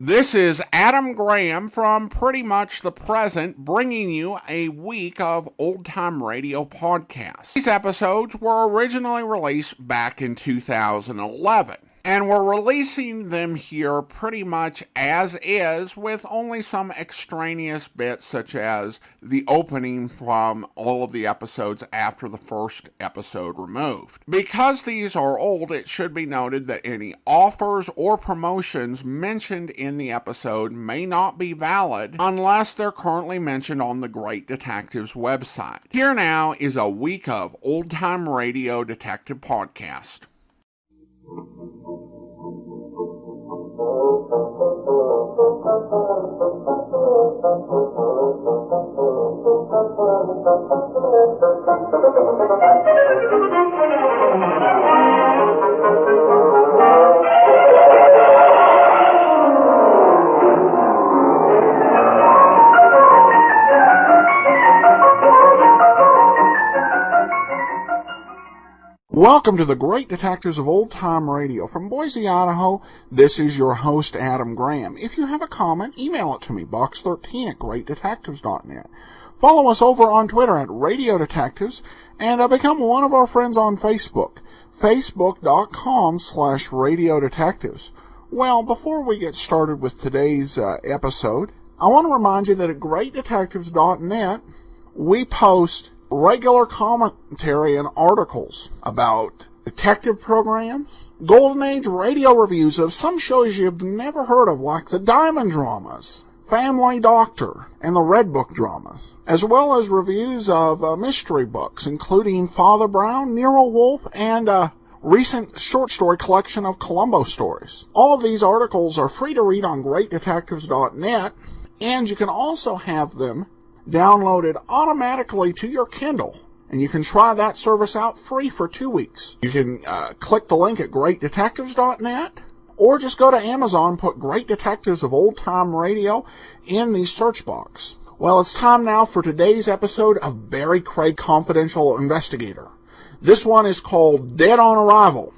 This is Adam Graham from Pretty Much the Present, bringing you a week of old-time radio podcasts. These episodes were originally released back in 2011. And we're releasing them here pretty much as is, with only some extraneous bits such as the opening from all of the episodes after the first episode removed. Because these are old, it should be noted that any offers or promotions mentioned in the episode may not be valid unless they're currently mentioned on the Great Detectives website. Here now is a week of old-time radio detective podcast. Welcome to the Great Detectives of Old Time Radio. From Boise, Idaho, this is your host, Adam Graham. If you have a comment, email it to me, box13@greatdetectives.net. Follow us over on Twitter at Radio Detectives, and become one of our friends on Facebook, facebook.com/Radio Detectives. Well, before we get started with today's episode, I want to remind you that at greatdetectives.net, we post regular commentary and articles about detective programs, Golden Age radio reviews of some shows you've never heard of, like the Diamond Dramas, Family Doctor, and the Red Book dramas, as well as reviews of mystery books, including Father Brown, Nero Wolfe, and a recent short story collection of Columbo stories. All of these articles are free to read on greatdetectives.net, and you can also have them downloaded automatically to your Kindle, and you can try that service out free for 2 weeks. You can click the link at greatdetectives.net, or just go to Amazon, put Great Detectives of Old Time Radio in the search box. Well, it's time now for today's episode of Barrie Craig Confidential Investigator. This one is called Dead on Arrival.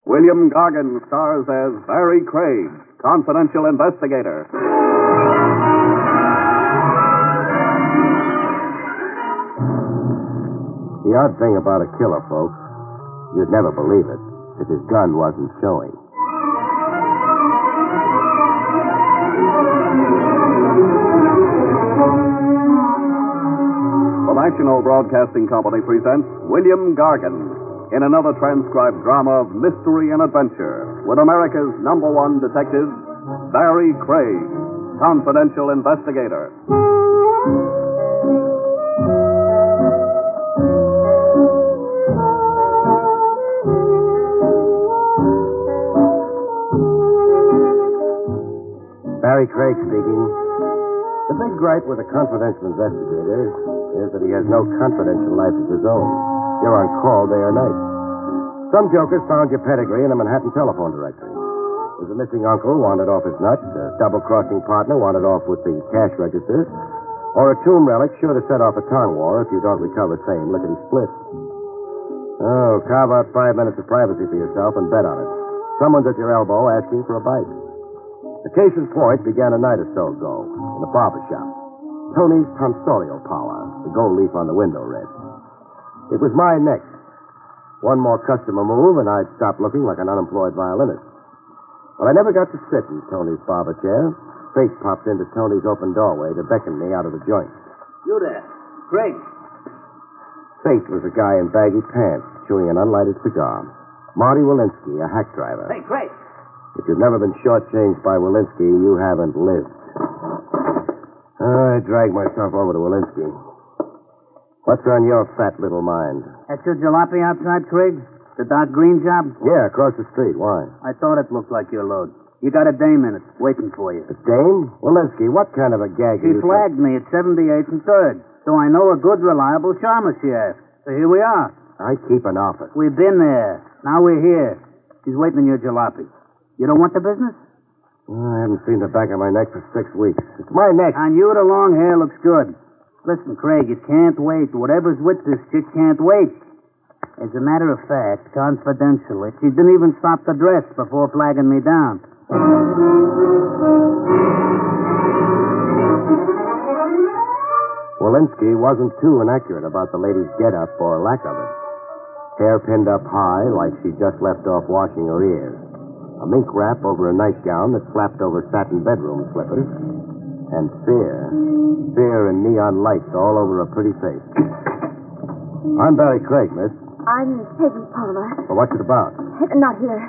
William Gargan stars as Barrie Craig, Confidential Investigator. The odd thing about a killer, folks, you'd never believe it if his gun wasn't showing. The National Broadcasting Company presents William Gargan in another transcribed drama of mystery and adventure with America's #1 detective, Barrie Craig, Confidential Investigator. Barrie Craig speaking. The big gripe with a confidential investigator is that he has no confidential life of his own. You're on call day or night. Some jokers found your pedigree in a Manhattan telephone directory. There's a missing uncle wanted off his nuts, a double-crossing partner wanted off with the cash registers, or a tomb relic sure to set off a tongue war if you don't recover same lickety-split. Oh, carve out 5 minutes of privacy for yourself and bet on it. Someone's at your elbow asking for a bite. The case in point began a night or so ago in a barber shop. Tony's tonsorial power, the gold leaf on the window read. It was my next. One more customer move, and I'd stop looking like an unemployed violinist. But I never got to sit in Tony's barber chair. Fate popped into Tony's open doorway to beckon me out of the joint. You there. Craig. Fate was a guy in baggy pants, chewing an unlighted cigar. Marty Walensky, a hack driver. Hey, Craig. If you've never been shortchanged by Walensky, you haven't lived. I dragged myself over to Walensky. What's on your fat little mind? That's your jalopy outside, Craig? The dark green job? Yeah, across the street. Why? I thought it looked like your load. You got a dame in it, waiting for you. A dame? Walensky, what kind of a gag She flagged me at 78th and 3rd, so I know a good, reliable shaman she asked. So here we are. I keep an office. We've been there. Now we're here. She's waiting on your jalopy. You don't want the business? I haven't seen the back of my neck for 6 weeks. It's my neck. On you, the long hair looks good. Listen, Craig, it can't wait. Whatever's with this chick can't wait. As a matter of fact, confidentially, she didn't even stop the dress before flagging me down. Lewinsky wasn't too inaccurate about the lady's get-up or lack of it. Hair pinned up high like she just left off washing her ears. A mink wrap over a nightgown that flapped over satin bedroom slippers. And fear. Fear and neon lights all over a pretty face. I'm Barrie Craig, miss. I'm Peggy Palmer. Well, what's it about? Not here.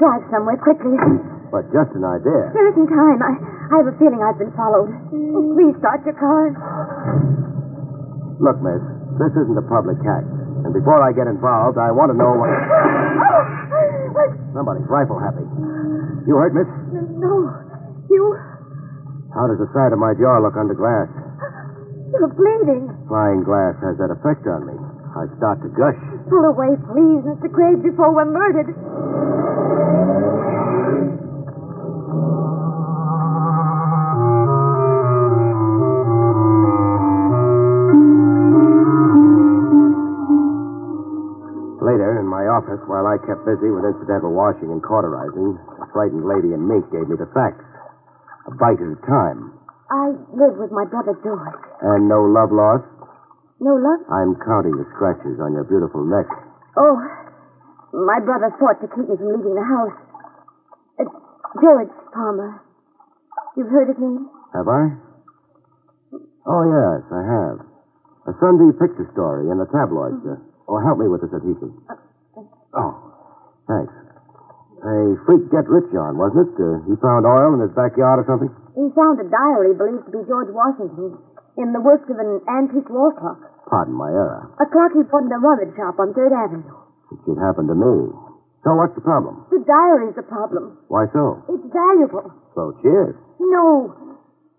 Drive somewhere quickly. But just an idea. There isn't time. I have a feeling I've been followed. Oh, please start your car. Look, miss, this isn't a public act. And before I get involved, I want to know what... What? Somebody's rifle happy. You hurt, miss? No. You? How does the side of my jaw look under glass? You're bleeding. Flying glass has that effect on me. I start to gush. Pull away, please, Mr. Craig, before we're murdered. Later, in my office, while I kept busy with incidental washing and cauterizing, a frightened lady in mink gave me the facts. A bite at a time. I live with my brother George. And no love lost? No love? I'm counting the scratches on your beautiful neck. Oh, my brother fought to keep me from leaving the house. George Palmer. You've heard of me? Have I? Oh, yes, I have. A Sunday picture story in the tabloids. Help me with this adhesive. Oh, thanks. A freak get rich on, wasn't it? He found oil in his backyard or something? He found a diary believed to be George Washington's in the works of an antique wall clock. Pardon my error. A clock he bought in a rummage shop on 3rd Avenue. It should happen to me. So what's the problem? The diary's the problem. Why so? It's valuable. So cheers. No.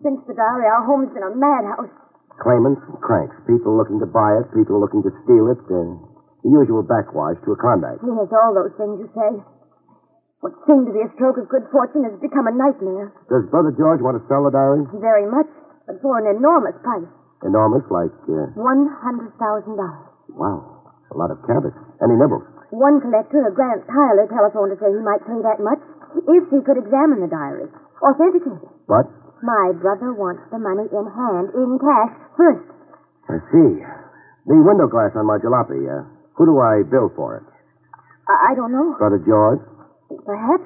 Since the diary, our home's been a madhouse. Claimants and cranks. People looking to buy it, people looking to steal it. The usual backwash to a Klondike. Yes, all those things you say. What seemed to be a stroke of good fortune has become a nightmare. Does Brother George want to sell the diary? Very much, but for an enormous price. Enormous, like... $100,000. Wow. A lot of canvas. Any nibbles? One collector, a Grant Tyler, telephoned to say he might pay that much if he could examine the diary. Authenticate it. What? My brother wants the money in hand, in cash, first. I see. The window glass on my jalopy, who do I bill for it? I don't know. Brother George? Perhaps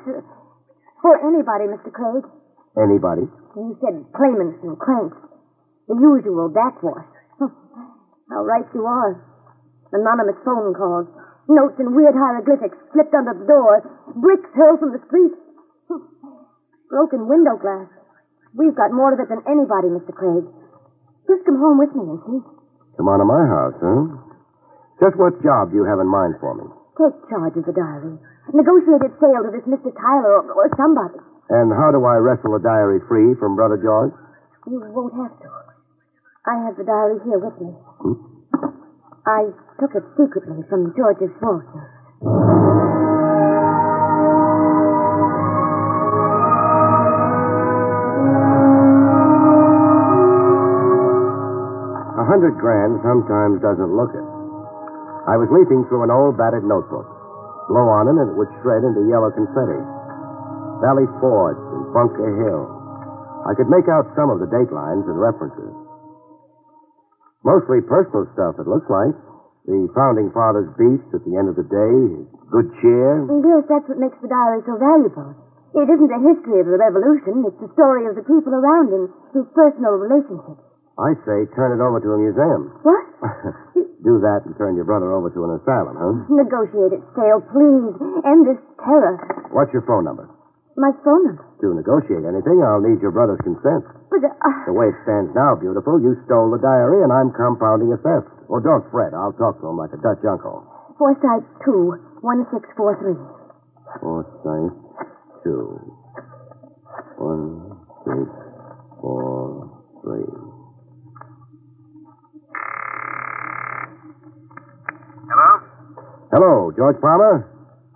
for anybody, Mr. Craig. Anybody? You said claimants and cranks. The usual backwash. How right you are. Anonymous phone calls. Notes in weird hieroglyphics slipped under the door. Bricks hurled from the street. Broken window glass. We've got more of it than anybody, Mr. Craig. Just come home with me and see. Come on to my house, huh? Just what job do you have in mind for me? Take charge of the diary. Negotiated sale to this Mr. Tyler or somebody. And how do I wrestle the diary free from Brother George? You won't have to. I have the diary here with me. I took it secretly from George's vault. $100,000 sometimes doesn't look it. I was leafing through an old battered notebook. Blow on it and it would shred into yellow confetti. Valley Forge and Bunker Hill. I could make out some of the date lines and references. Mostly personal stuff, it looks like. The Founding Fathers' beast at the end of the day, good cheer. Yes, that's what makes the diary so valuable. It isn't a history of the revolution. It's the story of the people around him, his personal relationships. I say turn it over to a museum. What? Do that and turn your brother over to an asylum, huh? Negotiated sale, please. End this terror. What's your phone number? My phone number? To negotiate anything, I'll need your brother's consent. But, The way it stands now, beautiful, you stole the diary and I'm compounding a theft. Well, don't fret. I'll talk to him like a Dutch uncle. Forsyth 2, 1643. Forsyth 2, 1643. Hello? Hello, George Palmer?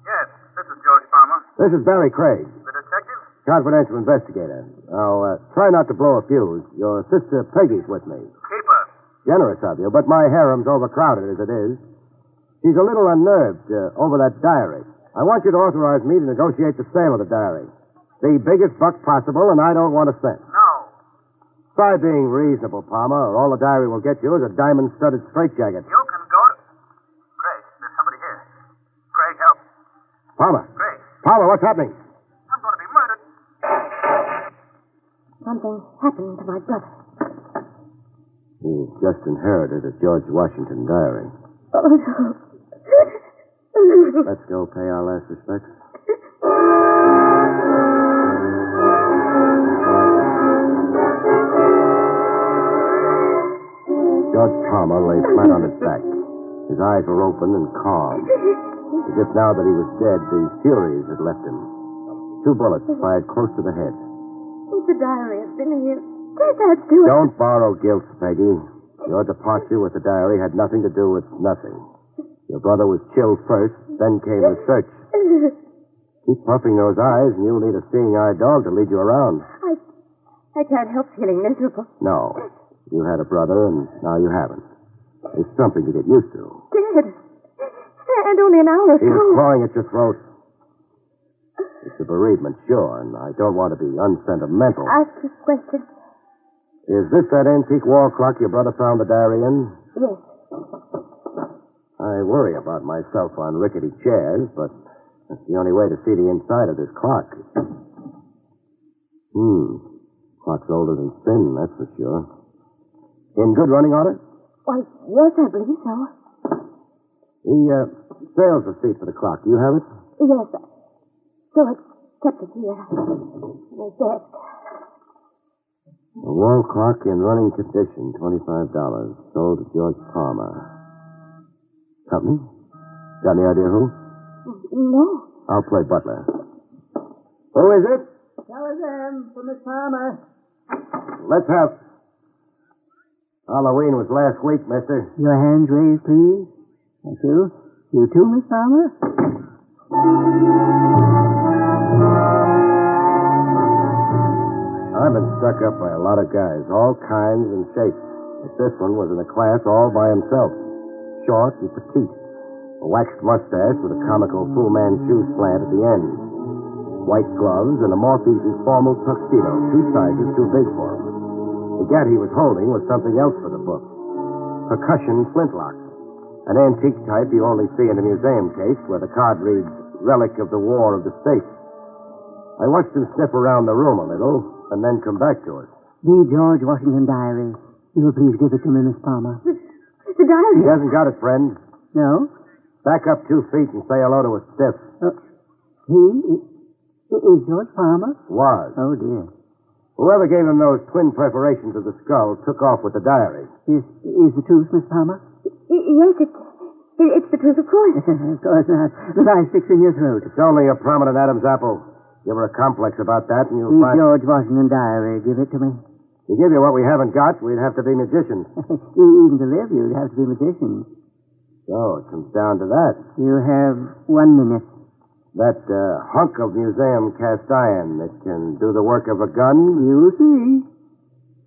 Yes, this is George Palmer. This is Barrie Craig, The detective? confidential investigator. Now, try not to blow a fuse. Your sister Peggy's with me. Keeper. Generous of you, but my harem's overcrowded as it is. She's a little unnerved over that diary. I want you to authorize me to negotiate the sale of the diary. The biggest buck possible, and I don't want a cent. No. Try being reasonable, Palmer, or all the diary will get you is a diamond-studded straitjacket. You can go to... Craig, there's somebody here. Craig, help. Palmer! Craig, Palmer, what's happening? I'm going to be murdered. Something happened to my brother. You've just inherited a George Washington diary. Oh, no. Let's go pay our last respects. George Palmer lay flat on his back. His eyes were open and calm. As if now that he was dead, the furies had left him. 2 bullets fired close to the head. The diary has been here. That's too... Don't borrow guilt, Peggy. Your departure with the diary had nothing to do with nothing. Your brother was killed first, then came the search. Keep puffing those eyes, and you'll need a seeing-eye dog to lead you around. I can't help feeling miserable. No. You had a brother, and now you haven't. It's something to get used to. Dead. And only an hour He was ago. clawing at your throat. It's a bereavement, sure, and I don't want to be unsentimental. Ask a question. Is this that antique wall clock your brother found the diary in? Yes. I worry about myself on rickety chairs, but that's the only way to see the inside of this clock. Clock's older than sin, that's for sure. In good running order? Why, yes, I believe so. The sales receipt for the clock, do you have it? Yes. George kept it here. In his desk. A wall clock in running condition, $25. Sold to George Palmer. Company? Got any idea who? No. I'll play butler. Who is it? Telegram for Miss Palmer. Let's have... Halloween was last week, mister. Your hands raised, please. Thank you. You too, Miss Palmer? I've been stuck up by a lot of guys, all kinds and shapes. But this one was in a class all by himself. Short and petite. A waxed mustache with a comical Fu Manchu slant at the end. White gloves and a moth-eaten formal tuxedo, 2 sizes too big for him. The gat he was holding was something else for the book. Percussion flintlocks. An antique type you only see in a museum case where the card reads, Relic of the War of the States. I watched him sniff around the room a little, and then come back to us. The George Washington diary. You will please give it to me, Miss Palmer. The diary. He hasn't got it, friend. No? Back up 2 feet and say hello to a stiff. He is George Palmer? Was. Oh, dear. Whoever gave him those twin perforations of the skull took off with the diary. Is the truth, Miss Palmer? Yes, it's the truth, of course. Of course not. The lie sticks in your throat. It's only a prominent Adam's apple. Give her a complex about that, and you'll The find... George Washington diary. Give it to me. To give you what we haven't got, we'd have to be magicians. Even to live, you'd have to be magicians. So it comes down to that. You have 1 minute. That hunk of museum cast iron that can do the work of a gun? You'll see.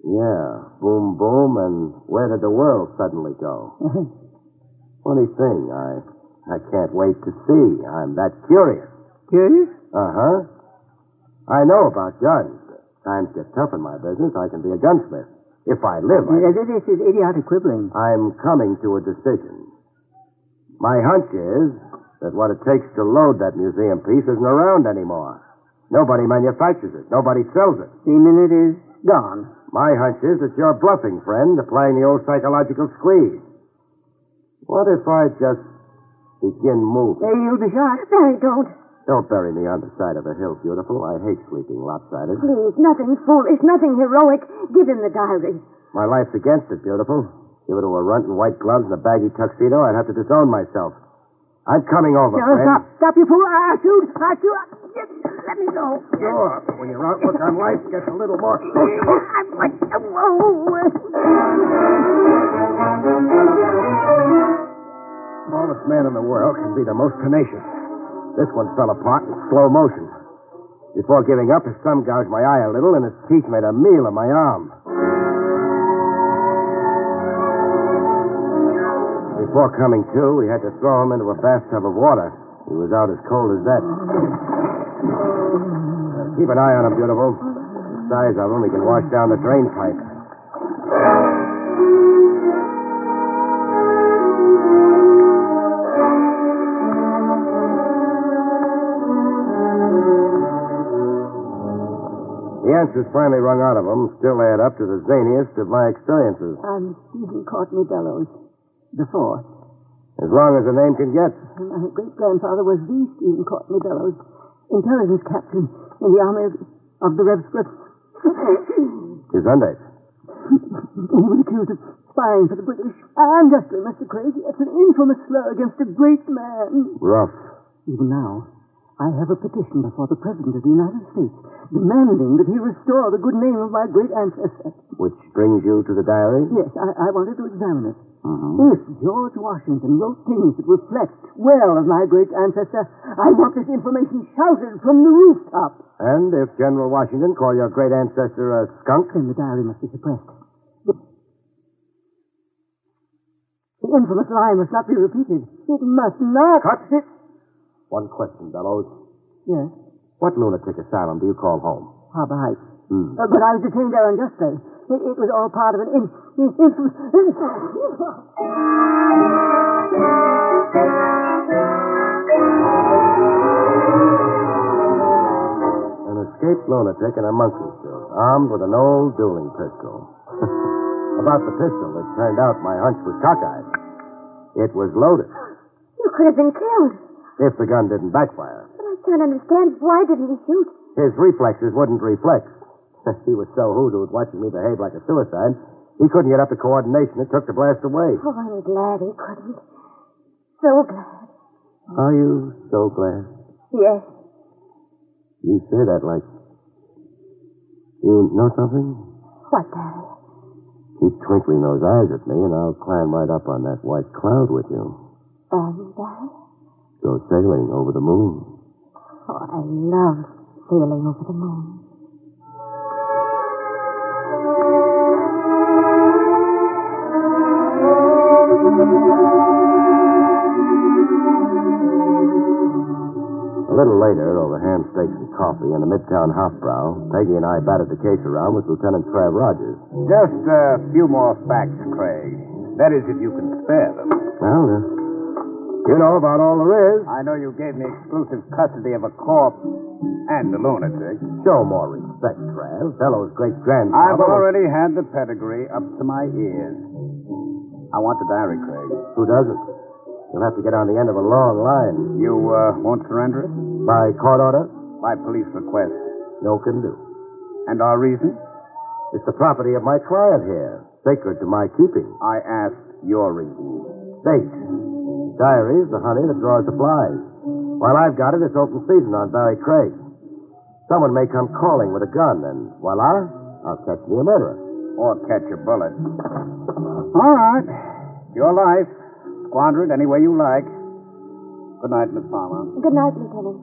Yeah. Boom, boom, and where did the world suddenly go? Funny thing, I can't wait to see. I'm that curious. Curious? Uh-huh. I know about guns. Times get tough in my business. I can be a gunsmith. If I live, This is idiotic quibbling. I'm coming to a decision. My hunch is that what it takes to load that museum piece isn't around anymore. Nobody manufactures it. Nobody sells it. The minute is gone. My hunch is that you're bluffing, friend, applying the old psychological squeeze. What if I just begin moving? You'll be shot. Barry, don't. Don't bury me on the side of a hill, beautiful. I hate sleeping lopsided. Please, nothing foolish, nothing heroic. Give him the diary. My life's against it, beautiful. Give it to a runt in white gloves and a baggy tuxedo, I'd have to disown myself. I'm coming over, No, friend. stop, you fool. I shoot. Let me go. Sure, but when your outlook on life gets a little more... Smallest man in the world can be the most tenacious. This one fell apart in slow motion. Before giving up, his thumb gouged my eye a little, and his teeth made a meal of my arm. Before coming to, we had to throw him into a bathtub of water. He was out as cold as that. Keep an eye on him, beautiful. The size of him, he can wash down the drain pipe. The answers finally wrung out of him still add up to the zaniest of my experiences. I'm Stephen Courtney Bellows, the fourth. As long as a name can get. My great-grandfather was the Stephen Courtney Bellows, intelligence captain in the army of the Rev Script. His undates. He was accused of spying for the British. Unjustly, Mr. Craig. It's an infamous slur against a great man. Rough. Even now, I have a petition before the President of the United States demanding that he restore the good name of my great ancestor. Which brings you to the diary? Yes, I wanted to examine it. If George Washington wrote things that reflect well of my great ancestor, I want this information shouted from the rooftop. And if General Washington called your great ancestor a skunk? Then the diary must be suppressed. The infamous lie must not be repeated. It must not. Cut it! One question, Bellows. Yes? What lunatic asylum do you call home? Harbor Heights. But I was detained there unjustly. It was all part of an infamous... An escaped lunatic in a monkey suit, armed with an old dueling pistol. About the pistol, it turned out my hunch was cockeyed. It was loaded. You could have been killed. If the gun didn't backfire. But I can't understand. Why didn't he shoot? His reflexes wouldn't reflex. He was so hoodooed watching me behave like a suicide, he couldn't get up the coordination it took to blast away. Oh, I'm glad he couldn't. So glad. Are you so glad? Yes. You say that like... You know something? What, Barrie? Keep twinkling those eyes at me, and I'll climb right up on that white cloud with you. And, Barrie? Go sailing over the moon. Oh, I love sailing over the moon. A little later, over ham steaks and coffee in a midtown half-brow, Peggy and I batted the case around with Lieutenant Trav Rogers. Just a few more facts, Craig. That is, if you can spare them. Well, you know about all there is. I know you gave me exclusive custody of a corpse and a lunatic. Show more respect, Trav. Fellow's great-grandfather... I've already had the pedigree up to my ears. I want the diary, Craig. Who doesn't? You'll have to get on the end of a long line. You won't surrender it? By court order? By police request. No can do. And our reason? It's the property of my client here, sacred to my keeping. I asked your reason. State. Diary's the honey that draws the flies. While I've got it, it's open season on Barrie Craig. Someone may come calling with a gun, and voila, I'll catch me a murderer. Or catch a bullet. All right. Your life. Squander it any way you like. Good night, Miss Palmer. Good night, Lieutenant.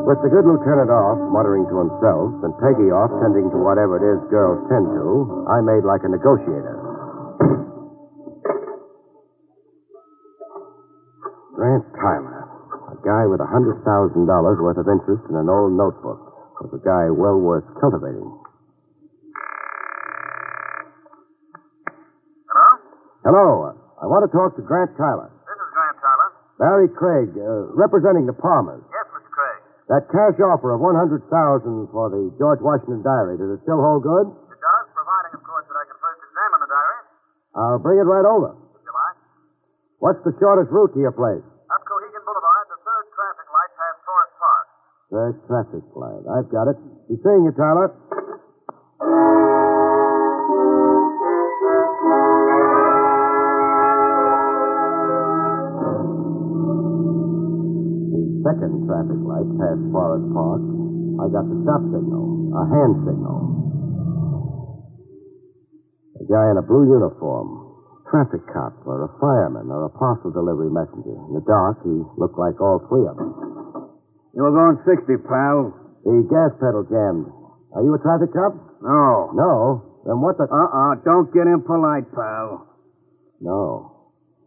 With the good lieutenant off, muttering to himself, and Peggy off tending to whatever it is girls tend to, I made like a negotiator. Grant Tyler, a guy with $100,000 worth of interest in an old notebook, was a guy well worth cultivating. Hello? Hello, I want to talk to Grant Tyler. This is Grant Tyler. Barrie Craig, representing the Palmers. Yes, Mr. Craig. That cash offer of $100,000 for the George Washington diary, does it still hold good? It does, providing, of course, that I can first examine the diary. I'll bring it right over. If you like. What's the shortest route to your place? Up Cohegan Boulevard, the third traffic light past Forest Park. Third traffic light. I've got it. Be seeing you, Tyler. The second traffic light past Forest Park. I got the stop signal, a hand signal. A guy in a blue uniform. Traffic cop or a fireman or a parcel delivery messenger. In the dark, he looked like all three of them. You were going 60, pal. The gas pedal jammed. Are you a traffic cop? No. No? Then what the... Don't get impolite, pal. No.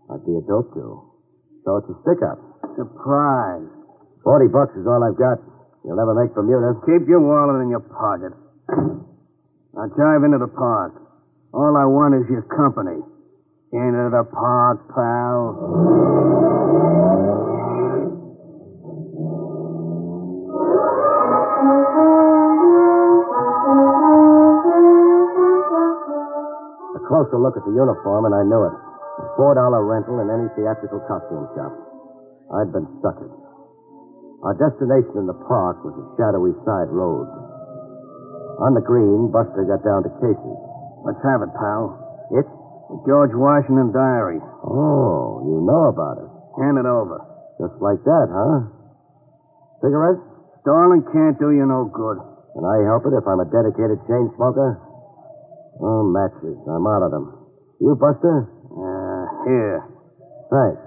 I'd be a dope too. So it's a stick-up. Surprise. $40 is all I've got. You'll never make Bermuda. Keep your wallet in your pocket. Now drive into the park. All I want is your company. Into the park, pal. A closer look at the uniform, and I knew it. A $4 rental in any theatrical costume shop. I'd been suckered. Our destination in the park was a shadowy side road. On the green, Buster got down to cases. Let's have it, pal. It? The George Washington diary. Oh, you know about it. Hand it over. Just like that, huh? Cigarette? Stalling can't do you no good. Can I help it if I'm a dedicated chain smoker? Oh, matches. I'm out of them. You, Buster? Here. Thanks.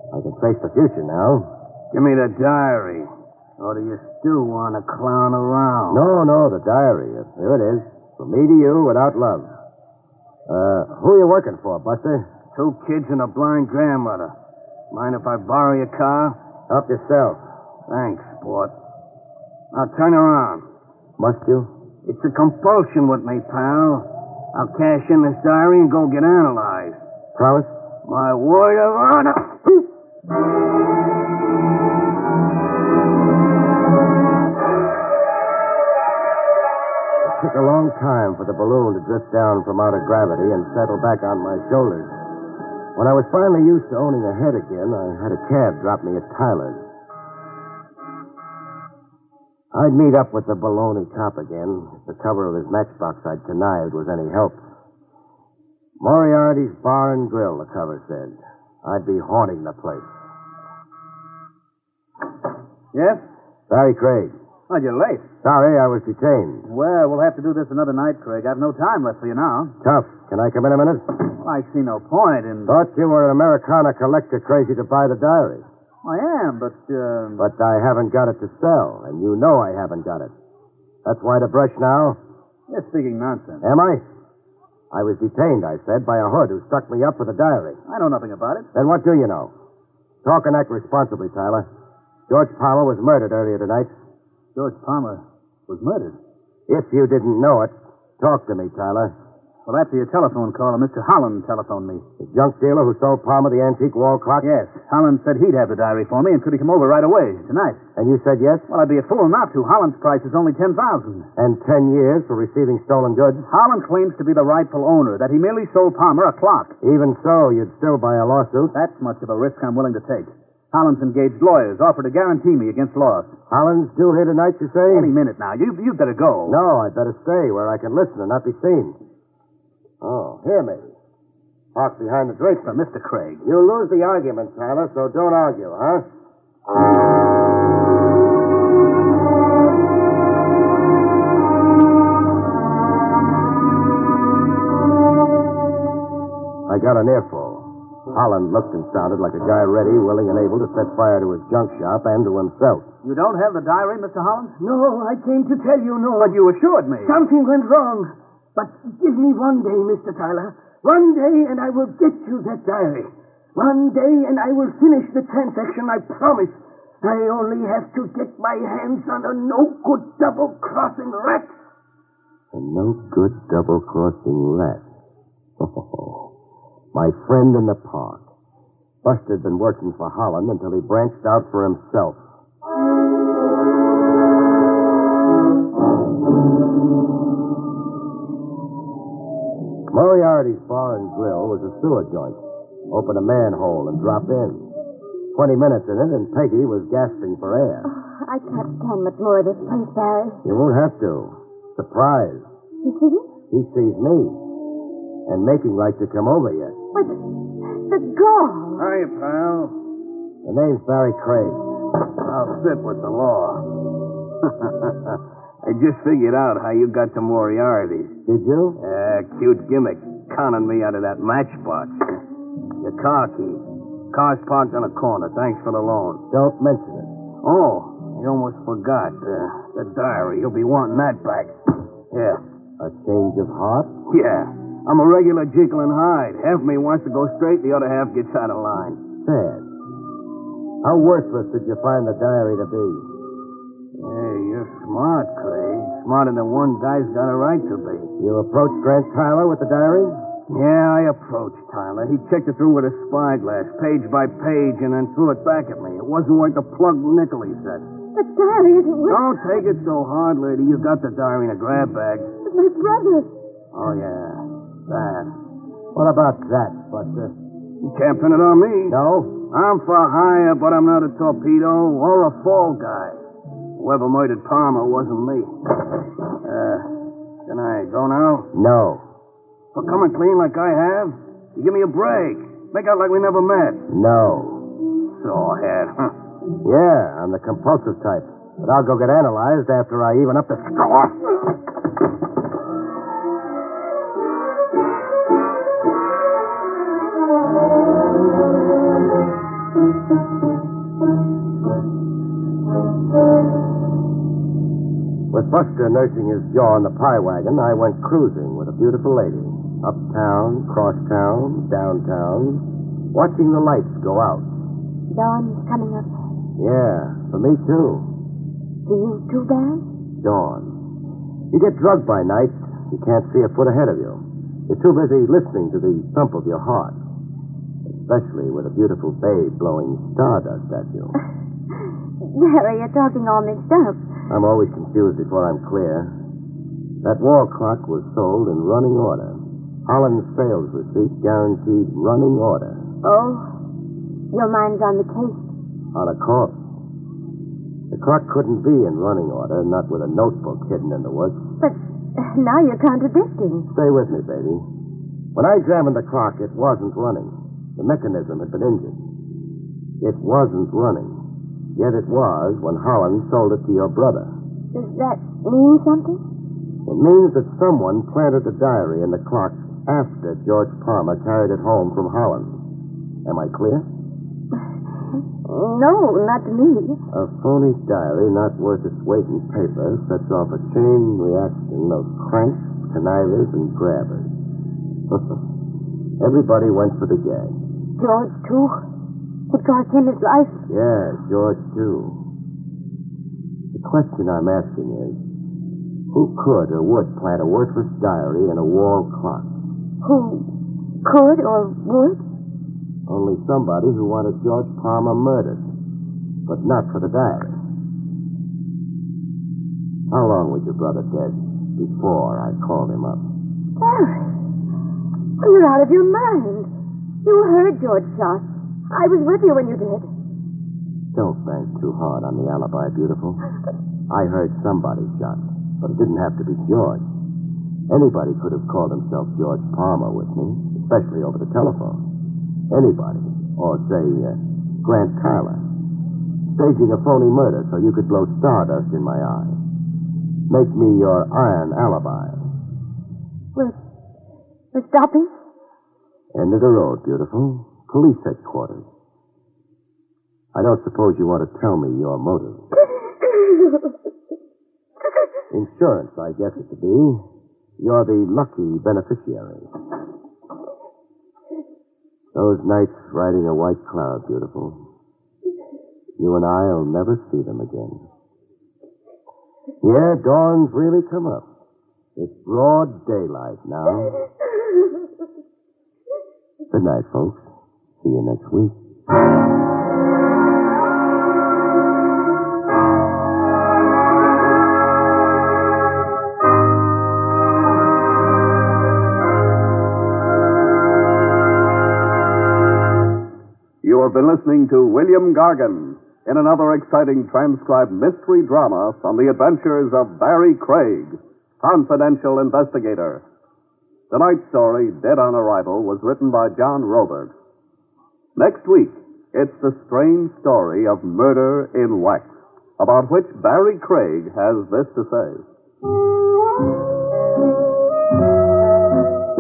I can face the future now. Give me the diary. Or do you still want to clown around? No, the diary. Here it is. From me to you without love. Who are you working for, Buster? 2 kids and a blind grandmother. Mind if I borrow your car? Help yourself. Thanks, sport. Now turn around. Must you? It's a compulsion with me, pal. I'll cash in this diary and go get analyzed. Promise? My word of honor. It took a long time for the balloon to drift down from out of gravity and settle back on my shoulders. When I was finally used to owning a head again, I had a cab drop me at Tyler's. I'd meet up with the baloney cop again if the cover of his matchbox I'd connived was any help. Moriarty's Bar and Grill, the cover said. I'd be haunting the place. Yes? Barrie Craig. Oh, you're late. Sorry, I was detained. Well, we'll have to do this another night, Craig. I've no time left for you now. Tough. Can I come in a minute? Well, I see no point in... Thought you were an Americana collector crazy to buy the diary. I am, but... But I haven't got it to sell, and you know I haven't got it. That's why the brush now? You're speaking nonsense. Am I? I was detained, I said, by a hood who stuck me up for the diary. I know nothing about it. Then what do you know? Talk and act responsibly, Tyler. George Powell was murdered earlier tonight. George Palmer was murdered. If you didn't know it, talk to me, Tyler. Well, after your telephone call, Mr. Holland telephoned me. The junk dealer who sold Palmer the antique wall clock? Yes. Holland said he'd have the diary for me, and could he come over right away, tonight? And you said yes? Well, I'd be a fool not to. Holland's price is only $10,000. And 10 years for receiving stolen goods? Holland claims to be the rightful owner, that he merely sold Palmer a clock. Even so, you'd still buy a lawsuit? That's much of a risk I'm willing to take. Holland's engaged lawyers, offered to guarantee me against loss. Holland's still here tonight, you say? Any minute now. You'd better go. No, I'd better stay where I can listen and not be seen. Oh, here, maybe. Park behind the drapery. Mr. Craig. You'll lose the argument, Tyler, so don't argue, huh? I got an earful. Holland looked and sounded like a guy ready, willing, and able to set fire to his junk shop and to himself. You don't have the diary, Mr. Holland? No, I came to tell you no. But you assured me. Something went wrong. But give me one day, Mr. Tyler. One day, and I will get you that diary. One day, and I will finish the transaction, I promise. I only have to get my hands on a no-good double-crossing rat. A no-good double-crossing rat. Oh, my friend in the park. Buster'd been working for Holland until he branched out for himself. Moriarty's Bar and Grill was a sewer joint. Open a manhole and drop in. 20 minutes in it, and Peggy was gasping for air. Oh, I can't stand much more of this place, Barrie. You won't have to. Surprise. You see him? He sees me. And making like to come over yet. But the girl. Hi, pal. The name's Barrie Craig. I'll sit with the law. I just figured out how you got to Moriarty's. Did you? Cute gimmick. Conning me out of that matchbox. Your car keys. Car's parked on a corner. Thanks for the loan. Don't mention it. Oh, I almost forgot. The diary. You'll be wanting that back. Here. A change of heart? Yeah. I'm a regular Jekyll and Hyde. Half of me wants to go straight, the other half gets out of line. Sad. How worthless did you find the diary to be? Hey, you're smart, Craig. smarter than one guy's got a right to be. You approached Grant Tyler with the diary? Yeah, I approached Tyler. He checked it through with a spyglass, page by page, and then threw it back at me. It wasn't worth a plug nickel, he said. The diary isn't worth... Don't take it so hard, lady. You got the diary in a grab bag. But my brother... Oh, yeah. That. What about that, Buster? You can't pin it on me. No? I'm for hire, but I'm not a torpedo or a fall guy. Whoever murdered Palmer wasn't me. Can I go now? No. For coming clean like I have? You give me a break. Make out like we never met. No. Sawhead, huh? Yeah, I'm the compulsive type. But I'll go get analyzed after I even up the score. With Buster nursing his jaw in the pie wagon, I went cruising with a beautiful lady. Uptown, crosstown, downtown, watching the lights go out. Dawn's coming up. Yeah, for me too. For you too, Barrie? Dawn. You get drugged by night, you can't see a foot ahead of you. You're too busy listening to the thump of your heart. Especially with a beautiful babe blowing stardust at you. Barrie, you're talking all mixed up. I'm always confused before I'm clear. That wall clock was sold in running order. Holland's sales receipt guaranteed running order. Oh, your mind's on the case. On a corpse. The clock couldn't be in running order, not with a notebook hidden in the works. But now you're contradicting. Stay with me, baby. When I examined the clock, it wasn't running. The mechanism had been injured. It wasn't running. Yet it was when Holland sold it to your brother. Does that mean something? It means that someone planted the diary in the clock after George Palmer carried it home from Holland. Am I clear? No, not to me. A phony diary not worth its weight in paper sets off a chain reaction of cranks, connivers, and grabbers. Everybody went for the gag. George, too? It cost him his life? Yeah, George, too. The question I'm asking is, who could or would plant a worthless diary in a wall clock? Who could or would? Only somebody who wanted George Palmer murdered, but not for the diary. How long was your brother dead before I called him up? Barrie, you're out of your mind. You heard George shot. I was with you when you did. Don't bank too hard on the alibi, beautiful. I heard somebody shot, but it didn't have to be George. Anybody could have called himself George Palmer with me, especially over the telephone. Anybody. Or, say, Grant Tyler. Staging a phony murder so you could blow stardust in my eye. Make me your iron alibi. We're stopping? End of the road, beautiful. Police headquarters. I don't suppose you want to tell me your motive. Insurance, I guess it to be. You're the lucky beneficiary. Those nights riding a white cloud, beautiful. You and I'll never see them again. Yeah, dawn's really come up. It's broad daylight now. Good night, folks. See you next week. You have been listening to William Gargan in another exciting transcribed mystery drama from the adventures of Barrie Craig, confidential investigator. Tonight's story, Dead on Arrival, was written by John Robert. Next week, it's the strange story of Murder in Wax, about which Barrie Craig has this to say.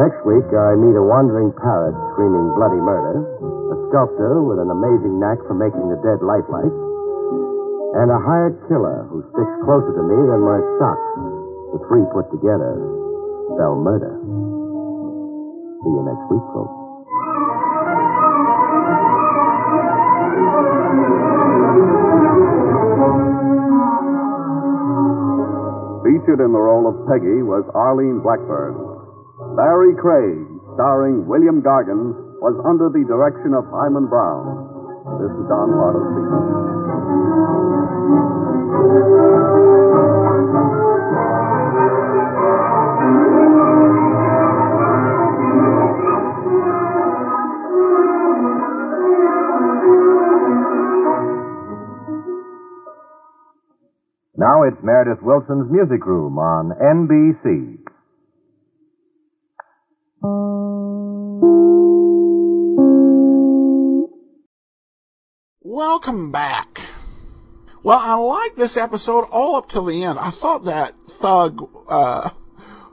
Next week, I meet a wandering parrot screaming bloody murder, a sculptor with an amazing knack for making the dead lifelike, and a hired killer who sticks closer to me than my socks. The three put together spell murder. See you next week, folks. Featured in the role of Peggy was Arlene Blackburn. Barrie Craig, starring William Gargan, was under the direction of Hyman Brown. This is Don Pardo speaking. Now it's Meredith Wilson's Music Room on NBC. Welcome back. Well, I liked this episode all up till the end. I thought that thug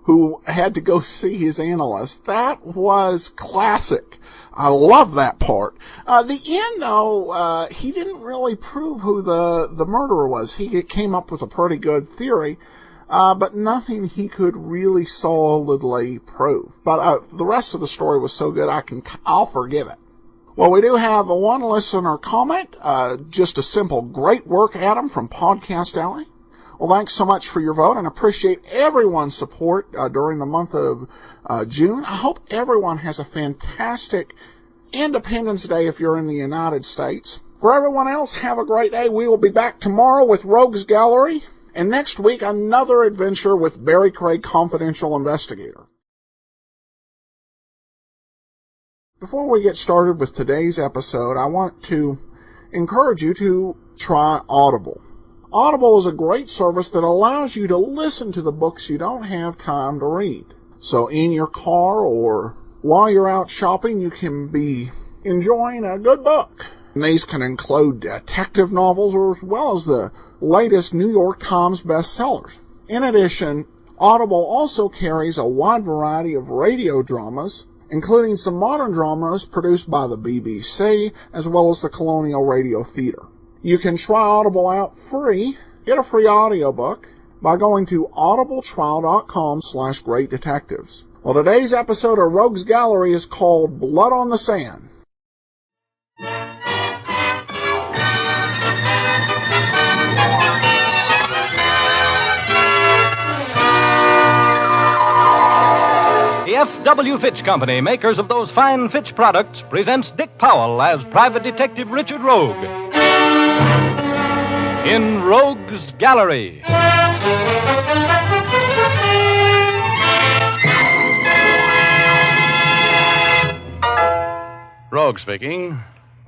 who had to go see his analyst, that was classic. I love that part. The end, though, he didn't really prove who the murderer was. He came up with a pretty good theory, but nothing he could really solidly prove. But the rest of the story was so good, I'll forgive it. Well, we do have one listener comment, just a simple great work, Adam, from Podcast Alley. Well, thanks so much for your vote, and appreciate everyone's support during the month of June. I hope everyone has a fantastic Independence Day if you're in the United States. For everyone else, have a great day. We will be back tomorrow with Rogues Gallery, and next week, another adventure with Barrie Craig, Confidential Investigator. Before we get started with today's episode, I want to encourage you to try Audible. Audible is a great service that allows you to listen to the books you don't have time to read. So in your car or while you're out shopping, you can be enjoying a good book. And these can include detective novels as well as the latest New York Times bestsellers. In addition, Audible also carries a wide variety of radio dramas, including some modern dramas produced by the BBC as well as the Colonial Radio Theater. You can try Audible out free, get a free audiobook, by going to audibletrial.com/greatdetectives. Well, today's episode of Rogues Gallery is called Blood on the Sand. The F.W. Fitch Company, makers of those fine Fitch products, presents Dick Powell as Private Detective Richard Rogue in Rogues Gallery. Rogue speaking.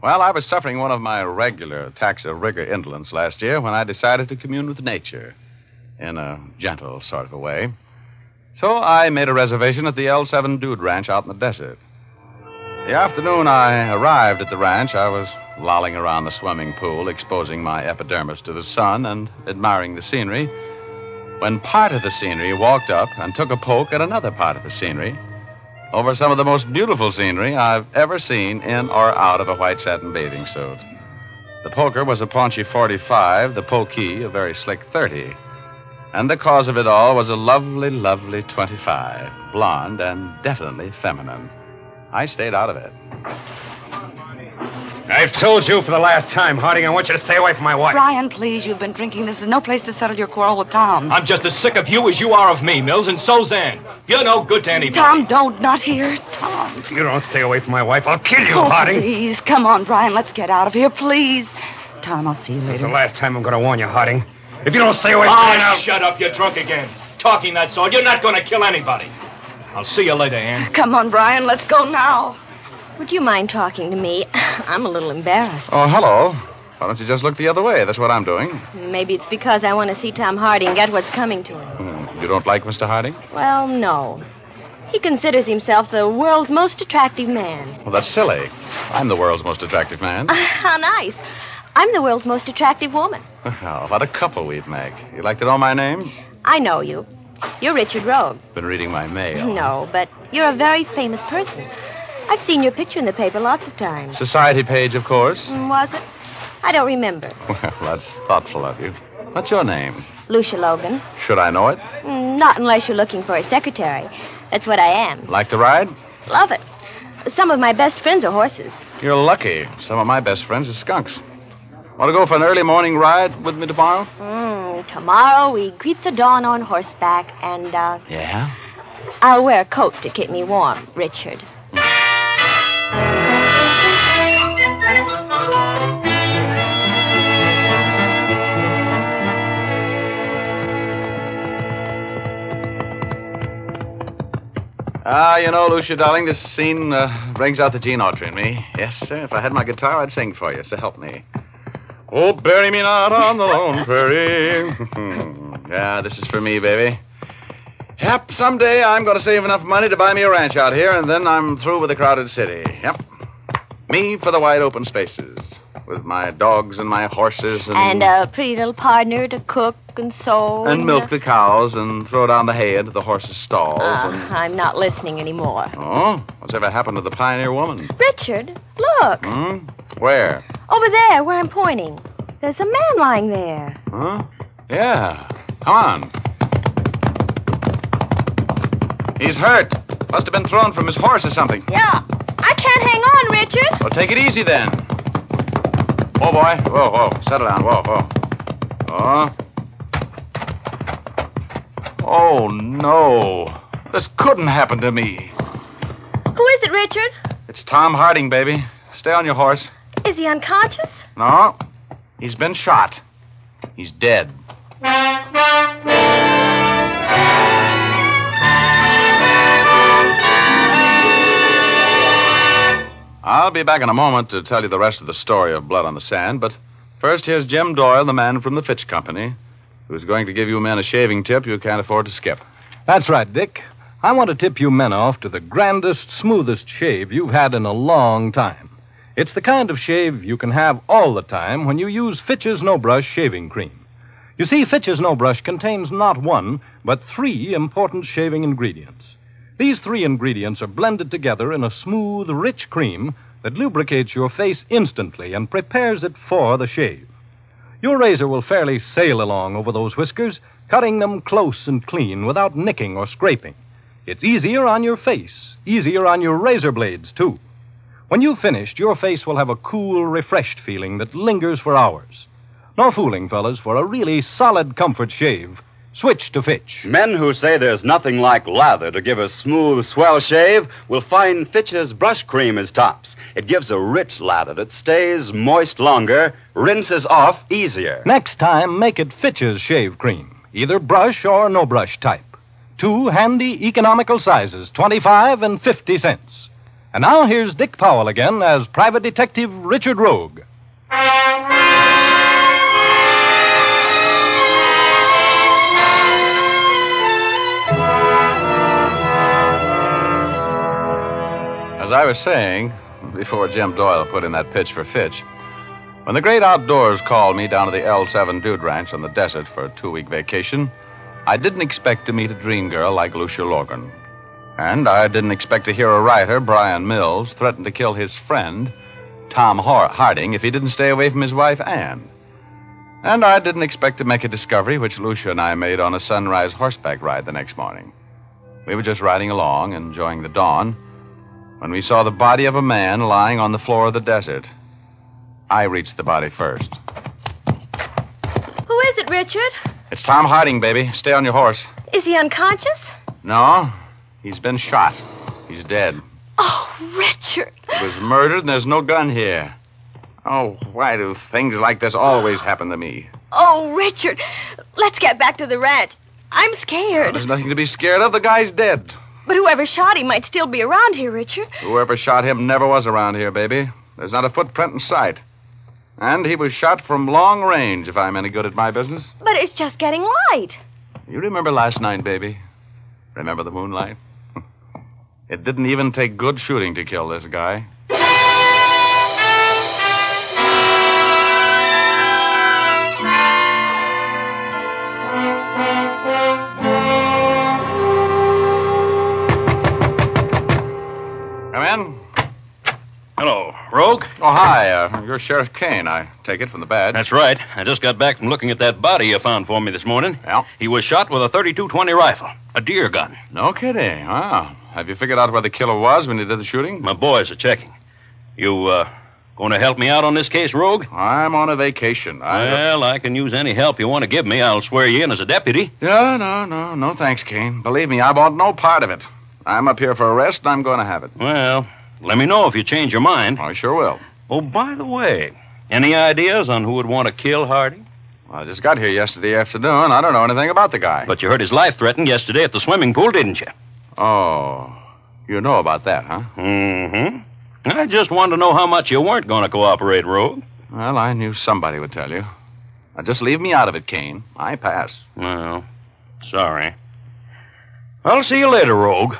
Well, I was suffering one of my regular attacks of rigor indolence last year when I decided to commune with nature in a gentle sort of a way. So I made a reservation at the L7 Dude Ranch out in the desert. The afternoon I arrived at the ranch, I was lolling around the swimming pool, exposing my epidermis to the sun and admiring the scenery, when part of the scenery walked up and took a poke at another part of the scenery over some of the most beautiful scenery I've ever seen in or out of a white satin bathing suit. The poker was a paunchy 45, the pokey a very slick 30. And the cause of it all was a lovely, lovely 25, blonde and definitely feminine. I stayed out of it. I've told you for the last time, Harding, I want you to stay away from my wife. Brian, please, you've been drinking. This is no place to settle your quarrel with Tom. I'm just as sick of you as you are of me, Mills, and so's Ann. You're no good to anybody. Tom, don't. Not here. Tom. If you don't stay away from my wife, I'll kill you, Oh, Harding. please. Come on, Brian. Let's get out of here, please. Tom, I'll see you later. It's the last time I'm going to warn you, Harding. If you don't stay away from me now... shut up. You're drunk again. Talking, that's all. You're not going to kill anybody. I'll see you later, Ann. Come on, Brian. Let's go now. Would you mind talking to me? I'm a little embarrassed. Oh, hello. Why don't you just look the other way? That's what I'm doing. Maybe it's because I want to see Tom Harding get what's coming to him. You don't like Mr. Harding? Well, no. He considers himself the world's most attractive man. Well, that's silly. I'm the world's most attractive man. How nice. I'm the world's most attractive woman. Well, what a couple we'd make. You'd like to know my name? I know you. You're Richard Rogue. Been reading my mail. No, but you're a very famous person. I've seen your picture in the paper lots of times. Society page, of course. Was it? I don't remember. Well, that's thoughtful of you. What's your name? Lucia Logan. Should I know it? Not unless you're looking for a secretary. That's what I am. Like to ride? Love it. Some of my best friends are horses. You're lucky. Some of my best friends are skunks. Want to go for an early morning ride with me tomorrow? So tomorrow we greet the dawn on horseback and, Yeah? I'll wear a coat to keep me warm, Richard. Lucia, darling, this scene brings out the Gene Autry in me. Yes, sir. If I had my guitar, I'd sing for you, so help me. Oh, bury me not on the lone prairie. Yeah, this is for me, baby. Yep, someday I'm going to save enough money to buy me a ranch out here, and then I'm through with the crowded city. Yep. Me for the wide open spaces, with my dogs and my horses And a pretty little partner to cook and sew. And milk the cows and throw down the hay into the horses' stalls. I'm not listening anymore. Oh? What's ever happened to the pioneer woman? Richard, look. Where? Over there, where I'm pointing. There's a man lying there. Huh? Yeah. Come on. He's hurt. Must have been thrown from his horse or something. Yeah. I can't hang on, Richard. Well, take it easy then. Oh, boy. Whoa, whoa. Settle down. Whoa, whoa. Oh. Oh, no. This couldn't happen to me. Who is it, Richard? It's Tom Harding, baby. Stay on your horse. Is he unconscious? No. He's been shot. He's dead. I'll be back in a moment to tell you the rest of the story of Blood on the Sand, but first here's Jim Doyle, the man from the Fitch Company, who's going to give you men a shaving tip you can't afford to skip. That's right, Dick. I want to tip you men off to the grandest, smoothest shave you've had in a long time. It's the kind of shave you can have all the time when you use Fitch's No Brush shaving cream. You see, Fitch's No Brush contains not one, but 3 important shaving ingredients. These 3 ingredients are blended together in a smooth, rich cream that lubricates your face instantly and prepares it for the shave. Your razor will fairly sail along over those whiskers, cutting them close and clean without nicking or scraping. It's easier on your face, easier on your razor blades, too. When you've finished, your face will have a cool, refreshed feeling that lingers for hours. No fooling, fellas. For a really solid comfort shave, switch to Fitch. Men who say there's nothing like lather to give a smooth, swell shave will find Fitch's brush cream is tops. It gives a rich lather that stays moist longer, rinses off easier. Next time, make it Fitch's shave cream, either brush or no brush type. 2 handy, economical sizes, 25 and 50 cents. And now here's Dick Powell again as Private Detective Richard Rogue. As I was saying, before Jim Doyle put in that pitch for Fitch, when the great outdoors called me down to the L7 Dude Ranch on the desert for a 2-week vacation, I didn't expect to meet a dream girl like Lucia Logan. And I didn't expect to hear a writer, Brian Mills, threaten to kill his friend, Tom Harding, if he didn't stay away from his wife, Anne. And I didn't expect to make a discovery which Lucia and I made on a sunrise horseback ride the next morning. We were just riding along, enjoying the dawn, when we saw the body of a man lying on the floor of the desert. I reached the body first. Who is it, Richard? It's Tom Harding, baby. Stay on your horse. Is he unconscious? No, he's been shot. He's dead. Oh, Richard. He was murdered and there's no gun here. Oh, why do things like this always happen to me? Oh, Richard, let's get back to the ranch. I'm scared. There's nothing to be scared of. The guy's dead. But whoever shot him might still be around here, Richard. Whoever shot him never was around here, baby. There's not a footprint in sight. And he was shot from long range, if I'm any good at my business. But it's just getting light. You remember last night, baby? Remember the moonlight? It didn't even take good shooting to kill this guy. Come in. Hello, Rogue. Oh, hi. You're Sheriff Kane, I take it from the badge. That's right. I just got back from looking at that body you found for me this morning. Yeah? He was shot with a .32-20 rifle, a deer gun. No kidding. Wow. Have you figured out where the killer was when he did the shooting? My boys are checking. You Going to help me out on this case, Rogue? I'm on a vacation. Well, I can use any help you want to give me. I'll swear you in as a deputy. No thanks, Kane. Believe me, I want no part of it. I'm up here for a rest, and I'm going to have it. Well, let me know if you change your mind. I sure will. Oh, by the way, any ideas on who would want to kill Harding? I just got here yesterday afternoon. I don't know anything about the guy. But you heard his life threatened yesterday at the swimming pool, didn't you? Oh, you know about that, huh? Mm-hmm. I just wanted to know how much you weren't going to cooperate, Rogue. Well, I knew somebody would tell you. Now, just leave me out of it, Kane. I pass. Well, sorry. I'll see you later, Rogue.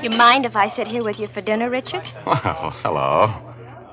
You mind if I sit here with you for dinner, Richard? Well, hello.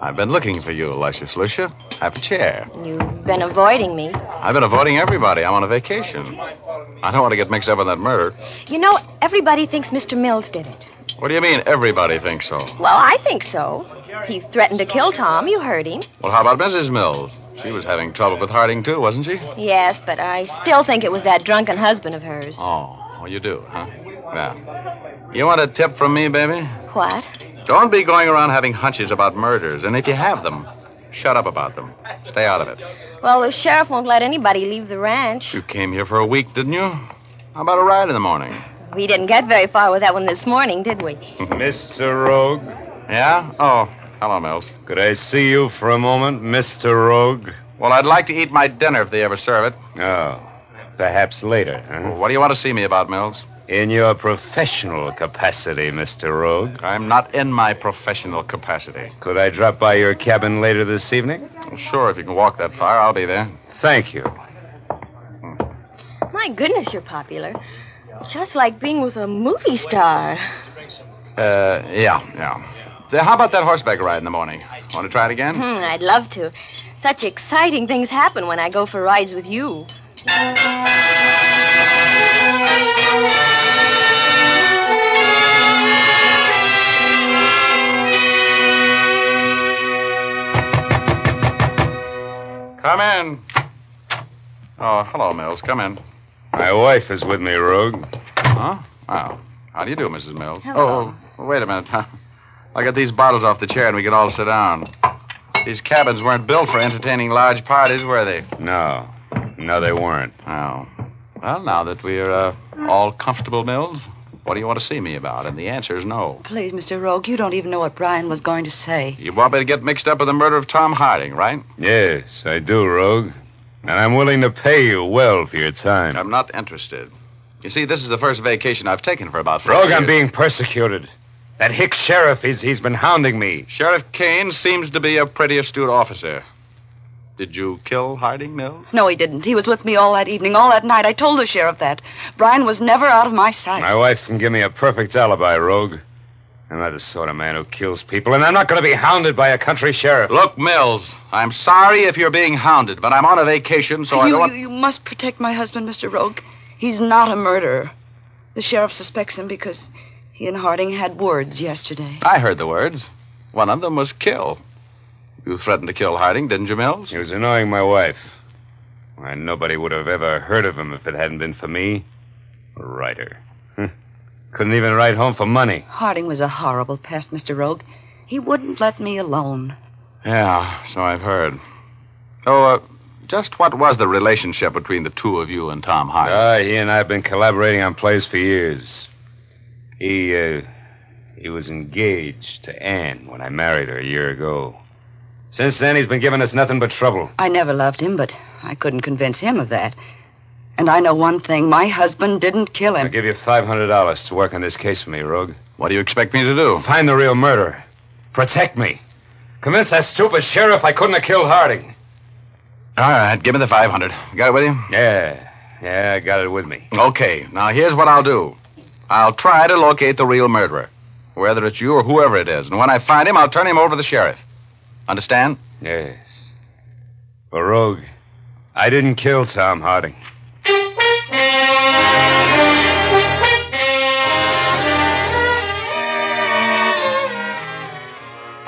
I've been looking for you, Luscious Lucia. Have a chair. You've been avoiding me. I've been avoiding everybody. I'm on a vacation. I don't want to get mixed up in that murder. You know, everybody thinks Mr. Mills did it. What do you mean, everybody thinks so? Well, I think so. He threatened to kill Tom. You heard him. Well, how about Mrs. Mills? She was having trouble with Harding, too, wasn't she? Yes, but I still think it was that drunken husband of hers. Oh, you do, huh? Yeah. You want a tip from me, baby? What? Don't be going around having hunches about murders. And if you have them, shut up about them. Stay out of it. Well, the sheriff won't let anybody leave the ranch. You came here for a week, didn't you? How about a ride in the morning? We didn't get very far with that one this morning, did we? Mr. Rogue? Yeah? Oh, hello, Mills. Could I see you for a moment, Mr. Rogue? Well, I'd like to eat my dinner if they ever serve it. Oh, perhaps later, huh? Well, what do you want to see me about, Mills? In your professional capacity, Mr. Rogue. I'm not in my professional capacity. Could I drop by your cabin later this evening? Well, sure, if you can walk that far, I'll be there. Thank you. My goodness, you're popular. Just like being with a movie star. Yeah. Say, how about that horseback ride in the morning? Want to try it again? I'd love to. Such exciting things happen when I go for rides with you. Come in. Oh, hello, Mills. Come in. My wife is with me, Rogue. Huh? Oh. How do you do, Mrs. Mills? Hello. Oh, wait a minute. I'll get these bottles off the chair and we can all sit down. These cabins weren't built for entertaining large parties, were they? No, they weren't. Oh. Well, now that we're all comfortable, Mills, what do you want to see me about? And the answer is no. Please, Mr. Rogue, you don't even know what Brian was going to say. You want me to get mixed up with the murder of Tom Harding, right? Yes, I do, Rogue. And I'm willing to pay you well for your time. I'm not interested. You see, this is the first vacation I've taken for about 4 Rogue, years. I'm being persecuted. That hick sheriff, he's been hounding me. Sheriff Kane seems to be a pretty astute officer. Did you kill Harding, Mills? No, he didn't. He was with me all that evening, all that night. I told the sheriff that. Brian was never out of my sight. My wife can give me a perfect alibi, Rogue. I'm not the sort of man who kills people, and I'm not going to be hounded by a country sheriff. Look, Mills, I'm sorry if you're being hounded, but I'm on a vacation, so I don't want... You must protect my husband, Mr. Rogue. He's not a murderer. The sheriff suspects him because he and Harding had words yesterday. I heard the words. One of them was kill. You threatened to kill Harding, didn't you, Mills? He was annoying my wife. Why, nobody would have ever heard of him if it hadn't been for me. A writer. Couldn't even write home for money. Harding was a horrible pest, Mr. Rogue. He wouldn't let me alone. Yeah, so I've heard. So, just what was the relationship between the two of you and Tom Harding? He and I have been collaborating on plays for years. He was engaged to Anne when I married her a year ago. Since then, he's been giving us nothing but trouble. I never loved him, but I couldn't convince him of that. And I know one thing. My husband didn't kill him. I'll give you $500 to work on this case for me, Rogue. What do you expect me to do? Find the real murderer. Protect me. Convince that stupid sheriff I couldn't have killed Harding. All right, give me the 500. You got it with you? Yeah, I got it with me. Okay, now here's what I'll do. I'll try to locate the real murderer, whether it's you or whoever it is. And when I find him, I'll turn him over to the sheriff. Understand? Yes. But, Rogue, I didn't kill Tom Harding.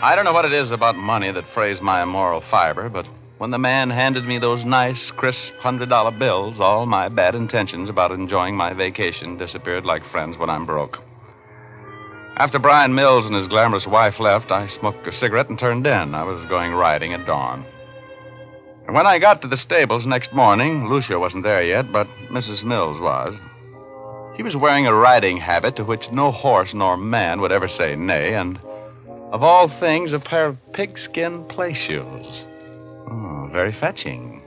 I don't know what it is about money that frays my immoral fiber, but when the man handed me those nice, crisp $100 bills, all my bad intentions about enjoying my vacation disappeared like friends when I'm broke. After Brian Mills and his glamorous wife left, I smoked a cigarette and turned in. I was going riding at dawn. And when I got to the stables next morning, Lucia wasn't there yet, but Mrs. Mills was. She was wearing a riding habit to which no horse nor man would ever say nay, and of all things, a pair of pigskin play shoes. Oh, very fetching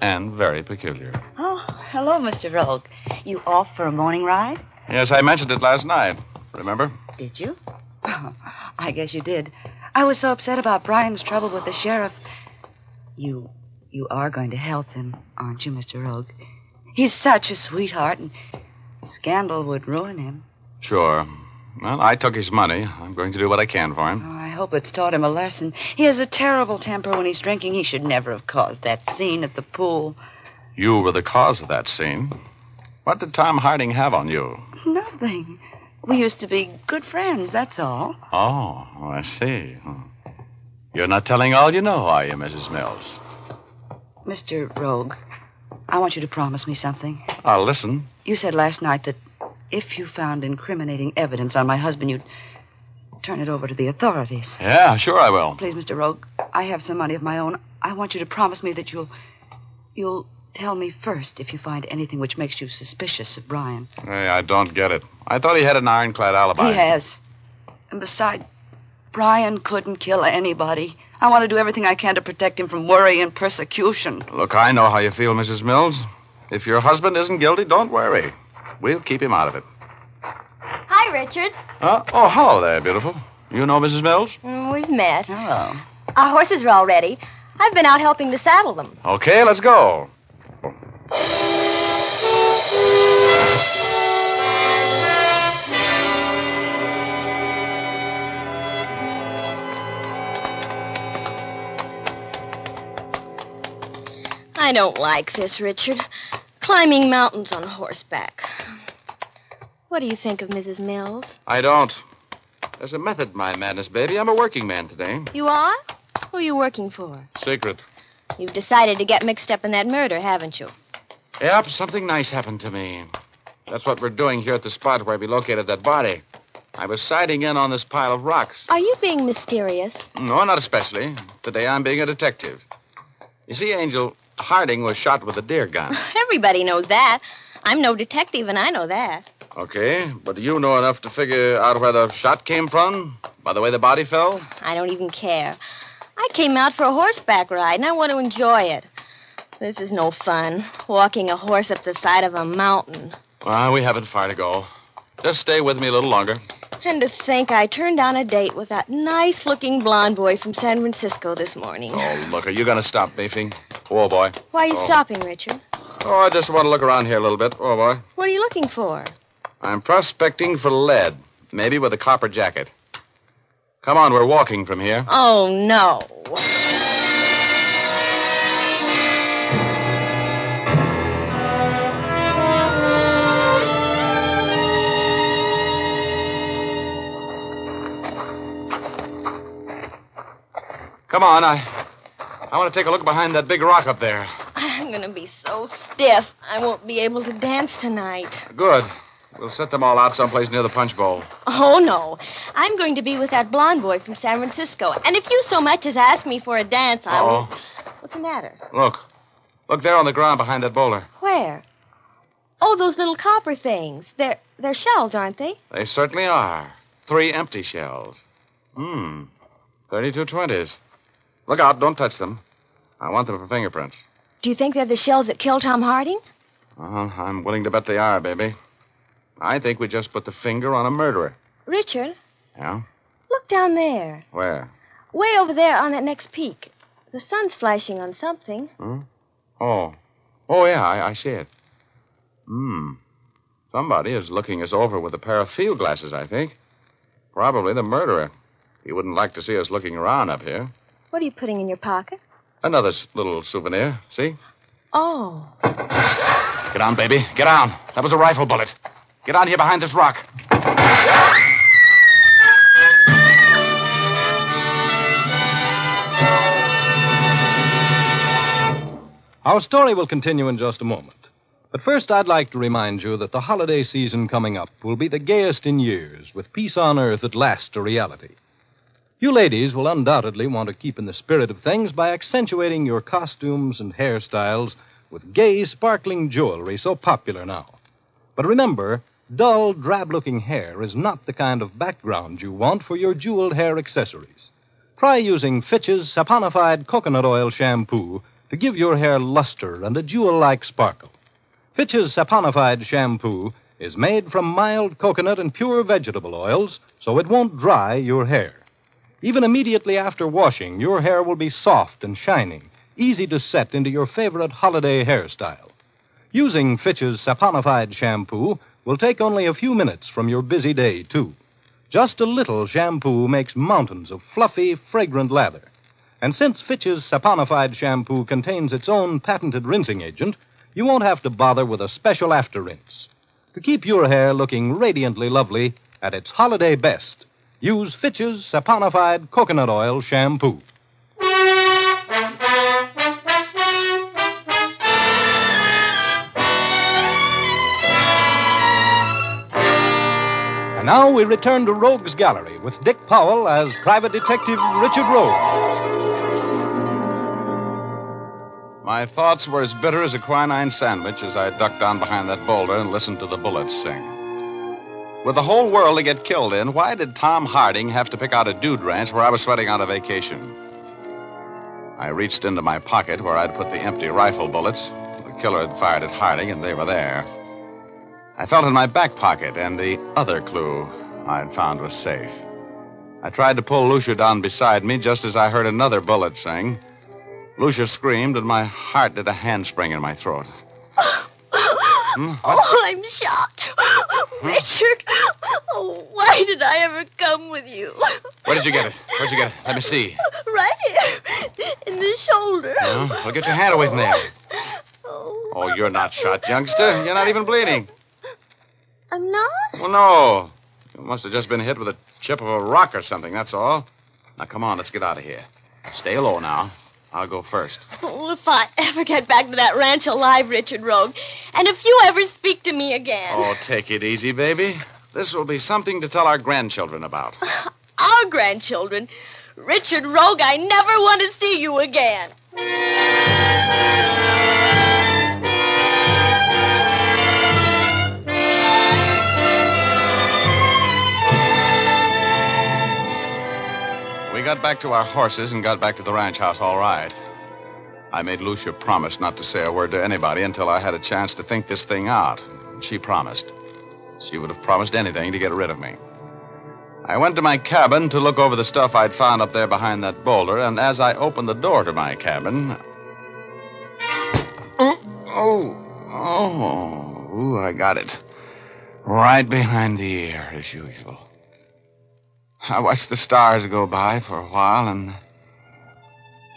and very peculiar. Oh, hello, Mr. Rogue. You off for a morning ride? Yes, I mentioned it last night. Remember? Did you? Oh, I guess you did. I was so upset about Brian's trouble with the sheriff. You are going to help him, aren't you, Mr. Rogue? He's such a sweetheart, and scandal would ruin him. Sure. Well, I took his money. I'm going to do what I can for him. Oh, I hope it's taught him a lesson. He has a terrible temper when he's drinking. He should never have caused that scene at the pool. You were the cause of that scene. What did Tom Harding have on you? Nothing. We used to be good friends, that's all. Oh, I see. You're not telling all you know, are you, Mrs. Mills? Mr. Rogue, I want you to promise me something. I'll listen. You said last night that if you found incriminating evidence on my husband, you'd turn it over to the authorities. Yeah, sure I will. Please, Mr. Rogue, I have some money of my own. I want you to promise me that you'll tell me first if you find anything which makes you suspicious of Brian. Hey, I don't get it. I thought he had an ironclad alibi. He has. And besides, Brian couldn't kill anybody. I want to do everything I can to protect him from worry and persecution. Look, I know how you feel, Mrs. Mills. If your husband isn't guilty, don't worry. We'll keep him out of it. Hi, Richard. Oh, hello there, beautiful. You know Mrs. Mills? We've met. Hello. Our horses are all ready. I've been out helping to saddle them. Okay, let's go. I don't like this, Richard. Climbing mountains on horseback. What do you think of Mrs. Mills? I don't. There's a method to my madness, baby. I'm a working man today. You are? Who are you working for? Secret. You've decided to get mixed up in that murder, haven't you? Yep, something nice happened to me. That's what we're doing here at the spot where we located that body. I was sighting in on this pile of rocks. Are you being mysterious? No, not especially. Today I'm being a detective. You see, Angel, Harding was shot with a deer gun. Everybody knows that. I'm no detective, and I know that. Okay, but do you know enough to figure out where the shot came from? By the way the body fell? I don't even care. I came out for a horseback ride, and I want to enjoy it. This is no fun, walking a horse up the side of a mountain. Well, we haven't far to go. Just stay with me a little longer. And to think I turned down a date with that nice-looking blonde boy from San Francisco this morning. Oh, look, are you going to stop beefing? Whoa, boy. Why are you stopping, Richard? Oh, I just want to look around here a little bit. Whoa, boy. What are you looking for? I'm prospecting for lead, maybe with a copper jacket. Come on, we're walking from here. Oh, no. Come on, I want to take a look behind that big rock up there. I'm going to be so stiff, I won't be able to dance tonight. Good. We'll set them all out someplace near the punch bowl. Oh, no. I'm going to be with that blonde boy from San Francisco. And if you so much as ask me for a dance, I will... What's the matter? Look. Look there on the ground behind that boulder. Where? Oh, those little copper things. They're shells, aren't they? They certainly are. 3 empty shells. 3220s. Look out, don't touch them. I want them for fingerprints. Do you think they're the shells that killed Tom Harding? I'm willing to bet they are, baby. I think we just put the finger on a murderer. Richard? Yeah? Look down there. Where? Way over there on that next peak. The sun's flashing on something. Huh? Oh, yeah, I see it. Somebody is looking us over with a pair of field glasses, I think. Probably the murderer. He wouldn't like to see us looking around up here. What are you putting in your pocket? Another little souvenir, see? Oh. Get on, baby. Get on. That was a rifle bullet. Get on here behind this rock. Our story will continue in just a moment. But first, I'd like to remind you that the holiday season coming up will be the gayest in years, with peace on earth at last a reality. You ladies will undoubtedly want to keep in the spirit of things by accentuating your costumes and hairstyles with gay, sparkling jewelry so popular now. But remember, dull, drab-looking hair is not the kind of background you want for your jeweled hair accessories. Try using Fitch's saponified coconut oil shampoo to give your hair luster and a jewel-like sparkle. Fitch's saponified shampoo is made from mild coconut and pure vegetable oils, so it won't dry your hair. Even immediately after washing, your hair will be soft and shining, easy to set into your favorite holiday hairstyle. Using Fitch's saponified shampoo will take only a few minutes from your busy day, too. Just a little shampoo makes mountains of fluffy, fragrant lather. And since Fitch's saponified shampoo contains its own patented rinsing agent, you won't have to bother with a special after-rinse. To keep your hair looking radiantly lovely at its holiday best, use Fitch's saponified coconut oil shampoo. And now we return to Rogue's Gallery with Dick Powell as Private Detective Richard Rogue. My thoughts were as bitter as a quinine sandwich as I ducked down behind that boulder and listened to the bullets sing. With the whole world to get killed in, why did Tom Harding have to pick out a dude ranch where I was sweating out a vacation? I reached into my pocket where I'd put the empty rifle bullets. The killer had fired at Harding, and they were there. I felt in my back pocket, and the other clue I'd found was safe. I tried to pull Lucia down beside me just as I heard another bullet sing. Lucia screamed, and my heart did a handspring in my throat. Oh, I'm shocked. Richard, oh, why did I ever come with you? Where did you get it? Where'd you get it? Let me see. Right here, in the shoulder. Well, get your hand away from there. Oh, you're not shot, youngster. You're not even bleeding. I'm not? Well, no. You must have just been hit with a chip of a rock or something, that's all. Now, come on, let's get out of here. Stay low now. I'll go first. Oh, if I ever get back to that ranch alive, Richard Rogue, and if you ever speak to me again. Oh, take it easy, baby. This will be something to tell our grandchildren about. Our grandchildren? Richard Rogue, I never want to see you again. We got back to our horses and got back to the ranch house all right. I made Lucia promise not to say a word to anybody until I had a chance to think this thing out. She promised. She would have promised anything to get rid of me. I went to my cabin to look over the stuff I'd found up there behind that boulder, and as I opened the door to my cabin... Oh, I got it. Right behind the ear, as usual. I watched the stars go by for a while, and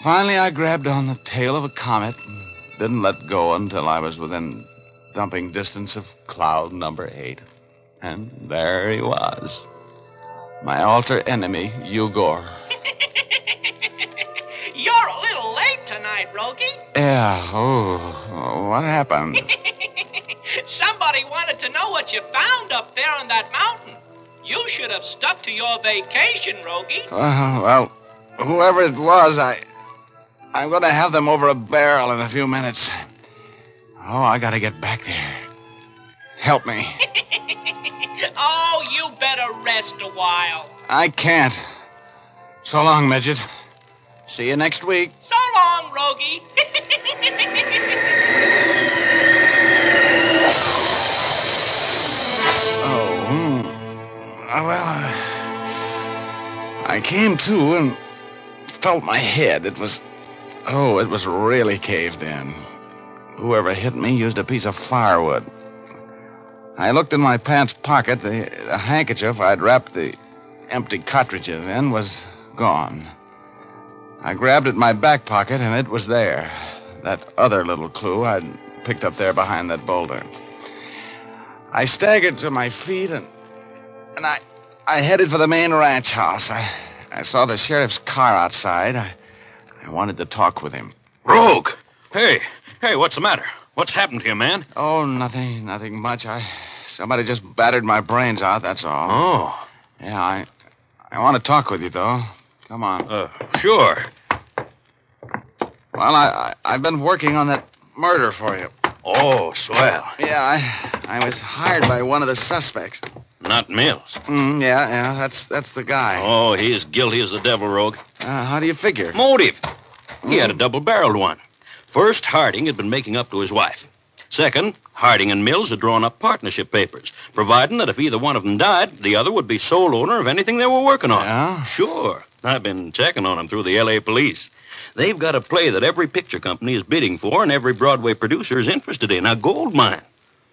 finally I grabbed on the tail of a comet and didn't let go until I was within dumping distance of cloud number 8. And there he was. My alter enemy, Ugor. You're a little late tonight, Rogie. Yeah, what happened? Somebody wanted to know what you found up there on that mountain. You should have stuck to your vacation, Rogie. Well, whoever it was, I'm going to have them over a barrel in a few minutes. Oh, I got to get back there. Help me. Oh, you better rest a while. I can't. So long, Midget. See you next week. So long, Rogie. I came to and felt my head. It was really caved in. Whoever hit me used a piece of firewood. I looked in my pants pocket. The handkerchief I'd wrapped the empty cartridges in was gone. I grabbed at my back pocket, and it was there. That other little clue I'd picked up there behind that boulder. I staggered to my feet, and I headed for the main ranch house. I saw the sheriff's car outside. I wanted to talk with him. Rogue! Hey, Hey, what's the matter? What's happened to you, man? Oh, nothing much. Somebody just battered my brains out, that's all. Oh. Yeah, I want to talk with you, though. Come on. Sure. Well, I've been working on that murder for you. Oh, swell. Yeah, I was hired by one of the suspects. Not Mills. Yeah, that's the guy. Oh, he's guilty as the devil, Rogue. How do you figure? Motive. He had a double-barreled one. First, Harding had been making up to his wife. Second, Harding and Mills had drawn up partnership papers, providing that if either one of them died, the other would be sole owner of anything they were working on. Yeah? Sure. I've been checking on them through the L.A. police. They've got a play that every picture company is bidding for and every Broadway producer is interested in, a gold mine.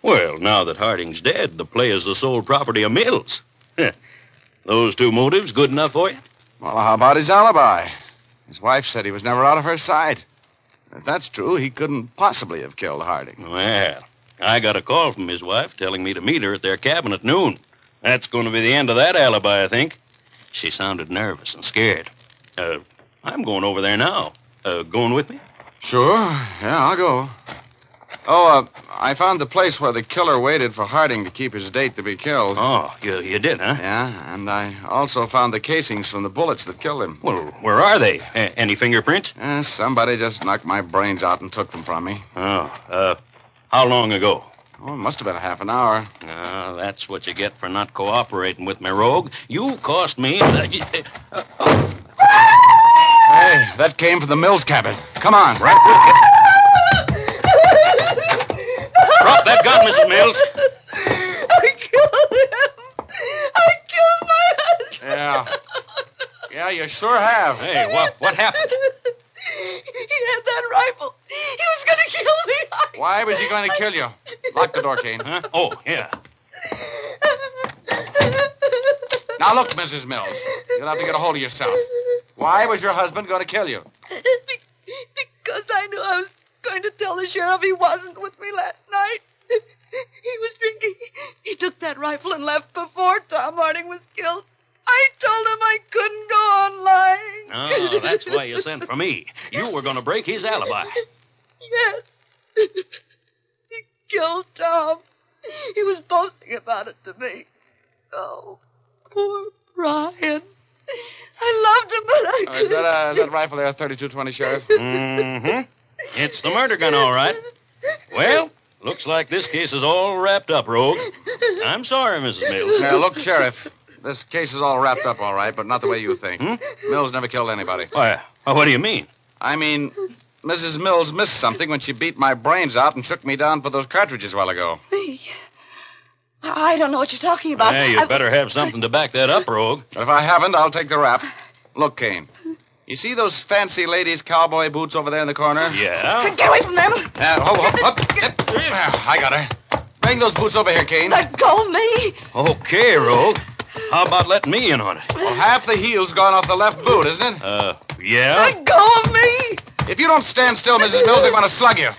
Well, now that Harding's dead, the play is the sole property of Mills. Those two motives good enough for you? Well, how about his alibi? His wife said he was never out of her sight. If that's true, he couldn't possibly have killed Harding. Well, I got a call from his wife telling me to meet her at their cabin at noon. That's going to be the end of that alibi, I think. She sounded nervous and scared. I'm going over there now. Going with me? Sure. Yeah, I'll go. Oh, I found the place where the killer waited for Harding to keep his date to be killed. Oh, you did, huh? Yeah, and I also found the casings from the bullets that killed him. Well, where are they? Any fingerprints? Somebody just knocked my brains out and took them from me. Oh, how long ago? Oh, it must have been a half an hour. That's what you get for not cooperating with me, Rogue. You've cost me... Hey, that came from the Mills cabin. Come on. Right with you. Drop that gun, Mrs. Mills. I killed him. I killed my husband. Yeah, you sure have. Hey, what happened? He had that rifle. He was going to kill me. Why was he going to kill you? Lock the door, Kane. Huh? Oh, yeah. Now, look, Mrs. Mills. You'll have to get a hold of yourself. Why was your husband going to kill you? Because I knew I was going to tell the sheriff he wasn't with me last night. He was drinking. He took that rifle and left before Tom Harding was killed. I told him I couldn't go on lying. Oh, that's why you sent for me. You were going to break his alibi. Yes. He killed Tom. He was boasting about it to me. Oh, poor Brian. I loved him, but I couldn't. Is that rifle there, 3220, Sheriff? Mm-hmm. It's the murder gun, all right. Well, looks like this case is all wrapped up, Rogue. I'm sorry, Mrs. Mills. Now, look, Sheriff, this case is all wrapped up all right, but not the way you think. Mills never killed anybody. Why, what do you mean? I mean, Mrs. Mills missed something when she beat my brains out and shook me down for those cartridges a while ago. Me? I don't know what you're talking about. Yeah, you'd better have something to back that up, Rogue. But if I haven't, I'll take the rap. Look, Kane. You see those fancy ladies' cowboy boots over there in the corner? Yeah. Get away from them. I got her. Bring those boots over here, Kane. Let go of me. Okay, Rogue. How about letting me in on it? Well, half the heel's gone off the left boot, isn't it? Yeah. Let go of me. If you don't stand still, Mrs. Mills, I'm going to slug you.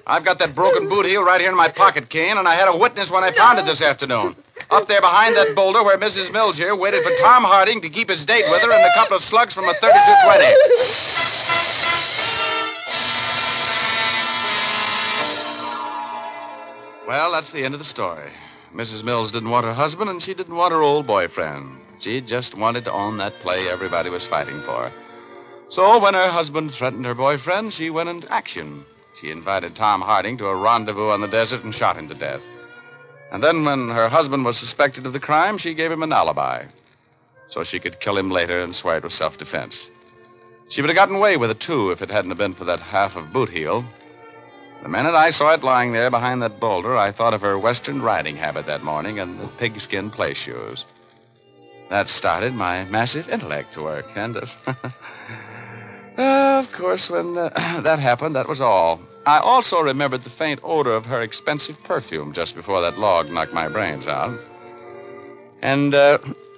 I've got that broken boot heel right here in my pocket, Kane, and I had a witness when I found it this afternoon. Up there behind that boulder where Mrs. Mills here waited for Tom Harding to keep his date with her and a couple of slugs from a 3220. Well, that's the end of the story. Mrs. Mills didn't want her husband, and she didn't want her old boyfriend. She just wanted to own that play everybody was fighting for. So when her husband threatened her boyfriend, she went into action. She invited Tom Harding to a rendezvous on the desert and shot him to death. And then when her husband was suspected of the crime, she gave him an alibi, so she could kill him later and swear it was self-defense. She would have gotten away with it, too, if it hadn't been for that half of boot heel. The minute I saw it lying there behind that boulder, I thought of her Western riding habit that morning and the pigskin play shoes. That started my massive intellect to work, and of course, when that happened, that was all. I also remembered the faint odor of her expensive perfume just before that log knocked my brains out. And,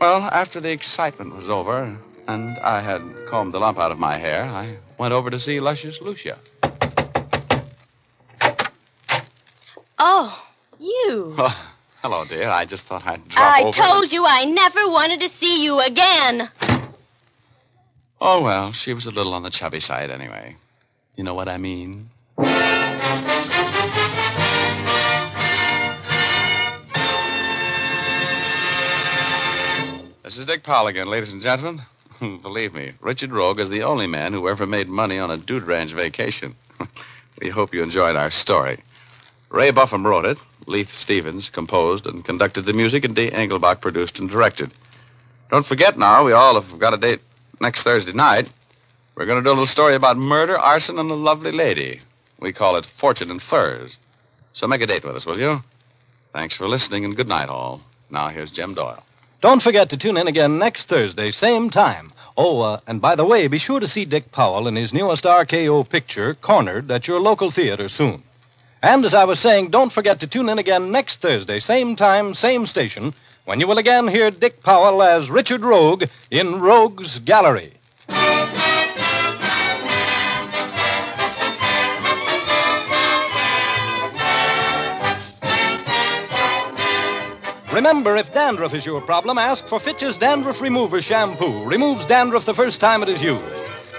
after the excitement was over and I had combed the lump out of my hair, I went over to see Luscious Lucia. Oh, you. Oh, hello, dear. I just thought I'd drop over. I told you I never wanted to see you again. Oh, well, she was a little on the chubby side anyway. You know what I mean? This is Dick Powell again, ladies and gentlemen. Believe me, Richard Rogue is the only man who ever made money on a dude ranch vacation. We hope you enjoyed our story. Ray Buffum wrote it, Leith Stevens composed and conducted the music, and Dee Engelbach produced and directed. Don't forget now, we all have got a date next Thursday night. We're going to do a little story about murder, arson, and a lovely lady. We call it Fortune and Furs. So make a date with us, will you? Thanks for listening, and good night, all. Now here's Jim Doyle. Don't forget to tune in again next Thursday, same time. Oh, and by the way, be sure to see Dick Powell in his newest RKO picture, Cornered, at your local theater soon. And as I was saying, don't forget to tune in again next Thursday, same time, same station, when you will again hear Dick Powell as Richard Rogue in Rogue's Gallery. Remember, if dandruff is your problem, ask for Fitch's Dandruff Remover Shampoo. Removes dandruff the first time it is used.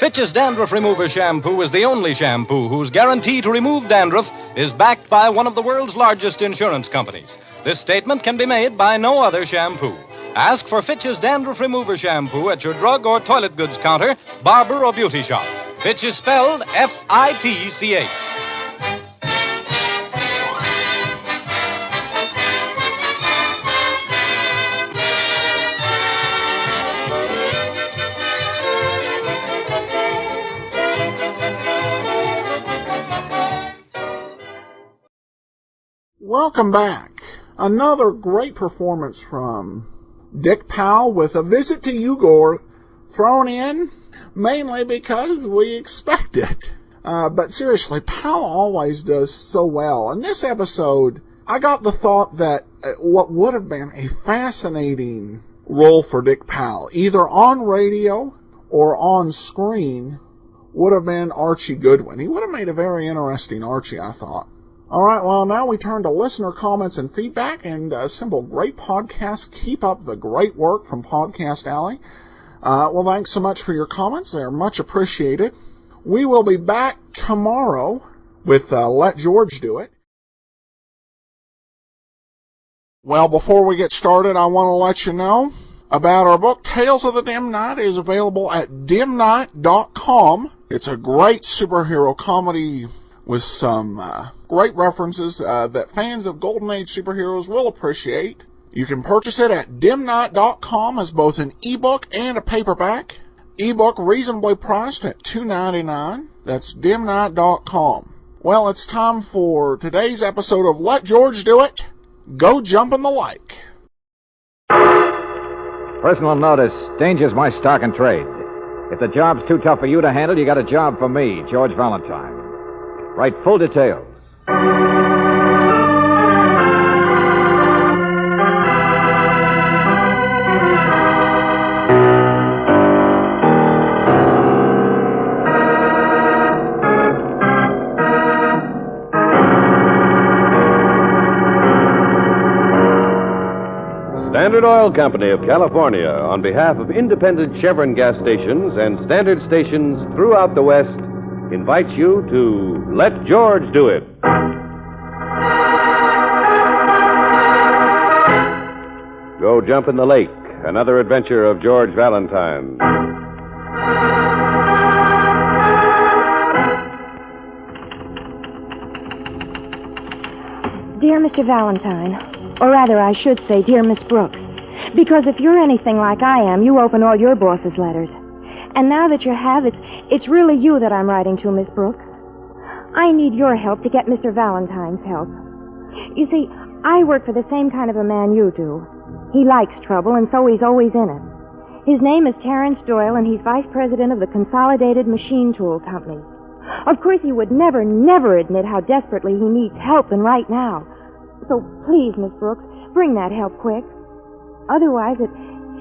Fitch's Dandruff Remover Shampoo is the only shampoo whose guarantee to remove dandruff is backed by one of the world's largest insurance companies. This statement can be made by no other shampoo. Ask for Fitch's Dandruff Remover Shampoo at your drug or toilet goods counter, barber, or beauty shop. Fitch is spelled F-I-T-C-H. Welcome back. Another great performance from Dick Powell with a visit to Ugor thrown in mainly because we expect it. But seriously, Powell always does so well. In this episode, I got the thought that what would have been a fascinating role for Dick Powell, either on radio or on screen, would have been Archie Goodwin. He would have made a very interesting Archie, I thought. All right, well, now we turn to listener comments and feedback, and simple, great podcast. Keep up the great work from Podcast Alley. Well, thanks so much for your comments. They're much appreciated. We will be back tomorrow with Let George Do It. Well, before we get started, I want to let you know about our book, Tales of the Dim Knight. It is available at dimknight.com. It's a great superhero comedy with some great references that fans of Golden Age superheroes will appreciate. You can purchase it at dimknight.com as both an ebook and a paperback. Ebook reasonably priced at $2.99. That's dimknight.com. Well, it's time for today's episode of Let George Do It. Go jump in the lake. Personal notice. Danger's my stock and trade. If the job's too tough for you to handle, you got a job for me, George Valentine. Write full details. Standard Oil Company of California, on behalf of independent Chevron gas stations and standard stations throughout the West, invites you to Let George Do It. Go jump in the lake, another adventure of George Valentine. Dear Mr. Valentine, or rather I should say, dear Miss Brooks, because if you're anything like I am, you open all your boss's letters. And now that you have, it's really you that I'm writing to, Miss Brooks. I need your help to get Mr. Valentine's help. You see, I work for the same kind of a man you do. He likes trouble, and so he's always in it. His name is Terrence Doyle, and he's vice president of the Consolidated Machine Tool Company. Of course, he would never admit how desperately he needs help, and right now. So please, Miss Brooks, bring that help quick. Otherwise,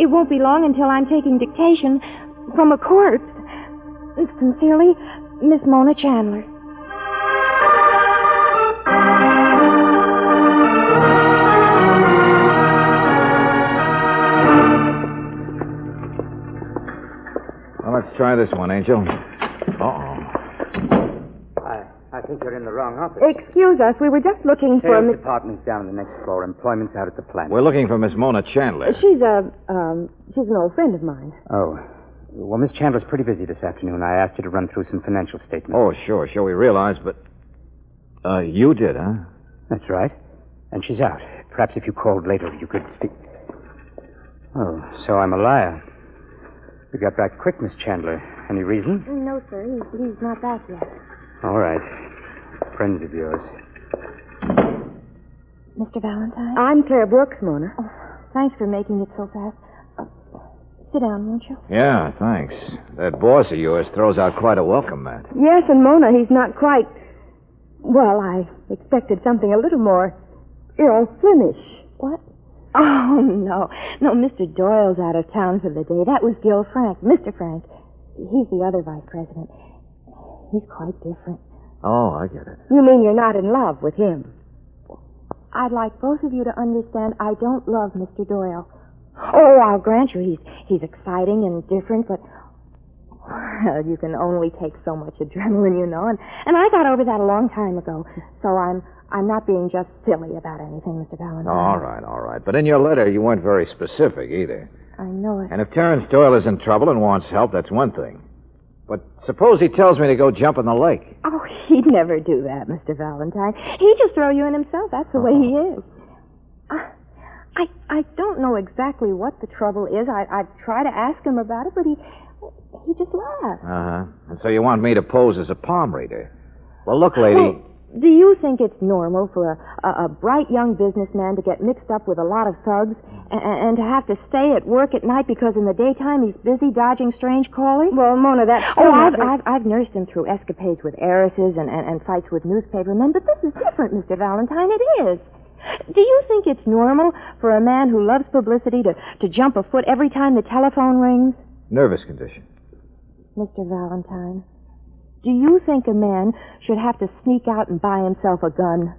it won't be long until I'm taking dictation from a corpse. Sincerely, Miss Mona Chandler. Well, let's try this one, Angel. Uh-oh. Hi, think you're in the wrong office. Excuse us, we were just looking for Sales Miss... department's down on the next floor. Employment's out at the plant. We're looking for Miss Mona Chandler. She's an old friend of mine. Oh. Well, Miss Chandler's pretty busy this afternoon. I asked you to run through some financial statements. Oh, sure, we realize, but... you did, huh? That's right. And she's out. Perhaps if you called later, you could speak... Oh, so I'm a liar. You got back quick, Miss Chandler. Any reason? No, sir. He's not back yet. All right. Friends of yours. Mr. Valentine? I'm Claire Brooks, Mona. Oh, thanks for making it so fast. Sit down, won't you? Yeah, thanks. That boss of yours throws out quite a welcome mat. Yes, and Mona, he's not quite... Well, I expected something a little more, Flemish. What? Oh, no. No, Mr. Doyle's out of town for the day. That was Gil Frank, Mr. Frank. He's the other vice president. He's quite different. Oh, I get it. You mean you're not in love with him? I'd like both of you to understand I don't love Mr. Doyle. Oh, I'll grant you he's exciting and different, but well, you can only take so much adrenaline, you know, and I got over that a long time ago. So I'm not being just silly about anything, Mr. Valentine. All right. But in your letter, you weren't very specific either. I know it. And if Terrence Doyle is in trouble and wants help, that's one thing. But suppose he tells me to go jump in the lake. Oh, he'd never do that, Mr. Valentine. He'd just throw you in himself. That's the way he is. I don't know exactly what the trouble is. I try to ask him about it, but he just laughs. Uh-huh. And so you want me to pose as a palm reader. Well, look, lady... Well, do you think it's normal for a bright young businessman to get mixed up with a lot of thugs and to have to stay at work at night because in the daytime he's busy dodging strange callers? Well, Mona, that's... Oh, I've nursed him through escapades with heiresses and fights with newspapermen, but this is different, Mr. Valentine. It is. Do you think it's normal for a man who loves publicity to jump a foot every time the telephone rings? Nervous condition. Mr. Valentine, do you think a man should have to sneak out and buy himself a gun?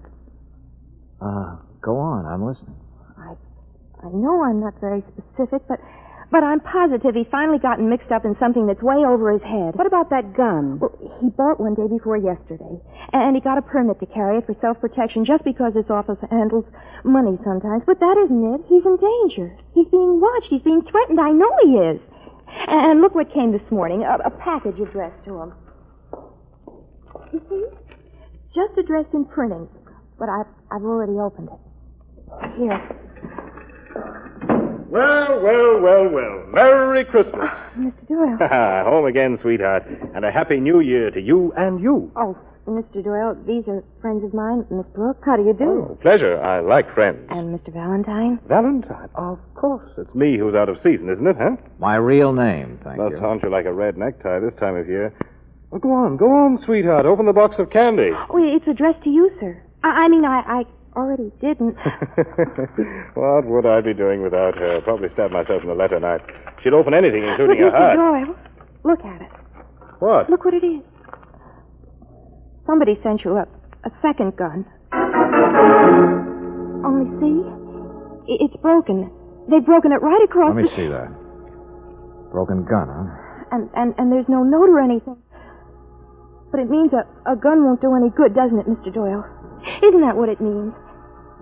Go on. I'm listening. I know I'm not very specific, but I'm positive he's finally gotten mixed up in something that's way over his head. What about that gun? Well, he bought one day before yesterday, and he got a permit to carry it for self-protection just because this office handles money sometimes. But that isn't it. He's in danger. He's being watched. He's being threatened. I know he is. And look what came this morning, a package addressed to him. You see? Just addressed in printing, but I've already opened it. Here. Well. Merry Christmas. Mr. Doyle. Home again, sweetheart. And a Happy New Year to you and you. Oh, Mr. Doyle, these are friends of mine. Miss Brooke, how do you do? Oh, pleasure. I like friends. And Mr. Valentine? Valentine? Of course. It's me who's out of season, isn't it, huh? My real name, thank you. Must haunt you like a red necktie this time of year. Well, go on, sweetheart. Open the box of candy. Oh, it's addressed to you, sir. I already didn't. What would I be doing without her? Probably stab myself in the letter knife. She'd open anything, including her heart. Mr. Doyle, look at it. What? Look what it is. Somebody sent you a second gun. Only see? It's broken. They've broken it right across Let me see that. Broken gun, huh? And there's no note or anything. But it means a gun won't do any good, doesn't it, Mr. Doyle? Isn't that what it means?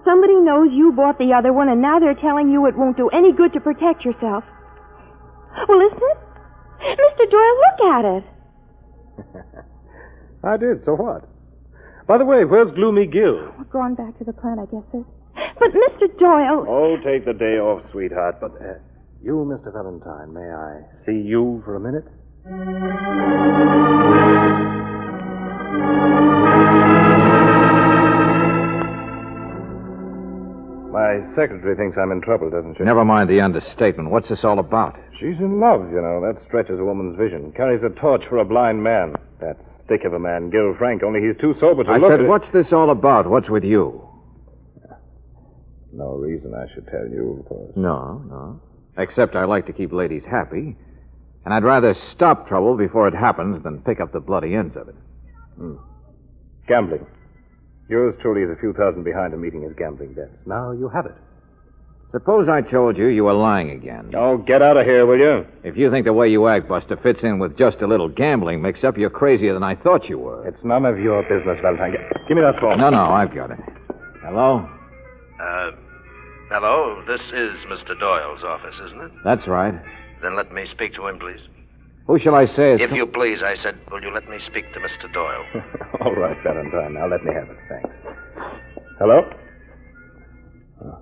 Somebody knows you bought the other one, and now they're telling you it won't do any good to protect yourself. Well, isn't it? Mr. Doyle, look at it. I did, so what? By the way, where's Gloomy Gil? We're going back to the plant, I guess, sir. But, Mr. Doyle... Oh, take the day off, sweetheart. But, you, Mr. Valentine, may I see you for a minute? My secretary thinks I'm in trouble, doesn't she? Never mind the understatement. What's this all about? She's in love, you know. That stretches a woman's vision. Carries a torch for a blind man. That stick of a man, Gil Frank, only he's too sober to look at it. I said, what's this all about? What's with you? No reason I should tell you, of course. No. Except I like to keep ladies happy. And I'd rather stop trouble before it happens than pick up the bloody ends of it. Gambling. Yours truly is a few thousand behind in meeting his gambling debts. Now you have it. Suppose I told you you were lying again. Oh, get out of here, will you? If you think the way you act, Buster, fits in with just a little gambling mix-up, you're crazier than I thought you were. It's none of your business, Valentine. Give me that phone. No, I've got it. Hello? Hello, this is Mr. Doyle's office, isn't it? That's right. Then let me speak to him, please. Who shall I say is... If you please, I said, will you let me speak to Mr. Doyle? All right, Valentine. Now let me have it. Thanks. Hello? Oh.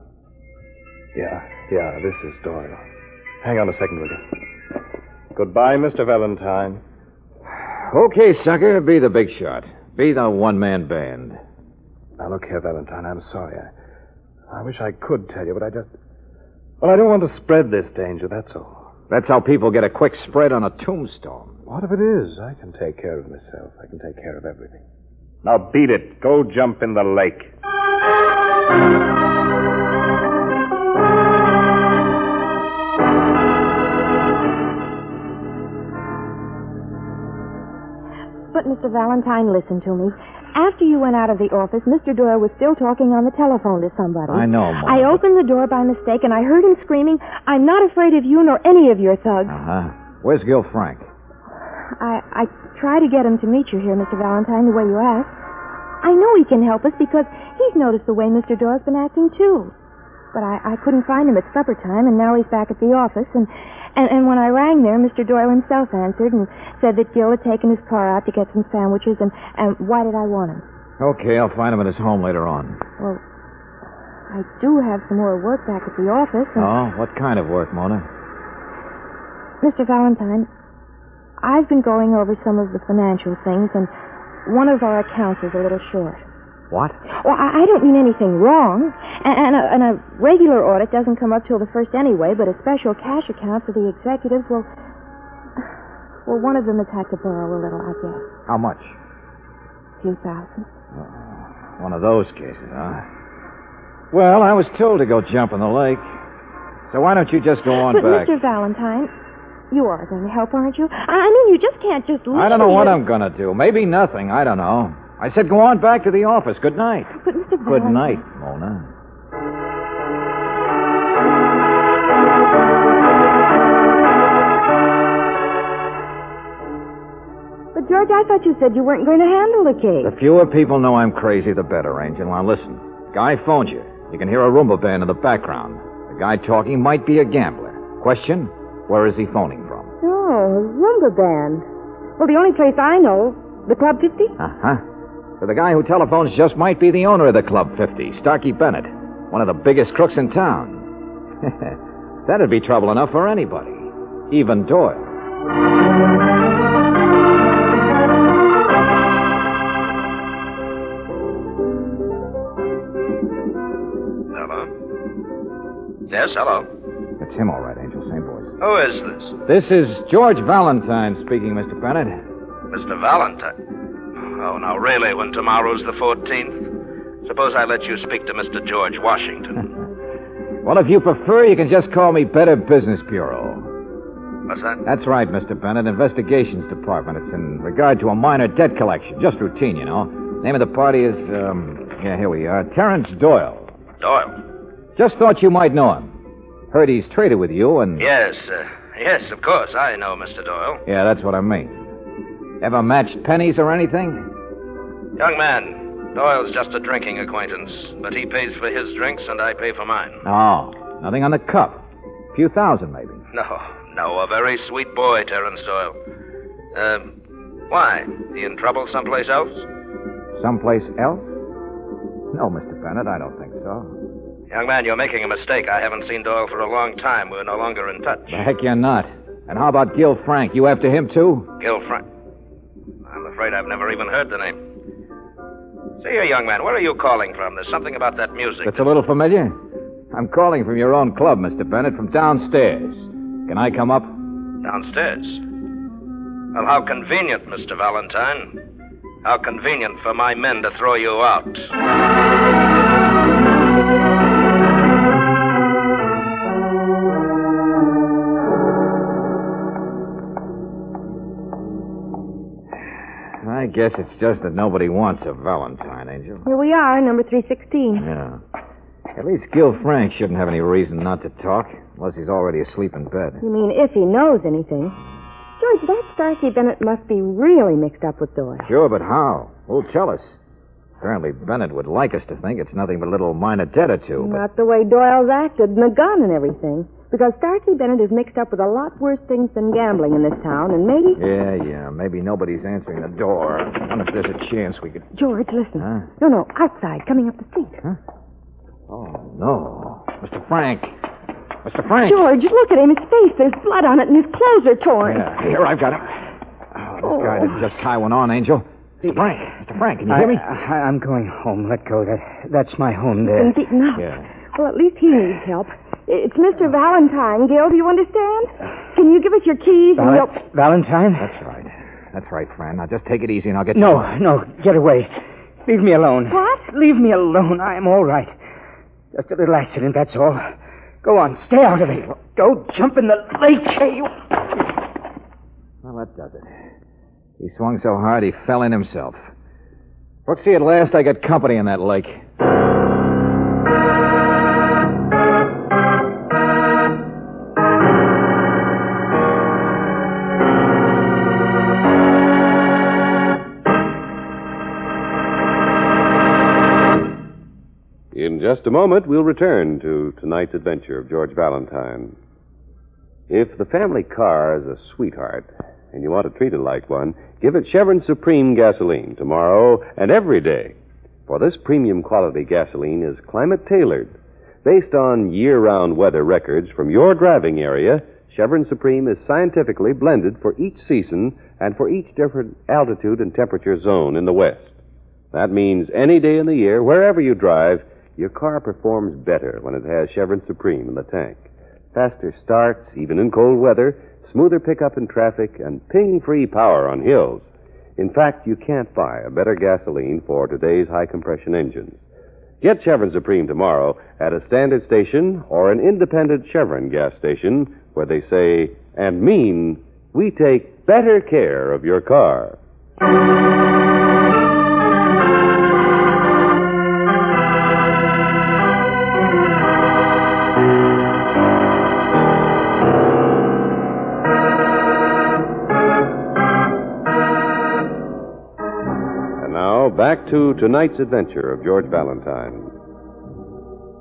Yeah, this is Doyle. Hang on a second, will you? Goodbye, Mr. Valentine. Okay, sucker, be the big shot. Be the one-man band. Now, look here, Valentine, I'm sorry. I wish I could tell you, but I just... Well, I don't want to spread this danger, that's all. That's how people get a quick spread on a tombstone. What if it is? I can take care of myself. I can take care of everything. Now, beat it. Go jump in the lake. But, Mr. Valentine, listen to me. After you went out of the office, Mr. Doyle was still talking on the telephone to somebody. I know, Mom. I opened the door by mistake, and I heard him screaming, "I'm not afraid of you nor any of your thugs." Uh-huh. Where's Gil Frank? I tried to get him to meet you here, Mr. Valentine, the way you asked. I know he can help us because he's noticed the way Mr. Doyle's been acting, too. But I couldn't find him at supper time, and now he's back at the office, and when I rang there, Mr. Doyle himself answered and said that Gil had taken his car out to get some sandwiches, and why did I want him? Okay, I'll find him at his home later on. Well, I do have some more work back at the office. And... Oh, what kind of work, Mona? Mr. Valentine, I've been going over some of the financial things, and one of our accounts is a little short. What? Well, I don't mean anything wrong. And a regular audit doesn't come up till the first anyway, but a special cash account for the executives, well, one of them has had to borrow a little, I guess. How much? A few thousand. One of those cases, huh? Well, I was told to go jump in the lake. So why don't you just go on back? But, Mr. Valentine, you are going to help, aren't you? I mean, you just can't just leave I don't know what here. I'm going to do. Maybe nothing. I don't know. I said go on back to the office. Good night. But, Mr. Valentine... Good night, Mona. But, George, I thought you said you weren't going to handle the case. The fewer people know I'm crazy, the better, Angel. Now, listen. Guy phoned you. You can hear a Roomba band in the background. The guy talking might be a gambler. Question, where is he phoning from? Oh, Roomba band. Well, the only place I know, the Club 50? Uh-huh. So the guy who telephones just might be the owner of the Club 50, Starkey Bennett, one of the biggest crooks in town. That'd be trouble enough for anybody, even Doyle. Hello? Yes, hello. It's him, all right, Angel. Same voice. Who is this? This is George Valentine speaking, Mr. Bennett. Mr. Valentine? Oh, now, really, when tomorrow's the 14th? Suppose I let you speak to Mr. George Washington. Well, if you prefer, you can just call me Better Business Bureau. What's that? That's right, Mr. Bennett. Investigations Department. It's in regard to a minor debt collection. Just routine, you know. Name of the party is, here we are. Terrence Doyle. Doyle? Just thought you might know him. Heard he's traded with you and... Yes, of course. I know Mr. Doyle. Yeah, that's what I mean. Ever matched pennies or anything? Young man, Doyle's just a drinking acquaintance, but he pays for his drinks and I pay for mine. Oh, nothing on the cup. A few thousand, maybe. No, a very sweet boy, Terrence Doyle. Why? He in trouble someplace else? Someplace else? No, Mr. Bennett, I don't think so. Young man, you're making a mistake. I haven't seen Doyle for a long time. We're no longer in touch. The heck you're not. And how about Gil Frank? You after him, too? Gil Frank? I'm afraid I've never even heard the name. See here, young man, where are you calling from? There's something about that music. That's a little familiar? I'm calling from your own club, Mr. Bennett, from downstairs. Can I come up? Downstairs? Well, how convenient, Mr. Valentine. How convenient for my men to throw you out. I guess it's just that nobody wants a Valentine, Angel. Here we are, number 316. Yeah. At least Gil Frank shouldn't have any reason not to talk, unless he's already asleep in bed. You mean if he knows anything? George, that Starkey Bennett must be really mixed up with Doyle. Sure, but how? Who'll tell us? Apparently Bennett would like us to think it's nothing but a little minor debt or two. But... Not the way Doyle's acted, and the gun and everything. Because Starkey Bennett is mixed up with a lot worse things than gambling in this town, and maybe... Yeah, maybe nobody's answering the door. I wonder if there's a chance we could... George, listen. Huh? No, outside, coming up the street. Huh? Oh, no. Mr. Frank. Mr. Frank. George, look at him. His face, there's blood on it, and his clothes are torn. Yeah, here, I've got him. Oh, this guy didn't just tie one on, Angel. Mr. Frank, can you hear me? I'm going home. Let go. That's my home there. He's been beaten up. Yeah. Well, at least he needs help. It's Mr. Valentine, Gil. Do you understand? Can you give us your keys and your... Valentine? That's right, Fran. Now, just take it easy and I'll get No, get away. Leave me alone. What? Leave me alone. I am all right. Just a little accident, that's all. Go on, stay out of it. Don't jump in the lake. Well, that does it. He swung so hard he fell in himself. Brooksy, at last I got company in that lake. In just a moment, we'll return to tonight's adventure of George Valentine. If the family car is a sweetheart, and you want to treat it like one, give it Chevron Supreme gasoline tomorrow and every day. For this premium quality gasoline is climate-tailored. Based on year-round weather records from your driving area, Chevron Supreme is scientifically blended for each season and for each different altitude and temperature zone in the West. That means any day in the year, wherever you drive, your car performs better when it has Chevron Supreme in the tank. Faster starts, even in cold weather, smoother pickup in traffic, and ping-free power on hills. In fact, you can't buy a better gasoline for today's high-compression engines. Get Chevron Supreme tomorrow at a standard station or an independent Chevron gas station where they say and mean, we take better care of your car. Back to tonight's adventure of George Valentine.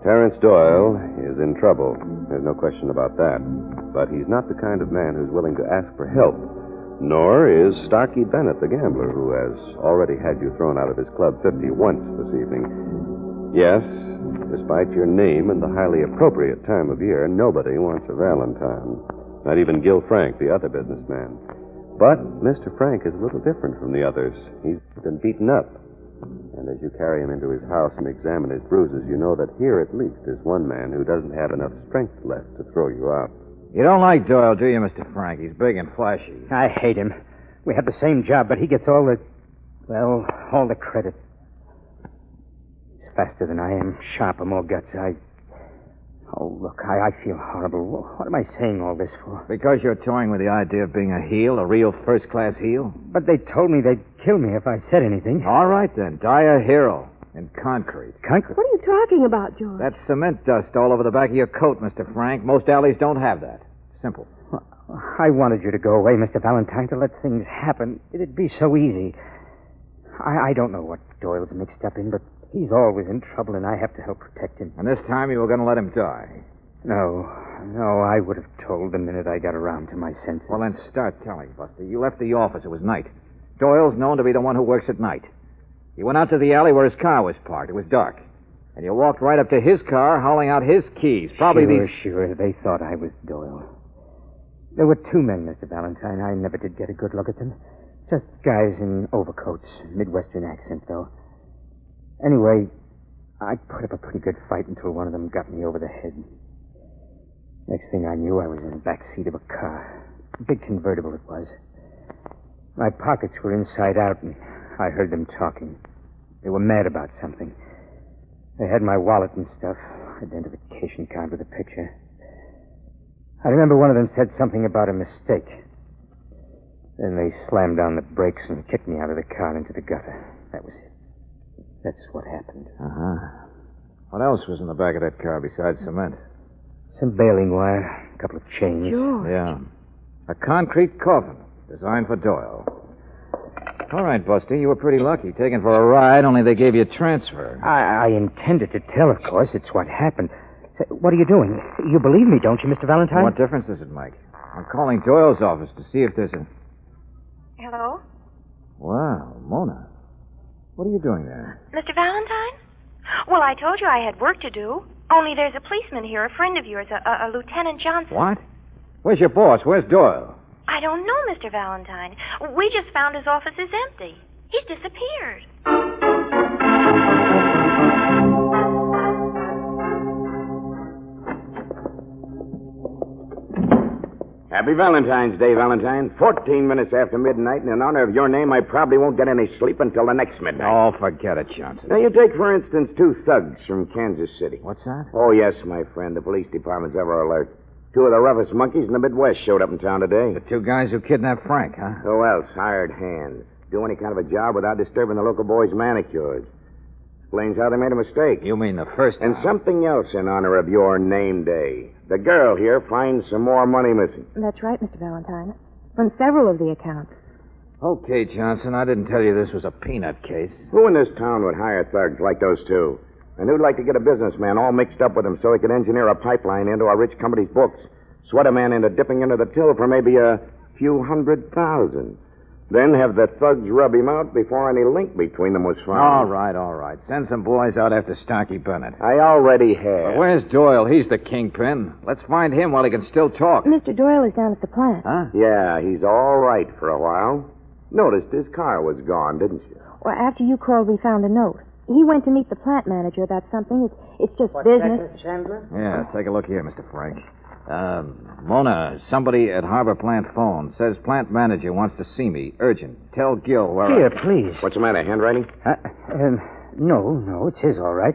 Terence Doyle is in trouble. There's no question about that. But he's not the kind of man who's willing to ask for help. Nor is Starkey Bennett, the gambler, who has already had you thrown out of his Club 50 once this evening. Yes, despite your name and the highly appropriate time of year, nobody wants a Valentine. Not even Gil Frank, the other businessman. But Mr. Frank is a little different from the others. He's been beaten up. And as you carry him into his house and examine his bruises, you know that here at least is one man who doesn't have enough strength left to throw you out. You don't like Doyle, do you, Mr. Frank? He's big and flashy. I hate him. We have the same job, but he gets all the credit. He's faster than I am, sharper, more guts. Oh, look, I feel horrible. What am I saying all this for? Because you're toying with the idea of being a heel, a real first-class heel? But they told me they'd kill me if I said anything. All right, then. Die a hero. In concrete. Concrete? What are you talking about, George? That's cement dust all over the back of your coat, Mr. Frank. Most alleys don't have that. Simple. I wanted you to go away, Mr. Valentine, to let things happen. It'd be so easy. I don't know what Doyle's mixed up in, but he's always in trouble, and I have to help protect him. And this time you were going to let him die? No, I would have told the minute I got around to my senses. Well, then start telling, Buster. You left the office. It was night. Doyle's known to be the one who works at night. You went out to the alley where his car was parked. It was dark. And you walked right up to his car, hauling out his keys. Sure. They thought I was Doyle. There were two men, Mr. Valentine. I never did get a good look at them. Just guys in overcoats. Midwestern accent, though. Anyway, I put up a pretty good fight until one of them got me over the head. Next thing I knew, I was in the back seat of a car. A big convertible it was. My pockets were inside out, and I heard them talking. They were mad about something. They had my wallet and stuff, identification card with a picture. I remember one of them said something about a mistake. Then they slammed down the brakes and kicked me out of the car into the gutter. That was it. That's what happened. Uh-huh. What else was in the back of that car besides cement? Some baling wire, a couple of chains. George. Yeah. A concrete coffin designed for Doyle. All right, Buster, you were pretty lucky. Taken for a ride, only they gave you a transfer. I intended to tell, of course. It's what happened. Say, what are you doing? You believe me, don't you, Mr. Valentine? What difference does it make? I'm calling Doyle's office to see if there's a... Hello? Wow, Mona. What are you doing there? Mr. Valentine? Well, I told you I had work to do. Only there's a policeman here, a friend of yours, a Lieutenant Johnson. What? Where's your boss? Where's Doyle? I don't know, Mr. Valentine. We just found his office is empty. He's disappeared. Happy Valentine's Day, Valentine. 14 minutes after midnight, and in honor of your name, I probably won't get any sleep until the next midnight. Oh, forget it, Johnson. Now, you take, for instance, 2 thugs from Kansas City. What's that? Oh, yes, my friend. The police department's ever alert. 2 of the roughest monkeys in the Midwest showed up in town today. The 2 guys who kidnapped Frank, huh? Who else? Hired hands. Do any kind of a job without disturbing the local boys' manicures. Explains how they made a mistake. You mean the first And something else in honor of your name day. The girl here finds some more money missing. That's right, Mr. Valentine. From several of the accounts. Okay, Johnson, I didn't tell you this was a peanut case. Who in this town would hire thugs like those 2? And who'd like to get a businessman all mixed up with him so he could engineer a pipeline into a rich company's books? Sweat a man into dipping into the till for maybe a few $100,000. Then have the thugs rub him out before any link between them was found. All right. Send some boys out after Starkey Bennett. I already have. But where's Doyle? He's the kingpin. Let's find him while he can still talk. Mr. Doyle is down at the plant. Huh? Yeah, he's all right for a while. Noticed his car was gone, didn't you? Well, after you called, we found a note. He went to meet the plant manager about something. It's just business. Mr. Chandler? Yeah, take a look here, Mr. Frank. Mona, somebody at Harbor Plant phone. Says plant manager wants to see me. Urgent. Tell Gil where Here, please. What's the matter, handwriting? No, it's his, all right.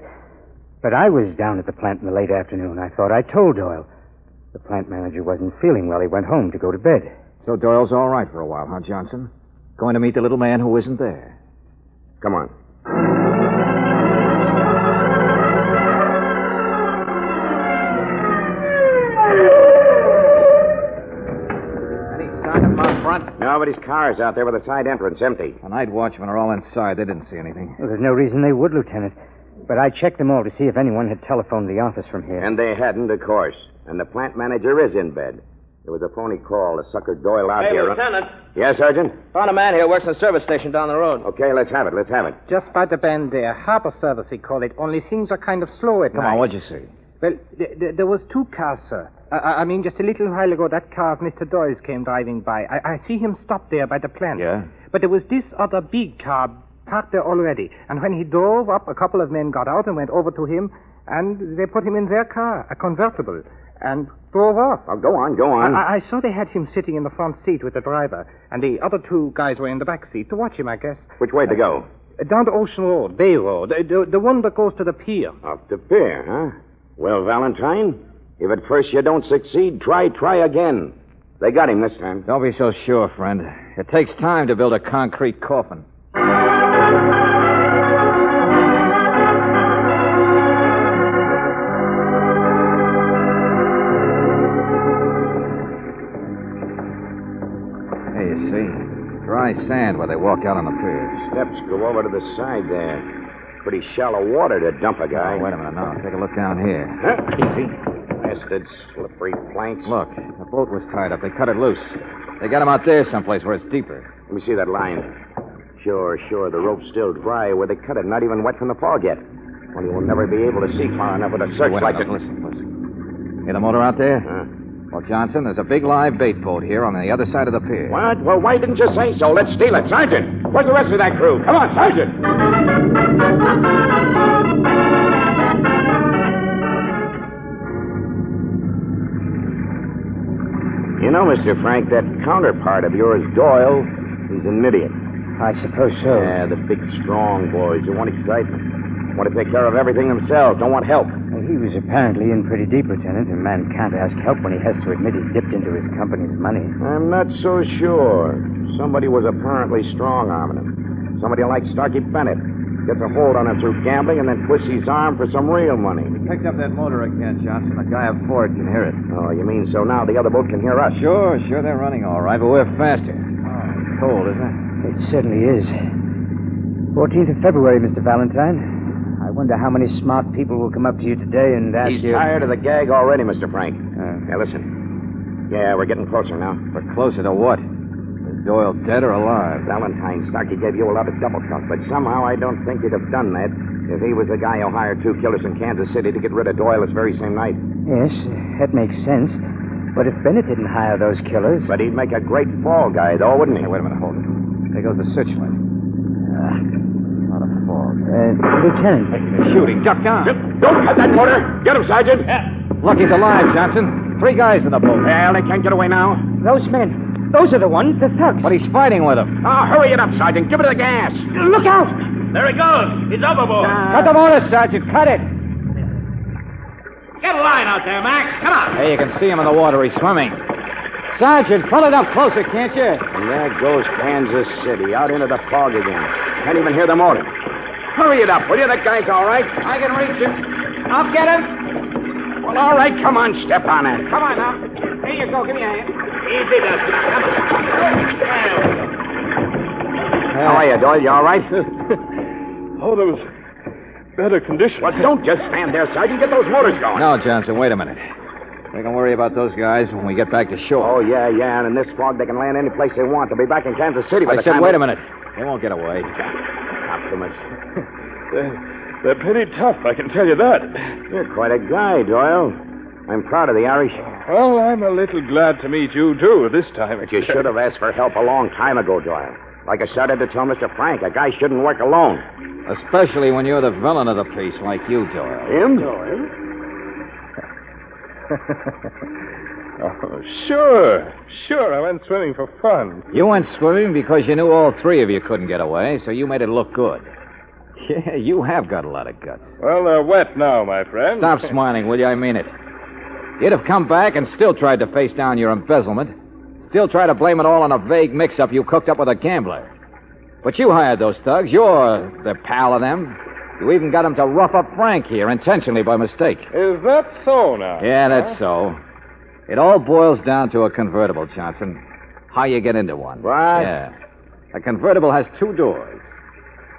But I was down at the plant in the late afternoon. I thought I told Doyle. The plant manager wasn't feeling well. He went home to go to bed. So Doyle's all right for a while, huh, Johnson? Going to meet the little man who isn't there. Come on. Nobody's car's out there with the side entrance empty. The night watchmen are all inside. They didn't see anything. Well, there's no reason they would, Lieutenant. But I checked them all to see if anyone had telephoned the office from here. And they hadn't, of course. And the plant manager is in bed. There was a phony call to sucker Doyle out here. Lieutenant. Yes, Sergeant? Found a man here, works in a service station down the road. Okay, let's have it. Just by the bend there. Harbor service, he called it. Only things are kind of slow at night. Come on, what'd you see? Well, there was 2 cars, sir. I mean, just a little while ago, that car of Mr. Doyle's came driving by. I see him stop there by the plant. Yeah? But there was this other big car parked there already. And when he drove up, a couple of men got out and went over to him, and they put him in their car, a convertible, and drove off. Oh, go on. I saw they had him sitting in the front seat with the driver, and the other 2 guys were in the back seat to watch him, I guess. Which way to go? Down to Ocean Road, Bay Road, the one that goes to the pier. Up the pier, huh? Well, Valentine, if at first you don't succeed, try again. They got him this time. Don't be so sure, friend. It takes time to build a concrete coffin. Hey, you see? Dry sand where they walk out on the pier. Steps go over to the side there. Pretty shallow water to dump a guy. Oh, wait a minute. Now, take a look down here. Huh? Easy. Bastard, slippery planks. Look, the boat was tied up. They cut it loose. They got him out there someplace where it's deeper. Let me see that line. Sure. The rope's still dry where they cut it. Not even wet from the fog yet. Only we'll never be able to see far enough with a searchlight. Listen. Hear the motor out there? Well, Johnson, there's a big live bait boat here on the other side of the pier. What? Well, why didn't you say so? Let's steal it. Sergeant, where's the rest of that crew? Come on, Sergeant! You know, Mr. Frank, that counterpart of yours, Doyle, is an idiot. I suppose so. Yeah, the big, strong boys who want excitement. Want to take care of everything themselves, don't want help. Well, he was apparently in pretty deep, Lieutenant. A man can't ask help when he has to admit he's dipped into his company's money. I'm not so sure. Somebody was apparently strong-arming him. Somebody like Starkey Bennett. Gets a hold on him through gambling and then twists his arm for some real money. Picked up that motor again, Johnson. The guy aboard can hear it. Oh, you mean so now the other boat can hear us? Sure, they're running all right, but we're faster. Oh, it's cold, isn't it? It certainly is. 14th of February, Mr. Valentine. I wonder how many smart people will come up to you today and ask He's you... tired of the gag already, Mr. Frank. Yeah, listen. Yeah, we're getting closer now. But closer to what? Is Doyle dead or alive? Valentine Starkey gave you a lot of double talk, but somehow I don't think he'd have done that if he was the guy who hired 2 killers in Kansas City to get rid of Doyle this very same night. Yes, that makes sense. But if Bennett didn't hire those killers... But he'd make a great fall guy, though, wouldn't he? Hey, wait a minute, hold it. There goes the searchlight. A lot of fog. Lieutenant. They're shooting. Duck down. Don't cut that motor. Get him, Sergeant. Look, he's alive, Johnson. 3 guys in the boat. Well, they can't get away now. Those men. Those are the ones, the thugs. But he's fighting with them. Oh, hurry it up, Sergeant. Give it the gas. Look out! There he goes. He's overboard. Cut the motor, Sergeant. Cut it. Get a line out there, Max. Come on. Hey, you can see him in the water. He's swimming. Sergeant, pull it up closer, can't you? And there goes Kansas City, out into the fog again. Can't even hear the motor. Hurry it up, will you? That guy's all right. I can reach him. I'll get him. Well, all right, come on, step on it. Come on now. Here you go. Give me a hand. Easy, Dusty. Come on. How are you, Doyle? You all right? Oh, there was better conditions. Well, don't just stand there, Sergeant. Get those motors going. No, Johnson, wait a minute. We can worry about those guys when we get back to shore. Oh, yeah, and in this fog, they can land any place they want. They'll be back in Kansas City by the said, time... wait a minute. They won't get away. Optimist. They're pretty tough, I can tell you that. You're quite a guy, Doyle. I'm proud of the Irish. Well, I'm a little glad to meet you, too, this time. But you should have asked for help a long time ago, Doyle. Like I started to tell Mr. Frank, a guy shouldn't work alone. Especially when you're the villain of the piece, like you, Doyle. Him? Doyle? Oh, sure. I went swimming for fun. You went swimming because you knew all 3 of you couldn't get away, so you made it look good. Yeah, you have got a lot of guts. Well, they're wet now, my friend. Stop smiling, will you? I mean it. You'd have come back and still tried to face down your embezzlement. Still try to blame it all on a vague mix-up you cooked up with a gambler. But you hired those thugs. You're the pal of them. You even got them to rough up Frank here intentionally by mistake. Is that so now? Yeah, that's so. It all boils down to a convertible, Johnson. How you get into one. Right. Yeah. A convertible has 2 doors.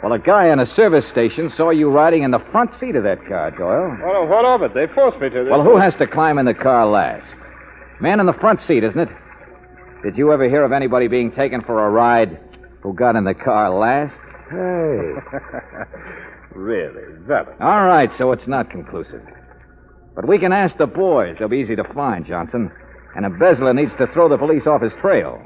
Well, a guy in a service station saw you riding in the front seat of that car, Doyle. Well, what of it? They forced me to. Well, who has to climb in the car last? Man in the front seat, isn't it? Did you ever hear of anybody being taken for a ride who got in the car last? Hey. Really? That? All right, so it's not conclusive. But we can ask the boys. They'll be easy to find, Johnson. An embezzler needs to throw the police off his trail.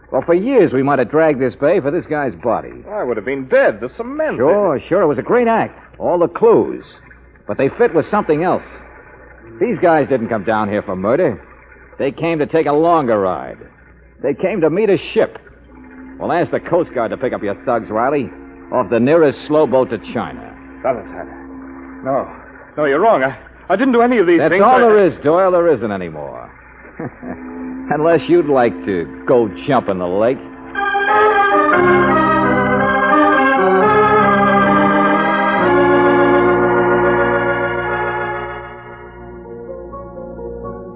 Well, for years we might have dragged this bay for this guy's body. I would have been dead. The cement. Sure. It was a great act. All the clues. But they fit with something else. These guys didn't come down here for murder. They came to take a longer ride. They came to meet a ship. Well, ask the Coast Guard to pick up your thugs, Riley, off the nearest slow boat to China. Valentine. No, you're wrong. I didn't do any of these That's things. That's all there is, Doyle. There isn't any more. Unless you'd like to go jump in the lake.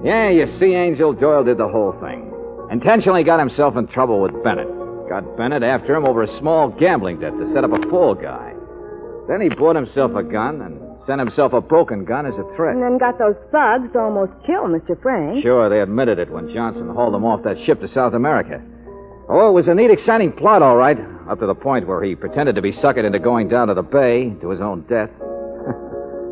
Yeah, you see, Angel, Doyle did the whole thing. Intentionally got himself in trouble with Bennett. Got Bennett after him over a small gambling debt to set up a fall guy. Then he bought himself a gun and sent himself a broken gun as a threat. And then got those thugs to almost kill Mr. Frank. Sure, they admitted it when Johnson hauled them off that ship to South America. Oh, it was a neat, exciting plot, all right, up to the point where he pretended to be suckered into going down to the bay to his own death.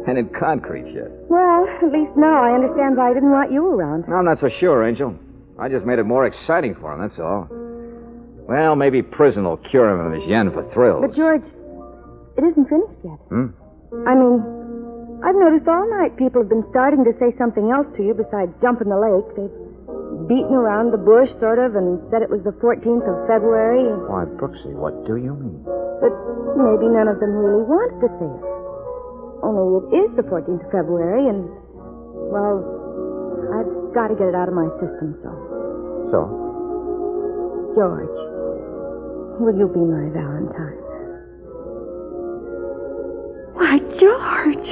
And in concrete yet. Well, at least now I understand why he didn't want you around. I'm not so sure, Angel. I just made it more exciting for him, that's all. Well, maybe prison will cure him of his yen for thrills. But, George, it isn't finished yet. I mean, I've noticed all night people have been starting to say something else to you besides jump in the lake. They've beaten around the bush, sort of, and said it was the 14th of February. Why, Brooksy, what do you mean? But maybe none of them really want to say it. Only it is the 14th of February, and, well, I've got to get it out of my system, so. So? George, will you be my Valentine? Why, George.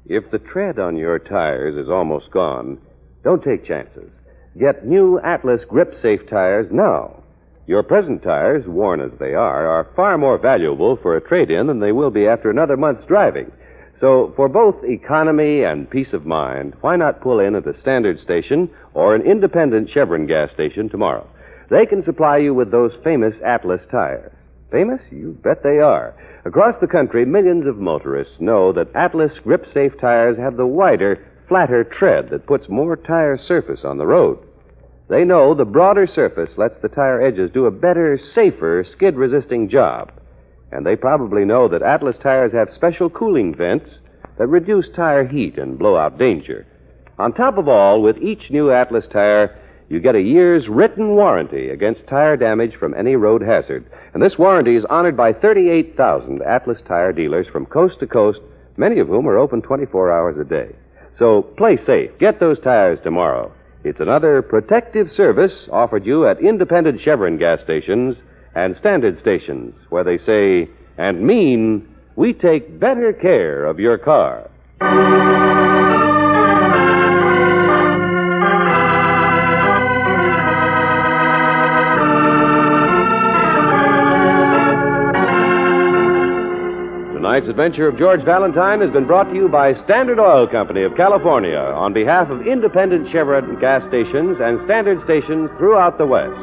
If the tread on your tires is almost gone, don't take chances. Get new Atlas Grip Safe tires now. Your present tires, worn as they are far more valuable for a trade-in than they will be after another month's driving. So, for both economy and peace of mind, why not pull in at a standard station or an independent Chevron gas station tomorrow? They can supply you with those famous Atlas tires. Famous? You bet they are. Across the country, millions of motorists know that Atlas Grip Safe tires have the wider, flatter tread that puts more tire surface on the road. They know the broader surface lets the tire edges do a better, safer, skid-resisting job. And they probably know that Atlas tires have special cooling vents that reduce tire heat and blowout danger. On top of all, with each new Atlas tire, you get a year's written warranty against tire damage from any road hazard. And this warranty is honored by 38,000 Atlas tire dealers from coast to coast, many of whom are open 24 hours a day. So play safe. Get those tires tomorrow. It's another protective service offered you at independent Chevron gas stations and standard stations where they say and mean we take better care of your car. Tonight's adventure of George Valentine has been brought to you by Standard Oil Company of California on behalf of independent Chevron gas stations and standard stations throughout the West.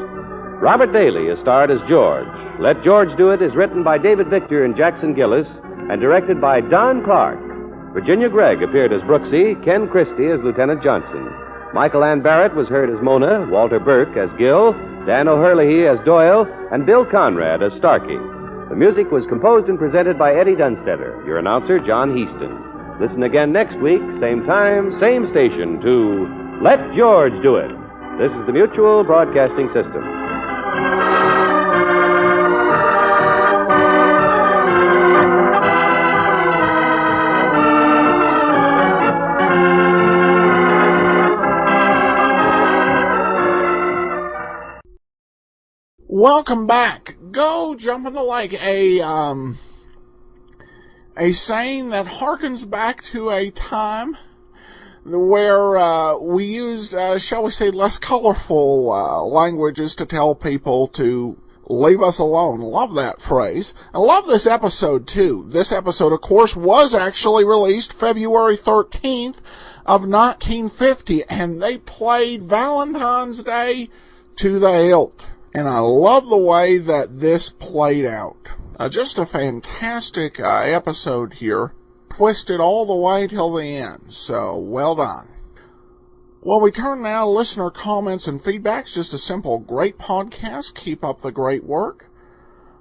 Robert Bailey is starred as George. Let George Do It is written by David Victor and Jackson Gillis and directed by Don Clark. Virginia Gregg appeared as Brooksy, Ken Christie as Lieutenant Johnson. Michael Ann Barrett was heard as Mona, Walter Burke as Gil, Dan O'Hurley as Doyle, and Bill Conrad as Starkey. The music was composed and presented by Eddie Dunstetter, your announcer, John Heaston. Listen again next week, same time, same station, to Let George Do It. This is the Mutual Broadcasting System. Welcome back. Go jump in the lake. A saying that harkens back to a time where we used, shall we say, less colorful languages to tell people to leave us alone. Love that phrase. I love this episode, too. This episode, of course, was actually released February 13th of 1950, and they played Valentine's Day to the hilt. And I love the way that this played out. Just a fantastic episode here. Twisted all the way till the end. So, well done. Well, we turn now to listener comments and feedbacks. Just a simple, great podcast. Keep up the great work.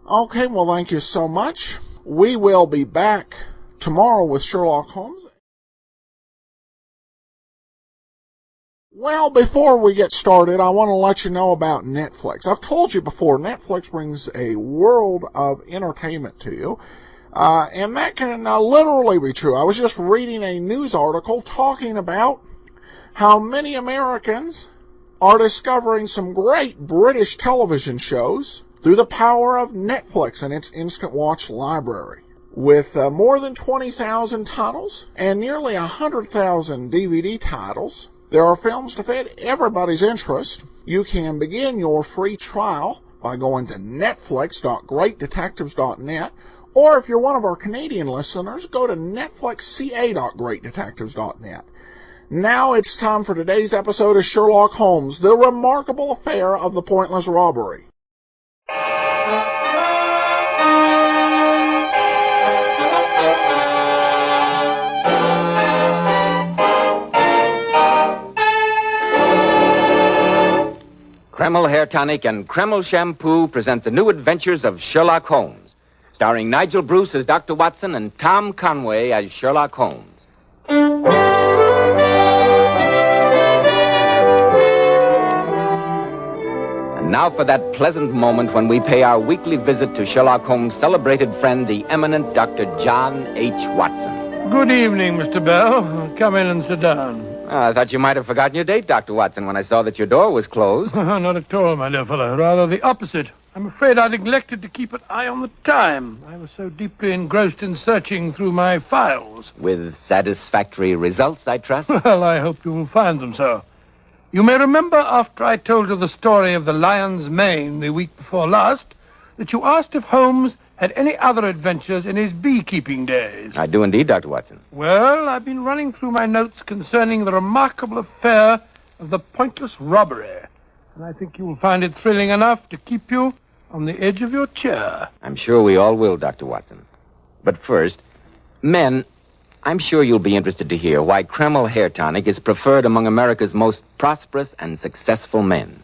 Okay, well, thank you so much. We will be back tomorrow with Sherlock Holmes. Well, before we get started, I want to let you know about Netflix. I've told you before, Netflix brings a world of entertainment to you, and that can literally be true. I was just reading a news article talking about how many Americans are discovering some great British television shows through the power of Netflix and its Instant Watch library. With more than 20,000 titles and nearly 100,000 DVD titles, there are films to fit everybody's interest. You can begin your free trial by going to netflix.greatdetectives.net, or if you're one of our Canadian listeners, go to netflixca.greatdetectives.net. Now it's time for today's episode of Sherlock Holmes, The Remarkable Affair of the Pointless Robbery. Kreml Hair Tonic and Kreml Shampoo present the new adventures of Sherlock Holmes, starring Nigel Bruce as Dr. Watson and Tom Conway as Sherlock Holmes. And now for that pleasant moment when we pay our weekly visit to Sherlock Holmes' celebrated friend, the eminent Dr. John H. Watson. Good evening, Mr. Bell. Come in and sit down. I thought you might have forgotten your date, Dr. Watson, when I saw that your door was closed. Not at all, my dear fellow. Rather the opposite. I'm afraid I neglected to keep an eye on the time. I was so deeply engrossed in searching through my files. With satisfactory results, I trust? Well, I hope you will find them so. You may remember after I told you the story of the lion's mane the week before last, that you asked if Holmes had any other adventures in his beekeeping days. I do indeed, Dr. Watson. Well, I've been running through my notes concerning the remarkable affair of the pointless robbery. And I think you will find it thrilling enough to keep you on the edge of your chair. I'm sure we all will, Dr. Watson. But first, men, I'm sure you'll be interested to hear why Kreml Hair Tonic is preferred among America's most prosperous and successful men.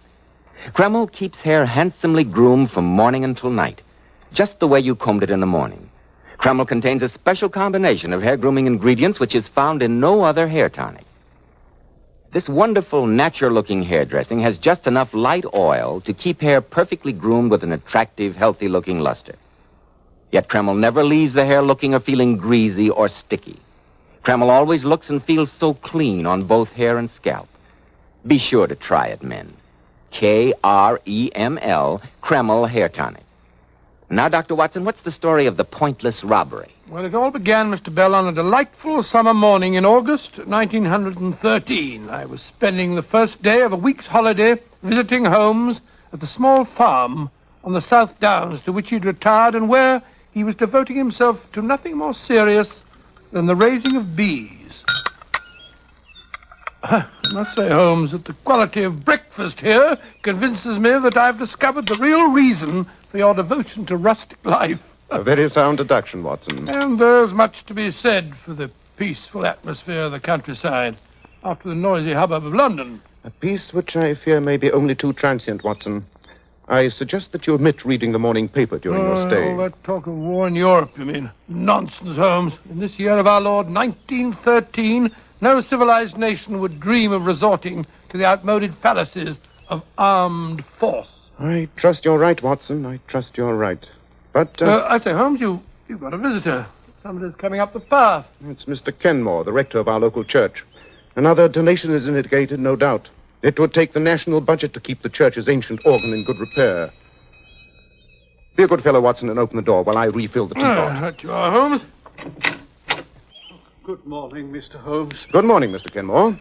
Kreml keeps hair handsomely groomed from morning until night, just the way you combed it in the morning. Kreml contains a special combination of hair grooming ingredients which is found in no other hair tonic. This wonderful, natural-looking hairdressing has just enough light oil to keep hair perfectly groomed with an attractive, healthy-looking luster. Yet Kreml never leaves the hair looking or feeling greasy or sticky. Kreml always looks and feels so clean on both hair and scalp. Be sure to try it, men. Kreml, Kreml Hair Tonic. Now, Dr. Watson, what's the story of the pointless robbery? Well, it all began, Mr. Bell, on a delightful summer morning in August 1913. I was spending the first day of a week's holiday visiting Holmes at the small farm on the South Downs to which he'd retired and where he was devoting himself to nothing more serious than the raising of bees. I must say, Holmes, that the quality of breakfast here convinces me that I've discovered the real reason for your devotion to rustic life. A very sound deduction, Watson. And there's much to be said for the peaceful atmosphere of the countryside after the noisy hubbub of London. A peace which I fear may be only too transient, Watson. I suggest that you omit reading the morning paper during your stay. All that talk of war in Europe, you mean? Nonsense, Holmes. In this year of our Lord, 1913... no civilized nation would dream of resorting to the outmoded fallacies of armed force. I trust you're right, Watson. I trust you're right. But, I say, Holmes, you've got a visitor. Somebody's coming up the path. It's Mr. Kenmore, the rector of our local church. Another donation is indicated, no doubt. It would take the national budget to keep the church's ancient organ in good repair. Be a good fellow, Watson, and open the door while I refill the teapot. That you are, Holmes. Good morning, Mr. Holmes. Good morning, Mr. Kenmore.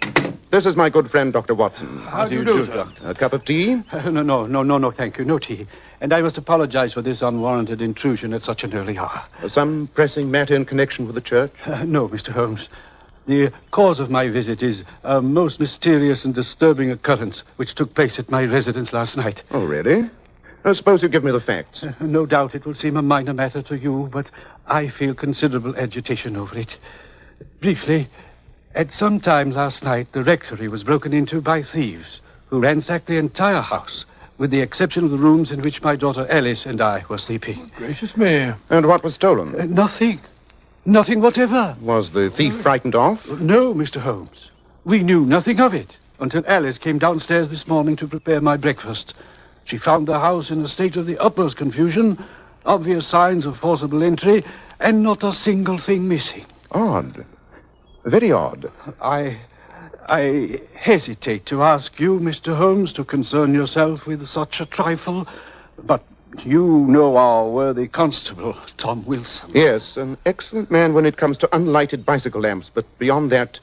This is my good friend, Dr. Watson. How do you do, Doctor? A cup of tea? No, thank you. No tea. And I must apologize for this unwarranted intrusion at such an early hour. Some pressing matter in connection with the church? No, Mr. Holmes. The cause of my visit is a most mysterious and disturbing occurrence which took place at my residence last night. Oh, really? Suppose you give me the facts. No doubt it will seem a minor matter to you, but I feel considerable agitation over it. Briefly, at some time last night, the rectory was broken into by thieves who ransacked the entire house, with the exception of the rooms in which my daughter Alice and I were sleeping. Gracious me. And what was stolen? Nothing. Nothing whatever. Was the thief frightened off? No, Mr. Holmes. We knew nothing of it until Alice came downstairs this morning to prepare my breakfast. She found the house in a state of the utmost confusion, obvious signs of forcible entry, and not a single thing missing. Odd. Very odd. I hesitate to ask you, Mr. Holmes, to concern yourself with such a trifle, but you know our worthy constable, Tom Wilson. Yes, an excellent man when it comes to unlighted bicycle lamps, but beyond that...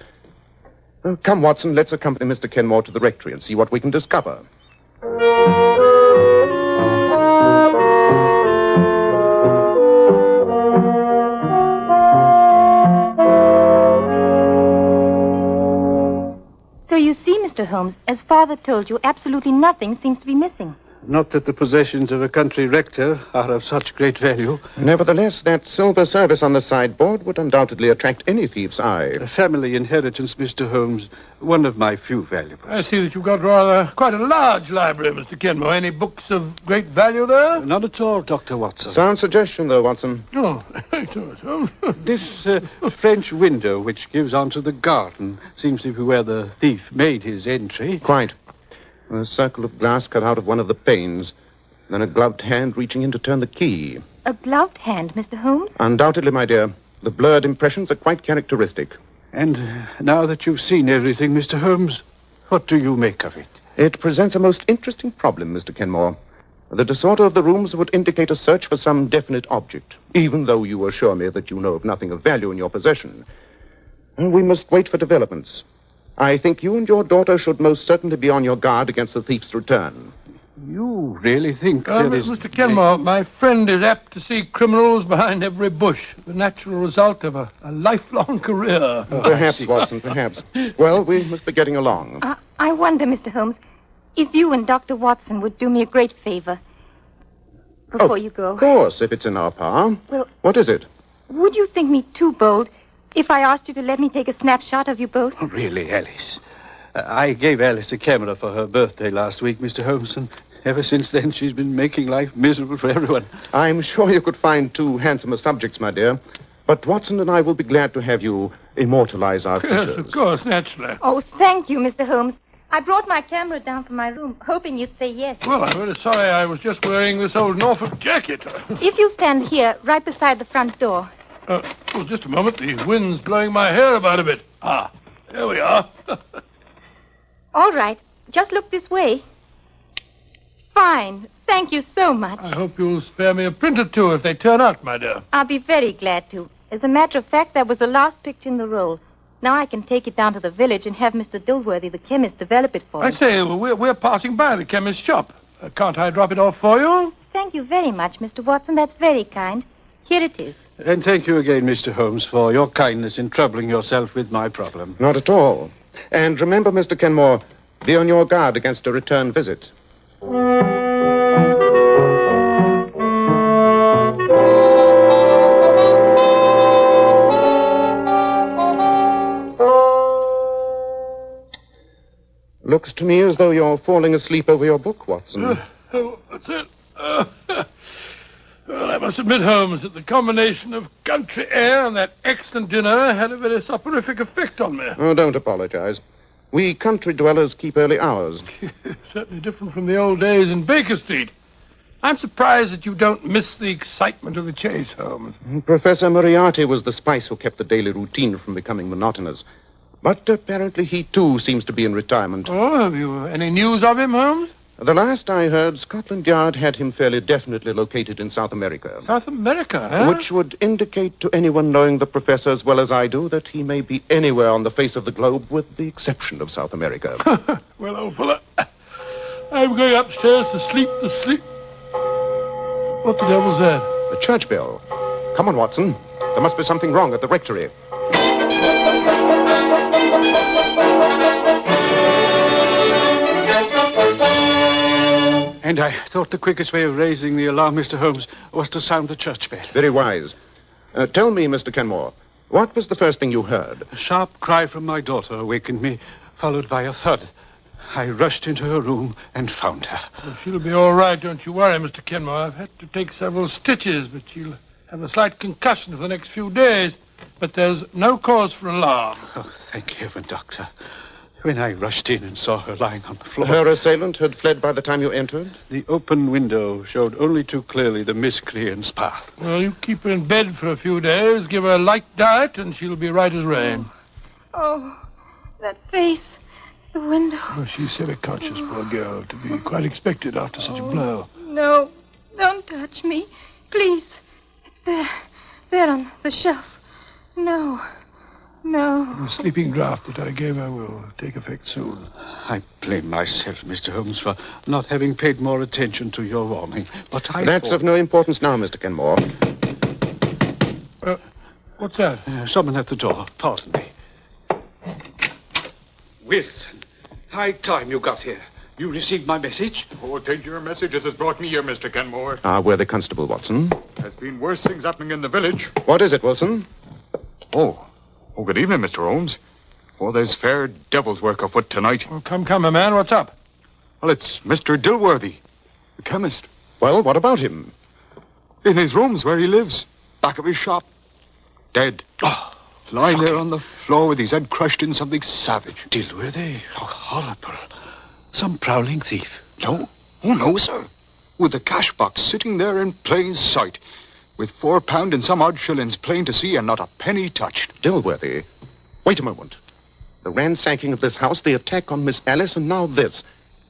come, Watson, let's accompany Mr. Kenmore to the rectory and see what we can discover. So you see, Mr. Holmes, as Father told you, absolutely nothing seems to be missing. Not that the possessions of a country rector are of such great value. Nevertheless, that silver service on the sideboard would undoubtedly attract any thief's eye. A family inheritance, Mr. Holmes. One of my few valuables. I see that you've got quite a large library, Mr. Kenmore. Any books of great value there? Not at all, Dr. Watson. Sound suggestion, though, Watson. Oh, This French window, which gives onto the garden, seems to be where the thief made his entry. Quite. A circle of glass cut out of one of the panes. Then a gloved hand reaching in to turn the key. A gloved hand, Mr. Holmes? Undoubtedly, my dear. The blurred impressions are quite characteristic. And now that you've seen everything, Mr. Holmes, what do you make of it? It presents a most interesting problem, Mr. Kenmore. The disorder of the rooms would indicate a search for some definite object, even though you assure me that you know of nothing of value in your possession. And we must wait for developments. I think you and your daughter should most certainly be on your guard against the thief's return. You really think there is... Mr. Kenmore, my friend is apt to see criminals behind every bush, the natural result of a lifelong career. Perhaps, Watson, perhaps. Well, we must be getting along. I wonder, Mr. Holmes, if you and Dr. Watson would do me a great favor before you go. Of course, if it's in our power. Well, what is it? Would you think me too bold if I asked you to let me take a snapshot of you both? Really, Alice. I gave Alice a camera for her birthday last week, Mr. Holmes, and ever since then she's been making life miserable for everyone. I'm sure you could find two handsomer subjects, my dear. But Watson and I will be glad to have you immortalize our features. Yes, of course, naturally. Oh, thank you, Mr. Holmes. I brought my camera down from my room, hoping you'd say yes. Well, I'm very sorry. I was just wearing this old Norfolk jacket. If you stand here, right beside the front door. Just a moment. The wind's blowing my hair about a bit. There we are. All right. Just look this way. Fine. Thank you so much. I hope you'll spare me a print or two if they turn out, my dear. I'll be very glad to. As a matter of fact, that was the last picture in the roll. Now I can take it down to the village and have Mr. Dilworthy, the chemist, develop it for me. I say, we're passing by the chemist's shop. Can't I drop it off for you? Thank you very much, Mr. Watson. That's very kind. Here it is. And thank you again, Mr. Holmes, for your kindness in troubling yourself with my problem. Not at all. And remember, Mr. Kenmore, be on your guard against a return visit. Looks to me as though you're falling asleep over your book, Watson. What's it? Well, I must admit, Holmes, that the combination of country air and that excellent dinner had a very soporific effect on me. Oh, don't apologize. We country dwellers keep early hours. Certainly different from the old days in Baker Street. I'm surprised that you don't miss the excitement of the chase, Holmes. Professor Moriarty was the spice who kept the daily routine from becoming monotonous. But apparently he, too, seems to be in retirement. Oh, have you any news of him, Holmes? The last I heard, Scotland Yard had him fairly definitely located in South America. South America, huh? Which would indicate to anyone knowing the professor as well as I do that he may be anywhere on the face of the globe with the exception of South America. Well, old fella, I'm going upstairs to sleep. What the devil's that? The church bell. Come on, Watson. There must be something wrong at the rectory. And I thought the quickest way of raising the alarm, Mr. Holmes, was to sound the church bell. Very wise. Tell me, Mr. Kenmore, what was the first thing you heard? A sharp cry from my daughter awakened me, followed by a thud. I rushed into her room and found her. Well, she'll be all right, don't you worry, Mr. Kenmore. I've had to take several stitches, but she'll have a slight concussion for the next few days. But there's no cause for alarm. Oh, thank heaven, Doctor. When I rushed in and saw her lying on the floor... Her assailant had fled by the time you entered? The open window showed only too clearly the miscreant's path. Well, you keep her in bed for a few days, give her a light diet, and she'll be right as rain. Oh, that face, the window. Oh, she's semi-conscious, poor girl, to be quite expected after such a blow. No, don't touch me. Please. There on the shelf. No. The sleeping draught that I gave her will take effect soon. I blame myself, Mr. Holmes, for not having paid more attention to your warning. But That's of no importance now, Mr. Kenmore. What's that? Someone at the door. Pardon me. Wilson, high time you got here. You received my message? Oh, take your message as has brought me here, Mr. Kenmore. Worthy Constable Watson. There's been worse things happening in the village. What is it, Wilson? Oh, good evening, Mr. Holmes. Oh, there's fair devil's work afoot tonight. Oh, come, my man. What's up? Well, it's Mr. Dilworthy, the chemist. Well, what about him? In his rooms where he lives, back of his shop. Dead. Lying there on the floor with his head crushed in something savage. Dilworthy? How horrible. Some prowling thief? No. Oh, no, sir. With the cash box sitting there in plain sight. with £4 and some odd shillings plain to see and not a penny touched. Dilworthy, wait a moment. The ransacking of this house, the attack on Miss Alice, and now this.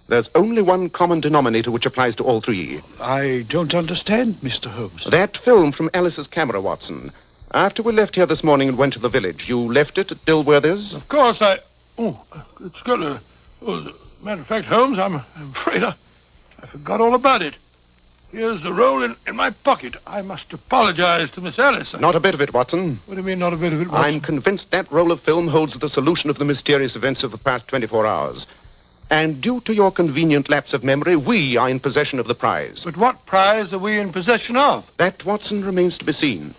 There's only one common denominator which applies to all three. I don't understand, Mr. Holmes. That film from Alice's camera, Watson. After we left here this morning and went to the village, you left it at Dilworthy's? Of course, it's got a... matter of fact, Holmes, I'm afraid I forgot all about it. Here's the roll in my pocket. I must apologize to Miss Alice. Not a bit of it, Watson. What do you mean, not a bit of it, Watson? I'm convinced that roll of film holds the solution of the mysterious events of the past 24 hours. And due to your convenient lapse of memory, we are in possession of the prize. But what prize are we in possession of? That, Watson, remains to be seen.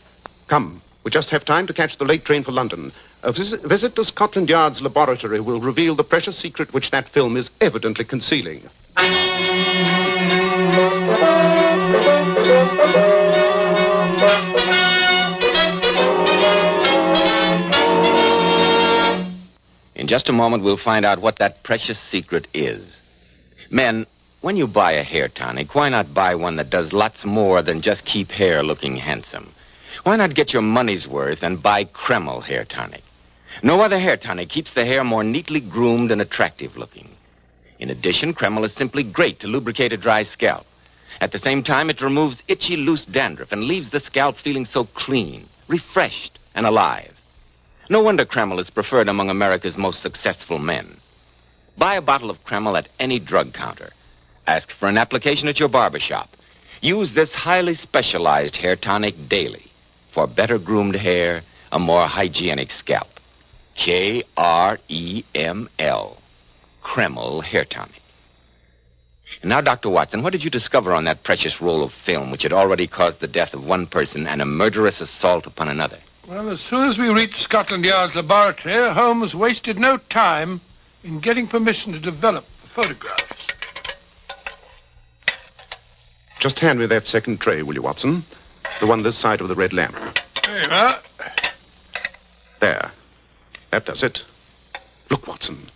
Come, we just have time to catch the late train for London. A visit to Scotland Yard's laboratory will reveal the precious secret which that film is evidently concealing. In just a moment, we'll find out what that precious secret is. Men, when you buy a hair tonic, why not buy one that does lots more than just keep hair looking handsome? Why not get your money's worth and buy Kreml hair tonic? No other hair tonic keeps the hair more neatly groomed and attractive looking. In addition, Kreml is simply great to lubricate a dry scalp. At the same time, it removes itchy, loose dandruff and leaves the scalp feeling so clean, refreshed, and alive. No wonder Kreml is preferred among America's most successful men. Buy a bottle of Kreml at any drug counter. Ask for an application at your barber shop. Use this highly specialized hair tonic daily for better groomed hair, a more hygienic scalp. Kreml. Kreml hair tonic. And now, Dr. Watson, what did you discover on that precious roll of film which had already caused the death of one person and a murderous assault upon another? Well, as soon as we reached Scotland Yard's laboratory, Holmes wasted no time in getting permission to develop the photographs. Just hand me that second tray, will you, Watson? The one this side of the red lamp. There you are. There. That does it. Look, Watson.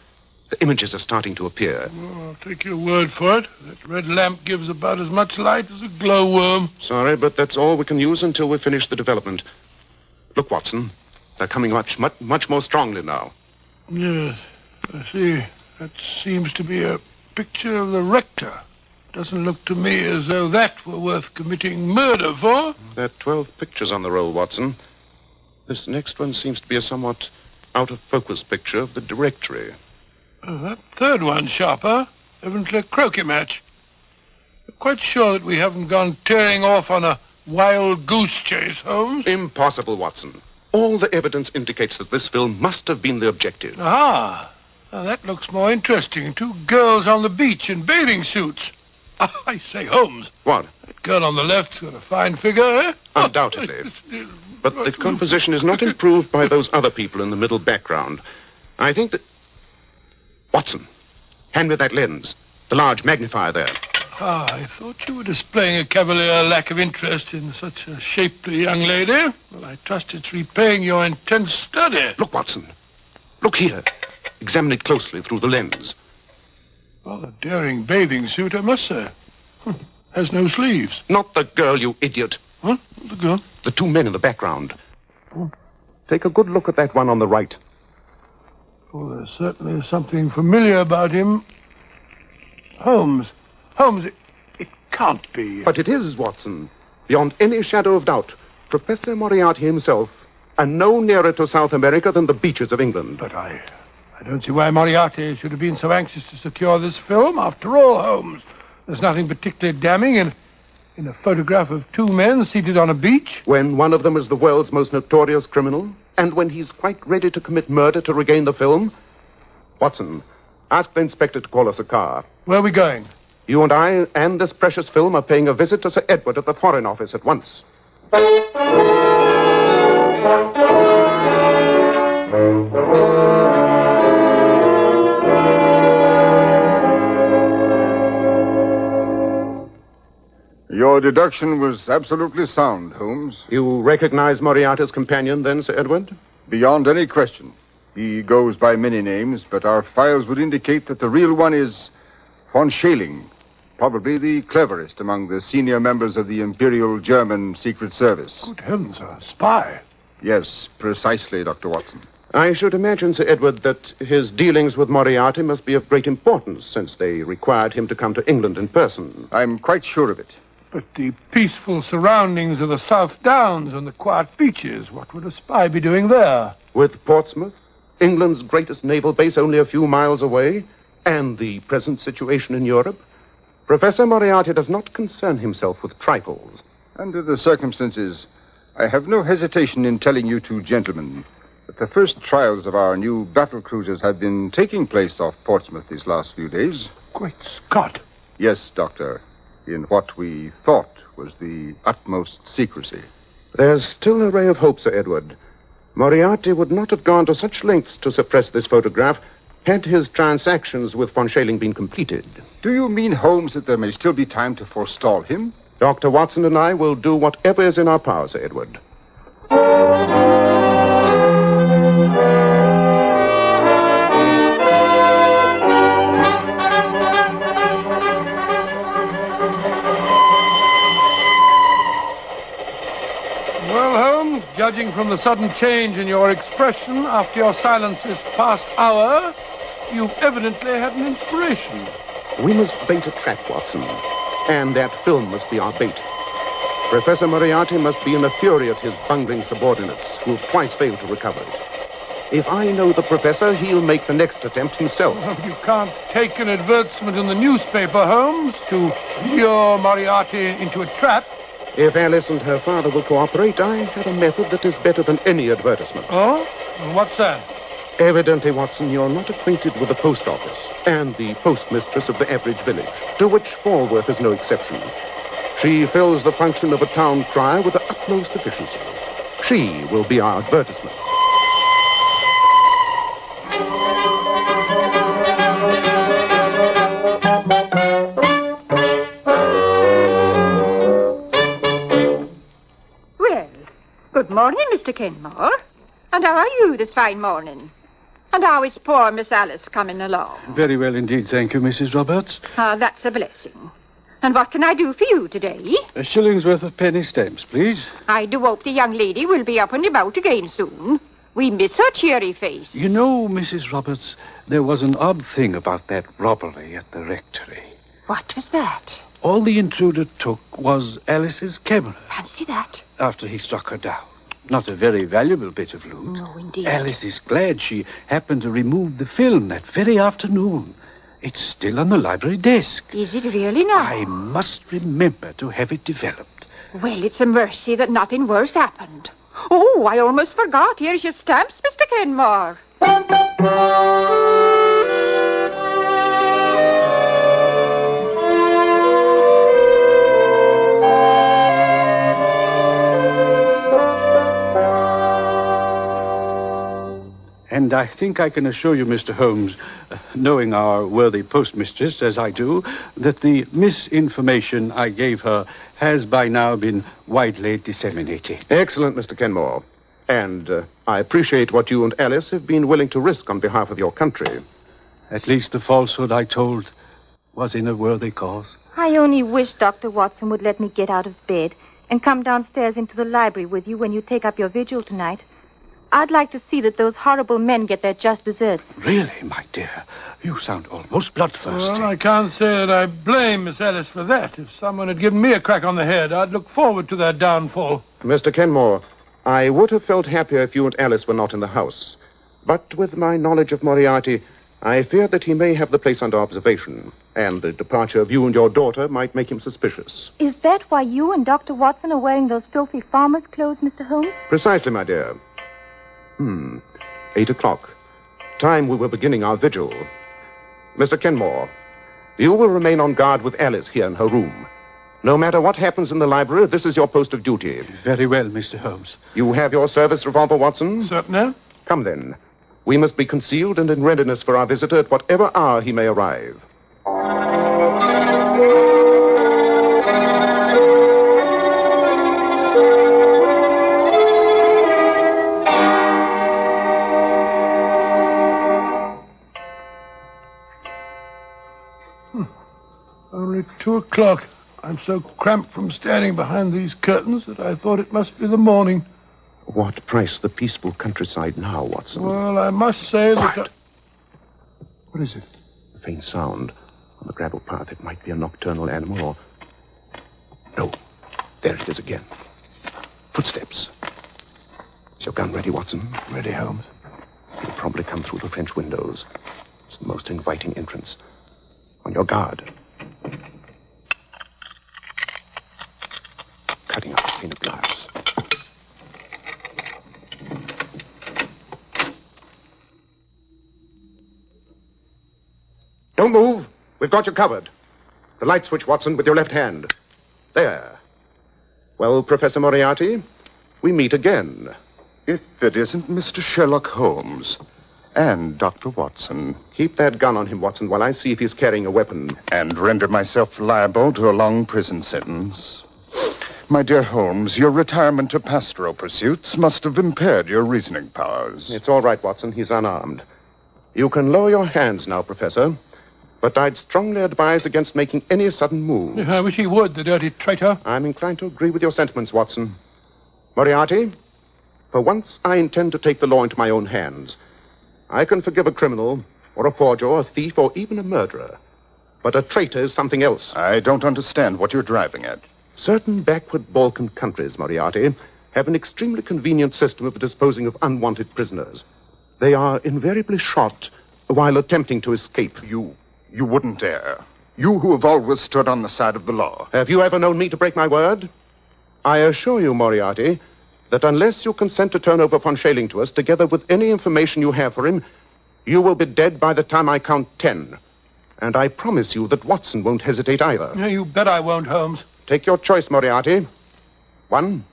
The images are starting to appear. Oh, I'll take your word for it. That red lamp gives about as much light as a glowworm. Sorry, but that's all we can use until we finish the development. Look, Watson. They're coming much more strongly now. Yes, I see. That seems to be a picture of the rector. Doesn't look to me as though that were worth committing murder for. There are 12 pictures on the roll, Watson. This next one seems to be a somewhat out-of-focus picture of the directory. That third one, sharper. Evidently a croquet match. I'm quite sure that we haven't gone tearing off on a wild goose chase, Holmes. Impossible, Watson. All the evidence indicates that this film must have been the objective. Ah, now that looks more interesting. Two girls on the beach in bathing suits. I say, Holmes. What? That girl on the left's got a fine figure, eh? Undoubtedly. But the composition is not improved by those other people in the middle background. I think that... Watson, hand me that lens. The large magnifier there. I thought you were displaying a cavalier lack of interest in such a shapely young lady. Well, I trust it's repaying your intense study. Look, Watson. Look here. Examine it closely through the lens. Well, a daring bathing suit, I must say. Has no sleeves. Not the girl, you idiot. What? The girl? The two men in the background. Take a good look at that one on the right. Oh, there's certainly something familiar about him. Holmes, it can't be. But it is, Watson. Beyond any shadow of doubt. Professor Moriarty himself. And no nearer to South America than the beaches of England. But I don't see why Moriarty should have been so anxious to secure this film. After all, Holmes, there's nothing particularly damning in a photograph of two men seated on a beach. When one of them is the world's most notorious criminal, and when he's quite ready to commit murder to regain the film. Watson, ask the inspector to call us a car. Where are we going? You and I and this precious film are paying a visit to Sir Edward at the Foreign Office at once. Your deduction was absolutely sound, Holmes. You recognize Moriarty's companion, then, Sir Edward? Beyond any question. He goes by many names, but our files would indicate that the real one is von Schäling. Probably the cleverest among the senior members of the Imperial German Secret Service. Good heavens, a spy. Yes, precisely, Dr. Watson. I should imagine, Sir Edward, that his dealings with Moriarty must be of great importance, since they required him to come to England in person. I'm quite sure of it. But the peaceful surroundings of the South Downs and the quiet beaches, what would a spy be doing there? With Portsmouth, England's greatest naval base only a few miles away, and the present situation in Europe, Professor Moriarty does not concern himself with trifles. Under the circumstances, I have no hesitation in telling you two gentlemen that the first trials of our new battle cruisers have been taking place off Portsmouth these last few days. Great Scott. Yes, Doctor, in what we thought was the utmost secrecy. There's still a ray of hope, Sir Edward. Moriarty would not have gone to such lengths to suppress this photograph had his transactions with von Schailing been completed. Do you mean, Holmes, that there may still be time to forestall him? Dr. Watson and I will do whatever is in our power, Sir Edward. Judging from the sudden change in your expression after your silence this past hour, you've evidently had an inspiration. We must bait a trap, Watson. And that film must be our bait. Professor Moriarty must be in a fury at his bungling subordinates, who've twice failed to recover it. If I know the professor, he'll make the next attempt himself. Well, you can't take an advertisement in the newspaper, Holmes, to lure Moriarty into a trap. If Alice and her father will cooperate, I have a method that is better than any advertisement. Oh? What's that? Evidently, Watson, you're not acquainted with the post office and the postmistress of the average village, to which Falworth is no exception. She fills the function of a town crier with the utmost efficiency. She will be our advertisement. Good morning, Mr. Kenmore. And how are you this fine morning? And how is poor Miss Alice coming along? Very well indeed, thank you, Mrs. Roberts. That's a blessing. And what can I do for you today? A shilling's worth of penny stamps, please. I do hope the young lady will be up and about again soon. We miss her cheery face. You know, Mrs. Roberts, there was an odd thing about that robbery at the rectory. What was that? All the intruder took was Alice's camera. Fancy that. After he struck her down. Not a very valuable bit of loot. No, indeed. Alice is glad she happened to remove the film that very afternoon. It's still on the library desk. Is it really now? I must remember to have it developed. Well, it's a mercy that nothing worse happened. Oh, I almost forgot. Here's your stamps, Mr. Kenmore. And I think I can assure you, Mr. Holmes, knowing our worthy postmistress as I do, that the misinformation I gave her has by now been widely disseminated. Excellent, Mr. Kenmore. And I appreciate what you and Alice have been willing to risk on behalf of your country. At least the falsehood I told was in a worthy cause. I only wish Dr. Watson would let me get out of bed and come downstairs into the library with you when you take up your vigil tonight. I'd like to see that those horrible men get their just deserts. Really, my dear? You sound almost bloodthirsty. Well, I can't say that I blame Miss Alice for that. If someone had given me a crack on the head, I'd look forward to their downfall. Mr. Kenmore, I would have felt happier if you and Alice were not in the house. But with my knowledge of Moriarty, I fear that he may have the place under observation, and the departure of you and your daughter might make him suspicious. Is that why you and Dr. Watson are wearing those filthy farmer's clothes, Mr. Holmes? Precisely, my dear. 8 o'clock. Time we were beginning our vigil. Mr. Kenmore, you will remain on guard with Alice here in her room. No matter what happens in the library, this is your post of duty. Very well, Mr. Holmes. You have your service revolver, Watson? Certainly. Come then. We must be concealed and in readiness for our visitor at whatever hour he may arrive. Only 2 o'clock. I'm so cramped from standing behind these curtains that I thought it must be the morning. What price the peaceful countryside now, Watson? Well, I must say that... What is it? A faint sound on the gravel path. It might be a nocturnal animal or... No. There it is again. Footsteps. Is your gun ready, Watson? Ready, Holmes. It'll probably come through the French windows. It's the most inviting entrance. On your guard. Cutting up a pane of glass. Don't move. We've got you covered. The light switch, Watson, with your left hand. There. Well, Professor Moriarty, we meet again. If it isn't Mr. Sherlock Holmes and Dr. Watson. Keep that gun on him, Watson, while I see if he's carrying a weapon. And render myself liable to a long prison sentence. My dear Holmes, your retirement to pastoral pursuits must have impaired your reasoning powers. It's all right, Watson. He's unarmed. You can lower your hands now, Professor. But I'd strongly advise against making any sudden move. I wish he would, the dirty traitor. I'm inclined to agree with your sentiments, Watson. Moriarty, for once I intend to take the law into my own hands. I can forgive a criminal, or a forger, or a thief, or even a murderer. But a traitor is something else. I don't understand what you're driving at. Certain backward Balkan countries, Moriarty, have an extremely convenient system of disposing of unwanted prisoners. They are invariably shot while attempting to escape. You wouldn't dare. You who have always stood on the side of the law. Have you ever known me to break my word? I assure you, Moriarty, that unless you consent to turn over von Schailing to us, together with any information you have for him, you will be dead by the time I count 10. And I promise you that Watson won't hesitate either. Yeah, you bet I won't, Holmes. Take your choice, Moriarty. 1,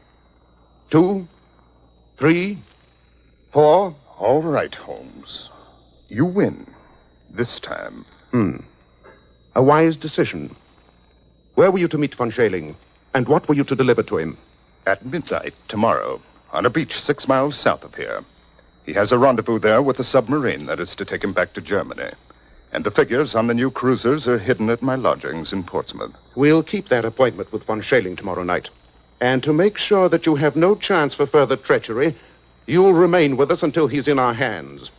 2, 3, 4. All right, Holmes. You win. This time. A wise decision. Where were you to meet von Schailing? And what were you to deliver to him? At midnight tomorrow, on a beach 6 miles south of here. He has a rendezvous there with a submarine that is to take him back to Germany. And the figures on the new cruisers are hidden at my lodgings in Portsmouth. We'll keep that appointment with von Schailing tomorrow night. And to make sure that you have no chance for further treachery, you'll remain with us until he's in our hands.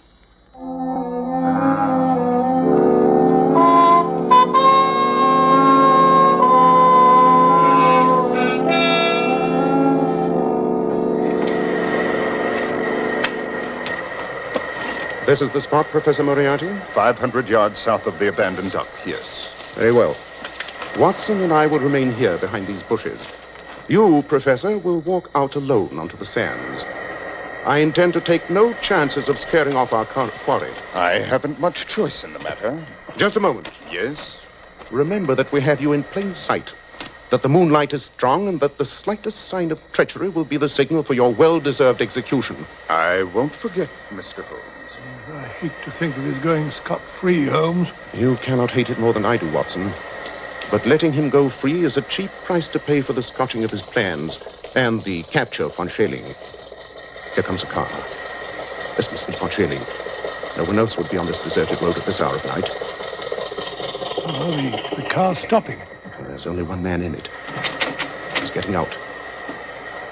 This is the spot, Professor Moriarty? 500 yards south of the abandoned dock, yes. Very well. Watson and I will remain here behind these bushes. You, Professor, will walk out alone onto the sands. I intend to take no chances of scaring off our quarry. I haven't much choice in the matter. Just a moment. Yes? Remember that we have you in plain sight, that the moonlight is strong, and that the slightest sign of treachery will be the signal for your well-deserved execution. I won't forget, Mr. Holmes. I hate to think of his going scot-free, Holmes. You cannot hate it more than I do, Watson. But letting him go free is a cheap price to pay for the scotching of his plans and the capture of von Schailing. Here comes a car. This must be von Schailing. No one else would be on this deserted road at this hour of night. Oh, the car's stopping. There's only one man in it. He's getting out.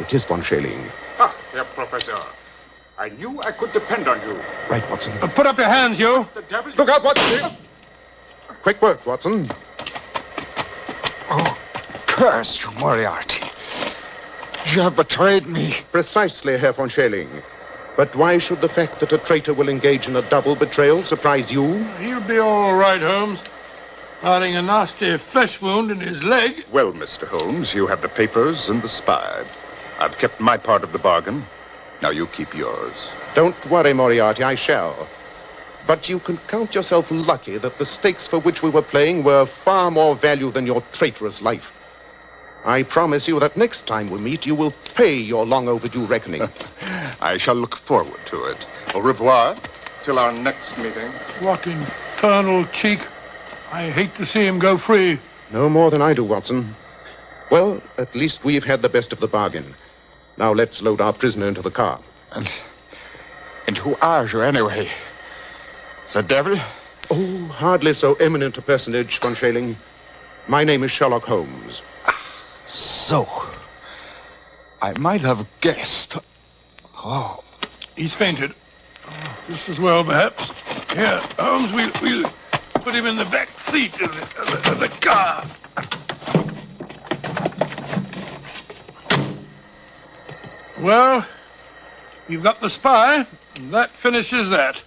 It is von Schailing. Ah, Herr Professor. I knew I could depend on you. Right, Watson. Put up your hands, you. The devil... Look out, Watson! Quick work, Watson. Oh, curse you, Moriarty. You have betrayed me. Precisely, Herr von Schailing. But why should the fact that a traitor will engage in a double betrayal surprise you? He'll be all right, Holmes. Hiding a nasty flesh wound in his leg. Well, Mr. Holmes, you have the papers and the spy. I've kept my part of the bargain. Now you keep yours. Don't worry, Moriarty, I shall. But you can count yourself lucky that the stakes for which we were playing were far more value than your traitorous life. I promise you that next time we meet, you will pay your long overdue reckoning. I shall look forward to it. Au revoir. Till our next meeting. What infernal cheek. I hate to see him go free. No more than I do, Watson. Well, at least we've had the best of the bargain. Now let's load our prisoner into the car. And who are you, anyway? The devil? Oh, hardly so eminent a personage, von Schailing. My name is Sherlock Holmes. So, I might have guessed. Oh. He's fainted. Oh, just as well, perhaps. Here, Holmes, we'll put him in the back seat of the car. Well, you've got the spy, and that finishes that.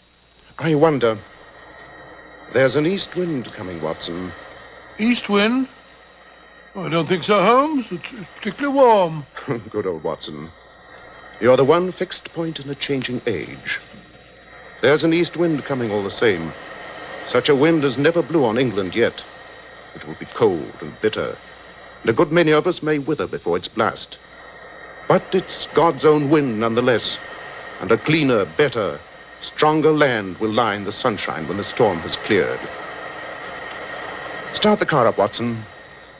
I wonder. There's an east wind coming, Watson. East wind? Oh, I don't think so, Holmes. It's particularly warm. Good old Watson. You're the one fixed point in a changing age. There's an east wind coming all the same. Such a wind as never blew on England yet. It will be cold and bitter, and a good many of us may wither before its blast. But it's God's own wind nonetheless, and a cleaner, better, stronger land will lie in the sunshine when the storm has cleared. Start the car up, Watson.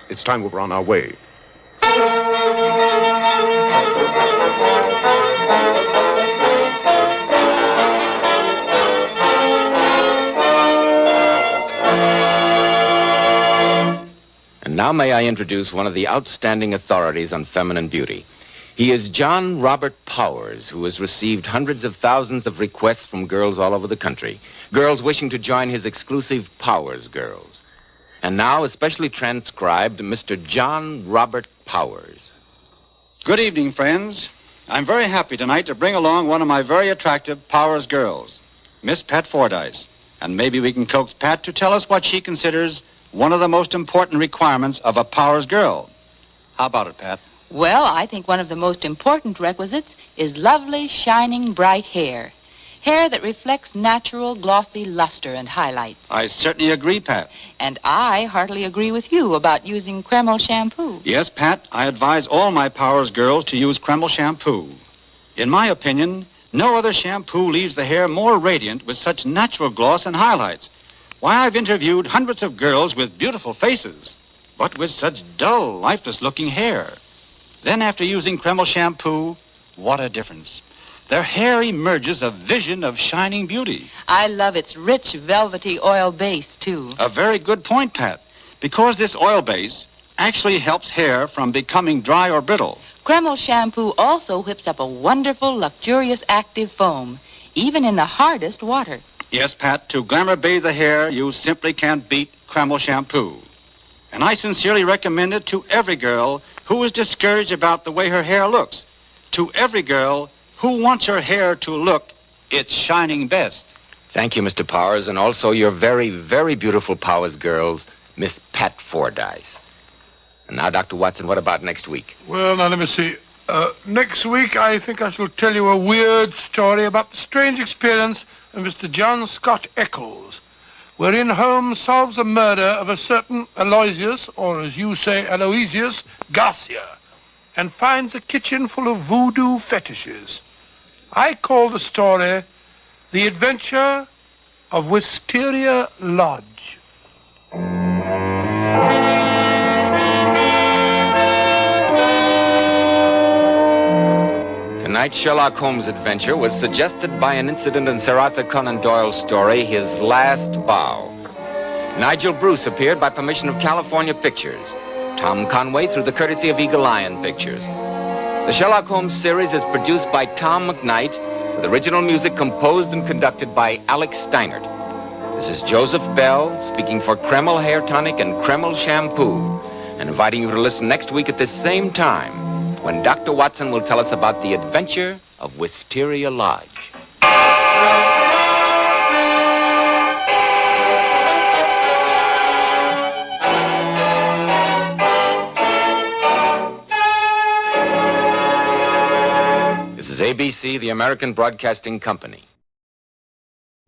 It's time we were on our way. And now may I introduce one of the outstanding authorities on feminine beauty. He is John Robert Powers, who has received hundreds of thousands of requests from girls all over the country, girls wishing to join his exclusive Powers Girls. And now, especially transcribed, Mr. John Robert Powers. Good evening, friends. I'm very happy tonight to bring along one of my very attractive Powers girls, Miss Pat Fordyce. And maybe we can coax Pat to tell us what she considers one of the most important requirements of a Powers girl. How about it, Pat? Well, I think one of the most important requisites is lovely, shining, bright hair. Hair that reflects natural, glossy luster and highlights. I certainly agree, Pat. And I heartily agree with you about using Kreml shampoo. Yes, Pat, I advise all my Powers girls to use Kreml shampoo. In my opinion, no other shampoo leaves the hair more radiant with such natural gloss and highlights. Why, I've interviewed hundreds of girls with beautiful faces, but with such dull, lifeless-looking hair. Then after using Kreml shampoo, what a difference. Their hair emerges a vision of shining beauty. I love its rich, velvety oil base, too. A very good point, Pat, because this oil base actually helps hair from becoming dry or brittle. Kreml shampoo also whips up a wonderful, luxurious, active foam, even in the hardest water. Yes, Pat, to glamour bathe the hair, you simply can't beat Kreml shampoo. And I sincerely recommend it to every girl who is discouraged about the way her hair looks. To every girl who wants her hair to look its shining best. Thank you, Mr. Powers, and also your very, very beautiful Powers girls, Miss Pat Fordyce. And now, Dr. Watson, what about next week? Well, now, let me see. Next week, I think I shall tell you a weird story about the strange experience of Mr. John Scott Eccles, wherein Holmes solves a murder of a certain Aloysius, or as you say, Aloysius, Garcia, and finds a kitchen full of voodoo fetishes. I call the story The Adventure of Wisteria Lodge. Tonight's Sherlock Holmes adventure was suggested by an incident in Sir Arthur Conan Doyle's story, His Last Bow. Nigel Bruce appeared by permission of California Pictures. Tom Conway through the courtesy of Eagle Lion Pictures. The Sherlock Holmes series is produced by Tom McKnight, with original music composed and conducted by Alex Steinert. This is Joseph Bell speaking for Kreml Hair Tonic and Kreml Shampoo, and inviting you to listen next week at this same time, when Dr. Watson will tell us about the adventure of Wisteria Lodge. This is ABC, the American Broadcasting Company.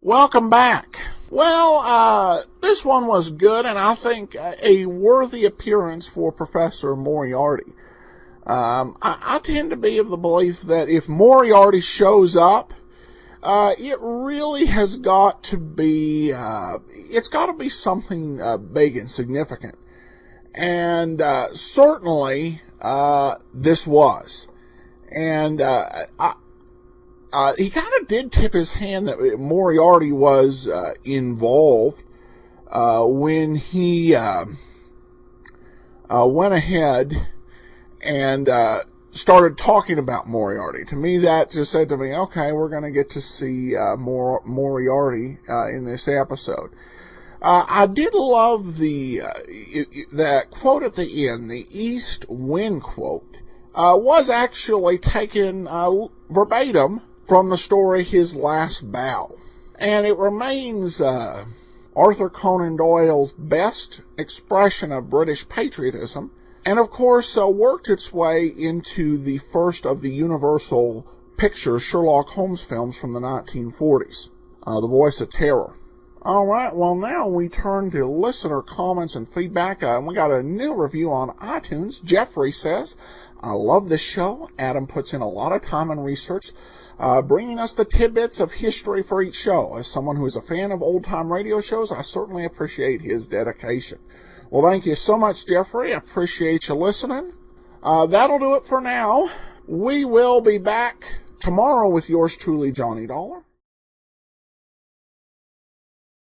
Welcome back. Well, this one was good, and I think a worthy appearance for Professor Moriarty. I tend to be of the belief that if Moriarty shows up, it really has got to be, it's got to be something big and significant. And certainly this was. And he kind of did tip his hand that Moriarty was involved when he went ahead and started talking about Moriarty. To me, that just said to me, okay, we're going to get to see more Moriarty in this episode. I did love that quote at the end, the East Wind quote, was actually taken verbatim from the story His Last Bow. And it remains Arthur Conan Doyle's best expression of British patriotism, and of course worked its way into the first of the Universal Pictures Sherlock Holmes films from the 1940s, The Voice of Terror. All right, well, now we turn to listener comments and feedback. We got a new review on iTunes. Jeffrey says, I love this show. Adam puts in a lot of time and research, bringing us the tidbits of history for each show. As someone who is a fan of old-time radio shows, I certainly appreciate his dedication. Well, thank you so much, Jeffrey. I appreciate you listening. That'll do it for now. We will be back tomorrow with yours truly, Johnny Dollar.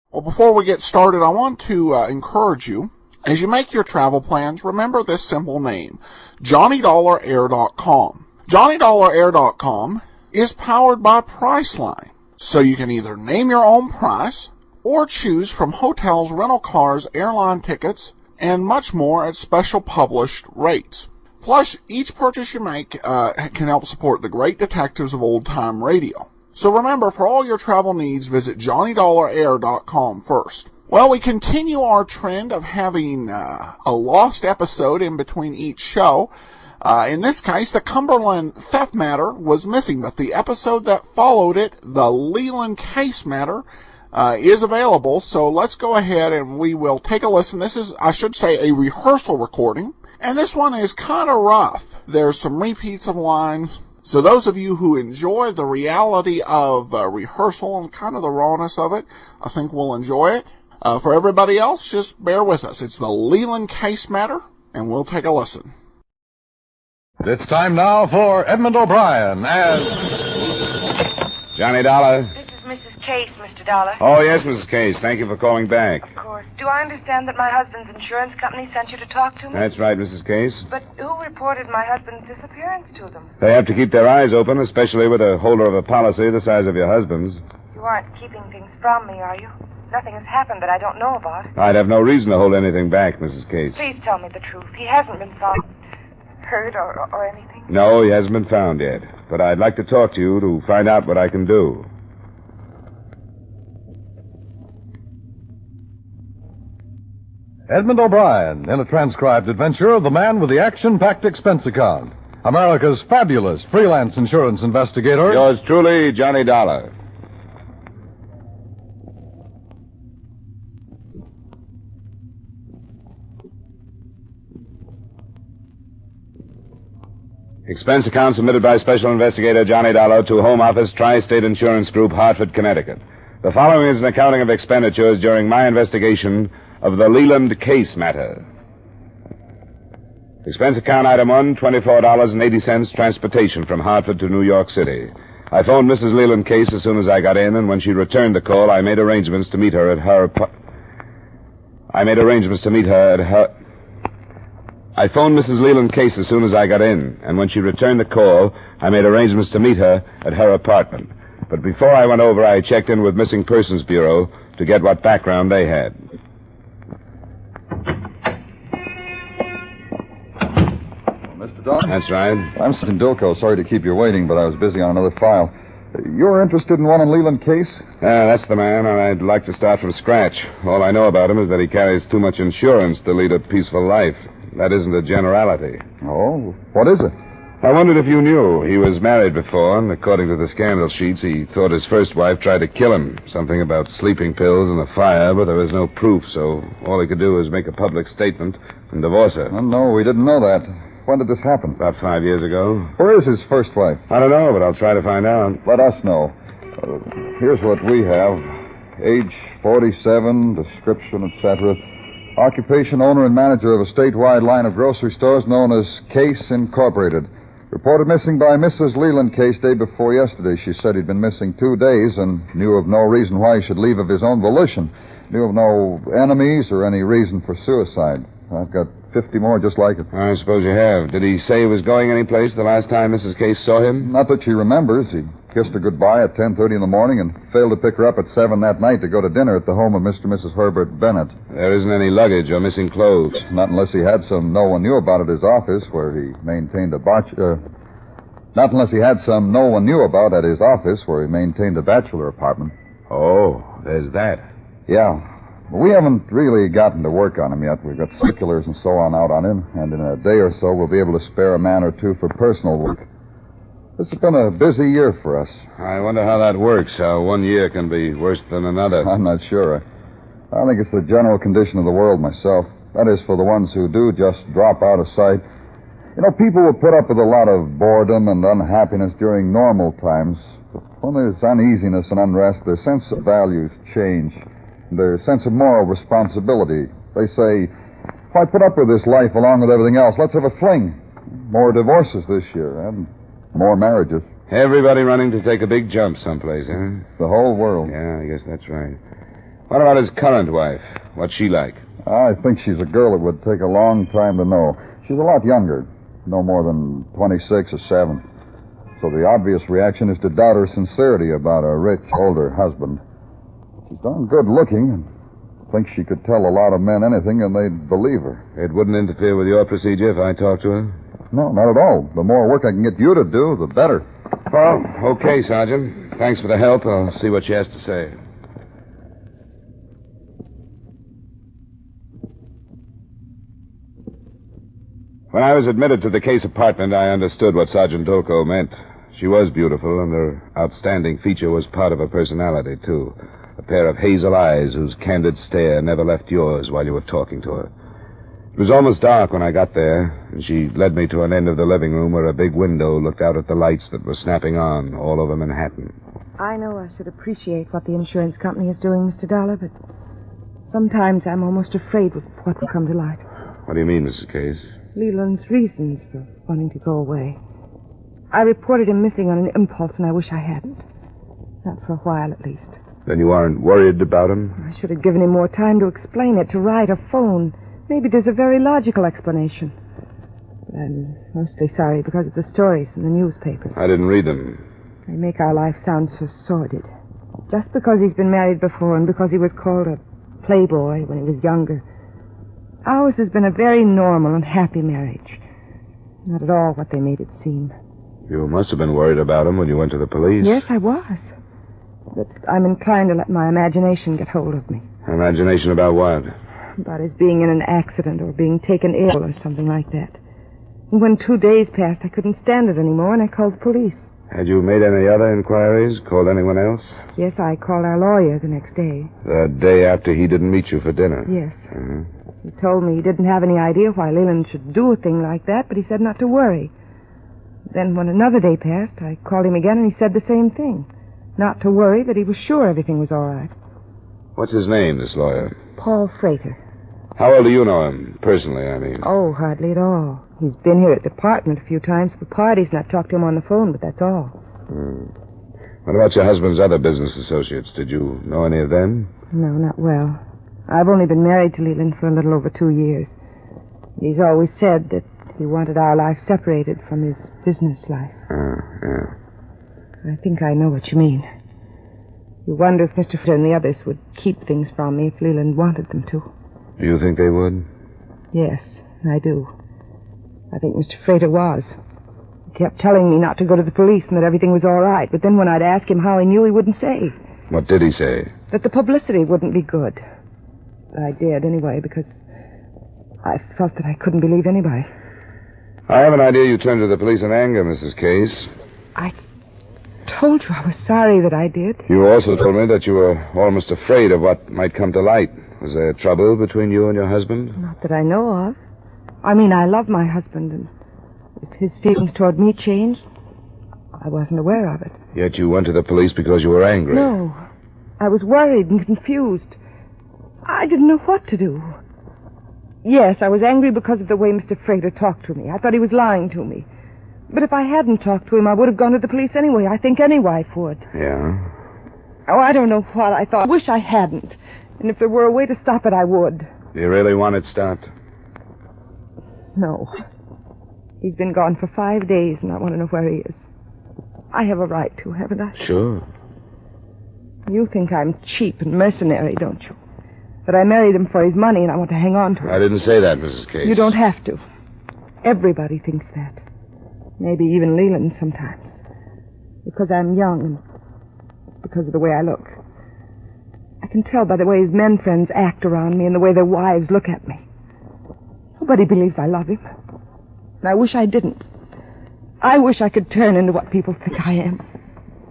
Well, before we get started, I want to encourage you, as you make your travel plans, remember this simple name, JohnnyDollarAir.com. JohnnyDollarAir.com is powered by Priceline, so you can either name your own price or choose from hotels, rental cars, airline tickets, and much more at special published rates. Plus, each purchase you make can help support the great detectives of old-time radio. So remember, for all your travel needs, visit JohnnyDollarAir.com first. Well, we continue our trend of having a lost episode in between each show. In this case, the Cumberland theft matter was missing, but the episode that followed it, the Leland case matter, is available. So let's go ahead and we will take a listen. This is, I should say, a rehearsal recording, and this one is kind of rough. There's some repeats of lines. So those of you who enjoy the reality of rehearsal and kind of the rawness of it, I think will enjoy it. For everybody else, just bear with us. It's the Leland case matter, and we'll take a listen. It's time now for Edmund O'Brien as Johnny Dollar. This is Mrs. Case, Mr. Dollar. Oh, yes, Mrs. Case. Thank you for calling back. Of course. Do I understand that my husband's insurance company sent you to talk to me? That's right, Mrs. Case. But who reported my husband's disappearance to them? They have to keep their eyes open, especially with a holder of a policy the size of your husband's. You aren't keeping things from me, are you? Nothing has happened that I don't know about. I'd have no reason to hold anything back, Mrs. Case. Please tell me the truth. He hasn't been found hurt or anything? No, he hasn't been found yet. But I'd like to talk to you to find out what I can do. Edmund O'Brien in a transcribed adventure of the man with the action-packed expense account. America's fabulous freelance insurance investigator. Yours truly, Johnny Dollar. Expense account submitted by Special Investigator Johnny Dollar to Home Office, Tri-State Insurance Group, Hartford, Connecticut. The following is an accounting of expenditures during my investigation of the Leland case matter. Expense account item 1, $24.80 transportation from Hartford to New York City. I phoned Mrs. Leland Case as soon as I got in, and when she returned the call, I made arrangements to meet her at her... I phoned Mrs. Leland Case as soon as I got in, and when she returned the call, I made arrangements to meet her at her apartment. But before I went over, I checked in with Missing Persons Bureau to get what background they had. Mr. Don? That's right. I'm Sergeant Dilko. Sorry to keep you waiting, but I was busy on another file. You're interested in one in Leland Case? That's the man, and I'd like to start from scratch. All I know about him is that he carries too much insurance to lead a peaceful life. That isn't a generality. Oh, what is it? I wondered if you knew. He was married before, and according to the scandal sheets, he thought his first wife tried to kill him. Something about sleeping pills and a fire, but there was no proof, so all he could do was make a public statement and divorce her. Oh, no, we didn't know that. When did this happen? About 5 years ago. Where is his first wife? I don't know, but I'll try to find out. Let us know. Here's what we have. Age 47, description, etc. Occupation, owner and manager of a statewide line of grocery stores known as Case Incorporated. Reported missing by Mrs. Leland Case day before yesterday. She said he'd been missing 2 days and knew of no reason why he should leave of his own volition. Knew of no enemies or any reason for suicide. I've got 50 more just like it. I suppose you have. Did he say he was going anyplace the last time Mrs. Case saw him? Not that she remembers. He kissed her goodbye at 10:30 in the morning and failed to pick her up at 7 that night to go to dinner at the home of Mr. and Mrs. Herbert Bennett. There isn't any luggage or missing clothes. Not unless he had some no one knew about at his office where he maintained a Not unless he had some no one knew about at his office where he maintained a bachelor apartment. Oh, there's that. Yeah. We haven't really gotten to work on him yet. We've got circulars and so on out on him, and in a day or so we'll be able to spare a man or two for personal work. This has been a busy year for us. I wonder how that works, how one year can be worse than another. I'm not sure. I think it's the general condition of the world myself. That is, for the ones who do just drop out of sight. You know, people will put up with a lot of boredom and unhappiness during normal times. But when there's uneasiness and unrest, their sense of values change. Their sense of moral responsibility. They say, why put up with this life along with everything else? Let's have a fling. More divorces this year, and more marriages. Everybody running to take a big jump someplace, huh? The whole world. Yeah, I guess that's right. What about his current wife? What's she like? I think she's a girl that would take a long time to know. She's a lot younger. No more than 26 or 7. So the obvious reaction is to doubt her sincerity about a rich, older husband. She's darn good looking, and thinks she could tell a lot of men anything and they'd believe her. It wouldn't interfere with your procedure if I talked to her? No, not at all. The more work I can get you to do, the better. Well, okay, Sergeant. Thanks for the help. I'll see what she has to say. When I was admitted to the case apartment, I understood what Sergeant Dolko meant. She was beautiful, and her outstanding feature was part of her personality, too. A pair of hazel eyes whose candid stare never left yours while you were talking to her. It was almost dark when I got there, and she led me to an end of the living room where a big window looked out at the lights that were snapping on all over Manhattan. I know I should appreciate what the insurance company is doing, Mr. Dollar, but sometimes I'm almost afraid of what will come to light. What do you mean, Mrs. Case? Leland's reasons for wanting to go away. I reported him missing on an impulse, and I wish I hadn't. Not for a while, at least. Then you aren't worried about him? I should have given him more time to explain it, to write or phone. Maybe there's a very logical explanation. But I'm mostly sorry because of the stories in the newspapers. I didn't read them. They make our life sound so sordid. Just because he's been married before and because he was called a playboy when he was younger. Ours has been a very normal and happy marriage. Not at all what they made it seem. You must have been worried about him when you went to the police. Yes, I was. But I'm inclined to let my imagination get hold of me. Imagination about what? About his being in an accident or being taken ill or something like that. And when 2 days passed, I couldn't stand it anymore, and I called the police. Had you made any other inquiries? Called anyone else? Yes, I called our lawyer the next day. The day after he didn't meet you for dinner? Yes. He told me he didn't have any idea why Leland should do a thing like that, but he said not to worry. Then when another day passed, I called him again, and he said the same thing. Not to worry, that he was sure everything was all right. What's his name, this lawyer? Paul Frater. How well do you know him? Personally, I mean. Oh, hardly at all. He's been here at the apartment a few times for parties, and I've talked to him on the phone, but that's all. What about your husband's other business associates? Did you know any of them? No, not well. I've only been married to Leland for a little over 2 years. He's always said that he wanted our life separated from his business life. Yeah. I think I know what you mean. You wonder if Mr. Frater and the others would keep things from me if Leland wanted them to. Do you think they would? Yes, I do. I think Mr. Frater was. He kept telling me not to go to the police and that everything was all right, but then when I'd ask him how he knew, he wouldn't say. What did he say? That the publicity wouldn't be good. I did, anyway, because I felt that I couldn't believe anybody. I have an idea you turned to the police in anger, Mrs. Case. I told you I was sorry that I did. You also told me that you were almost afraid of what might come to light. Was there trouble between you and your husband? Not that I know of. I mean, I love my husband, and if his feelings toward me changed, I wasn't aware of it. Yet you went to the police because you were angry. No. I was worried and confused. I didn't know what to do. Yes, I was angry because of the way Mr. Frater talked to me. I thought he was lying to me. But if I hadn't talked to him, I would have gone to the police anyway. I think any wife would. Yeah? Oh, I don't know what I thought. I wish I hadn't. And if there were a way to stop it, I would. Do you really want it stopped? No. He's been gone for 5 days, and I want to know where he is. I have a right to, haven't I? Sure. You think I'm cheap and mercenary, don't you? That I married him for his money and I want to hang on to him. I didn't say that, Mrs. Case. You don't have to. Everybody thinks that. Maybe even Leland sometimes. Because I'm young and because of the way I look. I can tell by the way his men friends act around me and the way their wives look at me. Nobody believes I love him. And I wish I didn't. I wish I could turn into what people think I am.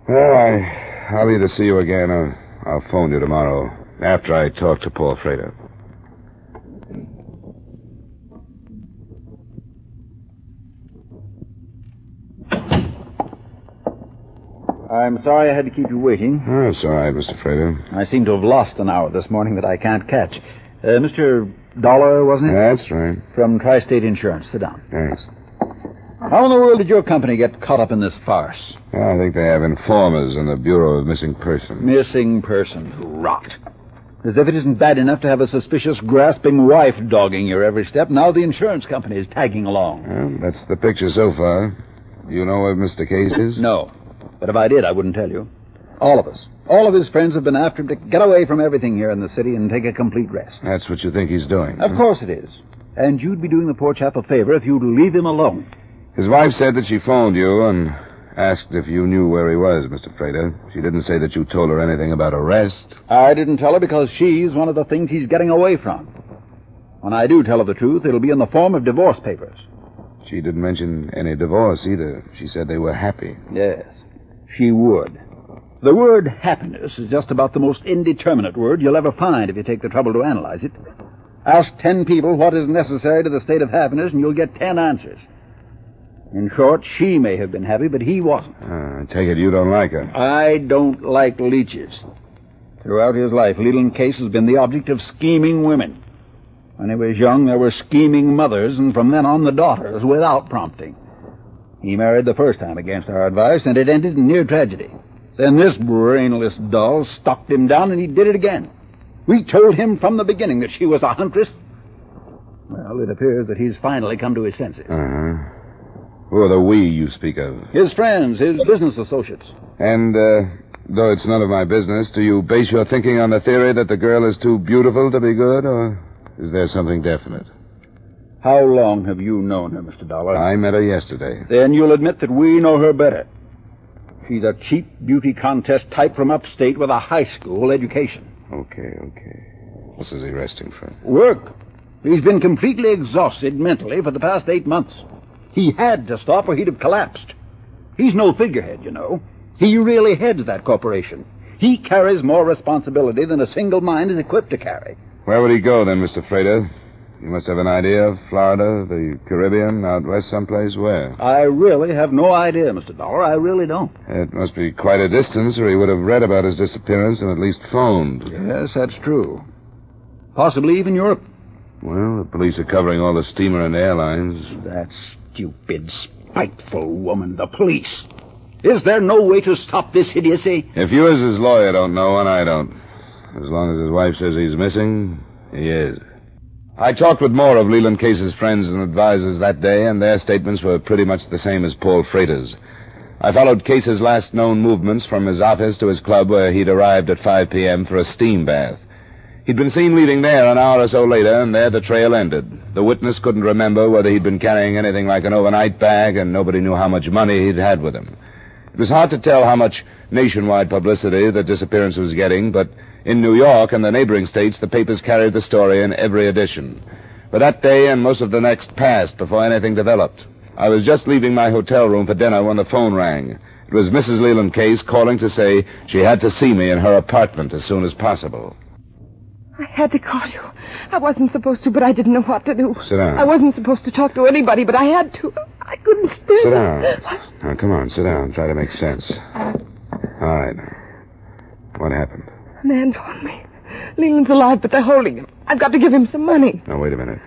Well, I'll either see you again or I'll phone you tomorrow after I talk to Paul Frater. I'm sorry I had to keep you waiting. Oh, it's all right, Mr. Frater. I seem to have lost an hour this morning that I can't catch. Mr. Dollar, wasn't it? That's right. From Tri-State Insurance. Sit down. Thanks. How in the world did your company get caught up in this farce? Well, I think they have informers in the Bureau of Missing Persons. Missing persons. Rot. As if it isn't bad enough to have a suspicious, grasping wife dogging your every step, now the insurance company is tagging along. Well, that's the picture so far. You know where Mr. Case is? No. But if I did, I wouldn't tell you. All of us. All of his friends have been after him to get away from everything here in the city and take a complete rest. That's what you think he's doing? Of course it is. And you'd be doing the poor chap a favor if you'd leave him alone. His wife said that she phoned you and asked if you knew where he was, Mr. Frater. She didn't say that you told her anything about arrest. I didn't tell her because she's one of the things he's getting away from. When I do tell her the truth, it'll be in the form of divorce papers. She didn't mention any divorce either. She said they were happy. Yes, she would. The word happiness is just about the most indeterminate word you'll ever find if you take the trouble to analyze it. Ask 10 people what is necessary to the state of happiness, and you'll get 10 answers. In short, she may have been happy, but he wasn't. I take it you don't like her. I don't like leeches. Throughout his life, Leland Case has been the object of scheming women. When he was young, there were scheming mothers, and from then on, the daughters, without prompting. He married the first time against our advice, and it ended in near tragedy. Then this brainless doll stalked him down, and he did it again. We told him from the beginning that she was a huntress. Well, it appears that he's finally come to his senses. Uh-huh. Who are the we you speak of? His friends, his business associates. And, though it's none of my business, do you base your thinking on the theory that the girl is too beautiful to be good, or is there something definite? How long have you known her, Mr. Dollar? I met her yesterday. Then you'll admit that we know her better. She's a cheap beauty contest type from upstate with a high school education. Okay. What is he resting from? Work. He's been completely exhausted mentally for the past 8 months. He had to stop or he'd have collapsed. He's no figurehead, you know. He really heads that corporation. He carries more responsibility than a single mind is equipped to carry. Where would he go then, Mr. Frater? You must have an idea of Florida, the Caribbean, out west someplace. Where? I really have no idea, Mr. Dollar. I really don't. It must be quite a distance, or he would have read about his disappearance and at least phoned. Yes, that's true. Possibly even Europe. Well, the police are covering all the steamer and airlines. That stupid, spiteful woman, the police. Is there no way to stop this idiocy? If you as his lawyer don't know, and I don't. As long as his wife says he's missing, he is. I talked with more of Leland Case's friends and advisors that day, and their statements were pretty much the same as Paul Frater's. I followed Case's last known movements from his office to his club, where he'd arrived at 5 p.m. for a steam bath. He'd been seen leaving there an hour or so later, and there the trail ended. The witness couldn't remember whether he'd been carrying anything like an overnight bag, and nobody knew how much money he'd had with him. It was hard to tell how much nationwide publicity the disappearance was getting, but in New York and the neighboring states, the papers carried the story in every edition. But that day and most of the next passed before anything developed. I was just leaving my hotel room for dinner when the phone rang. It was Mrs. Leland Case calling to say she had to see me in her apartment as soon as possible. I had to call you. I wasn't supposed to, but I didn't know what to do. Sit down. I wasn't supposed to talk to anybody, but I had to. I couldn't stand Sit down. Now, come on, sit down. Try to make sense. All right. What happened? A man told me. Leland's alive, but they're holding him. I've got to give him some money. Now, wait a minute.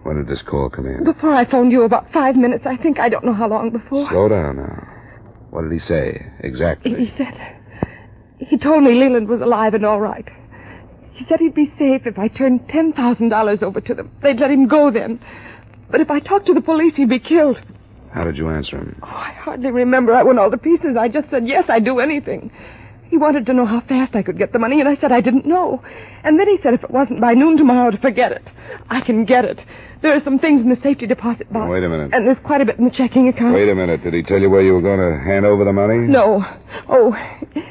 When did this call come in? Before I phoned you, about 5 minutes, I think. I don't know how long before. Slow down now. What did he say, exactly? He said... He told me Leland was alive and all right. He said he'd be safe if I turned $10,000 over to them. They'd let him go then. But if I talked to the police, he'd be killed. How did you answer him? Oh, I hardly remember. I went all to pieces. I just said, yes, I'd do anything. He wanted to know how fast I could get the money, and I said I didn't know. And then he said if it wasn't by noon tomorrow, to forget it. I can get it. There are some things in the safety deposit box. Wait a minute. And there's quite a bit in the checking account. Wait a minute. Did he tell you where you were going to hand over the money? No. Oh,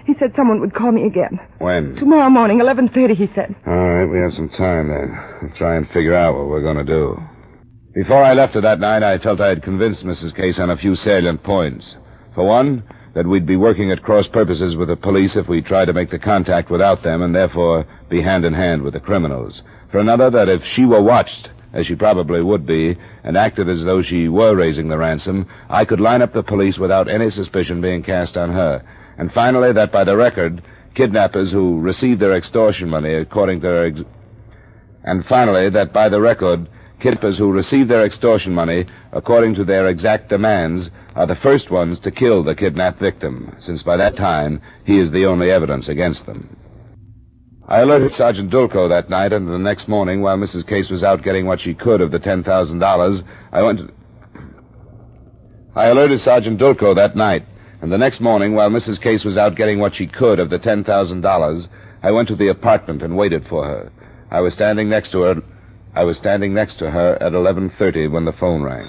he said someone would call me again. When? Tomorrow morning, 11:30, he said. All right, we have some time then. We'll try and figure out what we're going to do. Before I left her that night, I felt I had convinced Mrs. Case on a few salient points. For one, that we'd be working at cross purposes with the police if we tried to make the contact without them and therefore be hand in hand with the criminals. For another, that if she were watched, as she probably would be, and acted as though she were raising the ransom, I could line up the police without any suspicion being cast on her. And finally, that by the record, kidnappers who received their extortion money according to their... Kidnappers who receive their extortion money according to their exact demands are the first ones to kill the kidnapped victim, since by that time he is the only evidence against them. I alerted Sergeant Dulco that night, and the next morning, while Mrs. Case was out getting what she could of the $10,000, I went to the apartment and waited for her. I was standing next to her at 11:30 when the phone rang.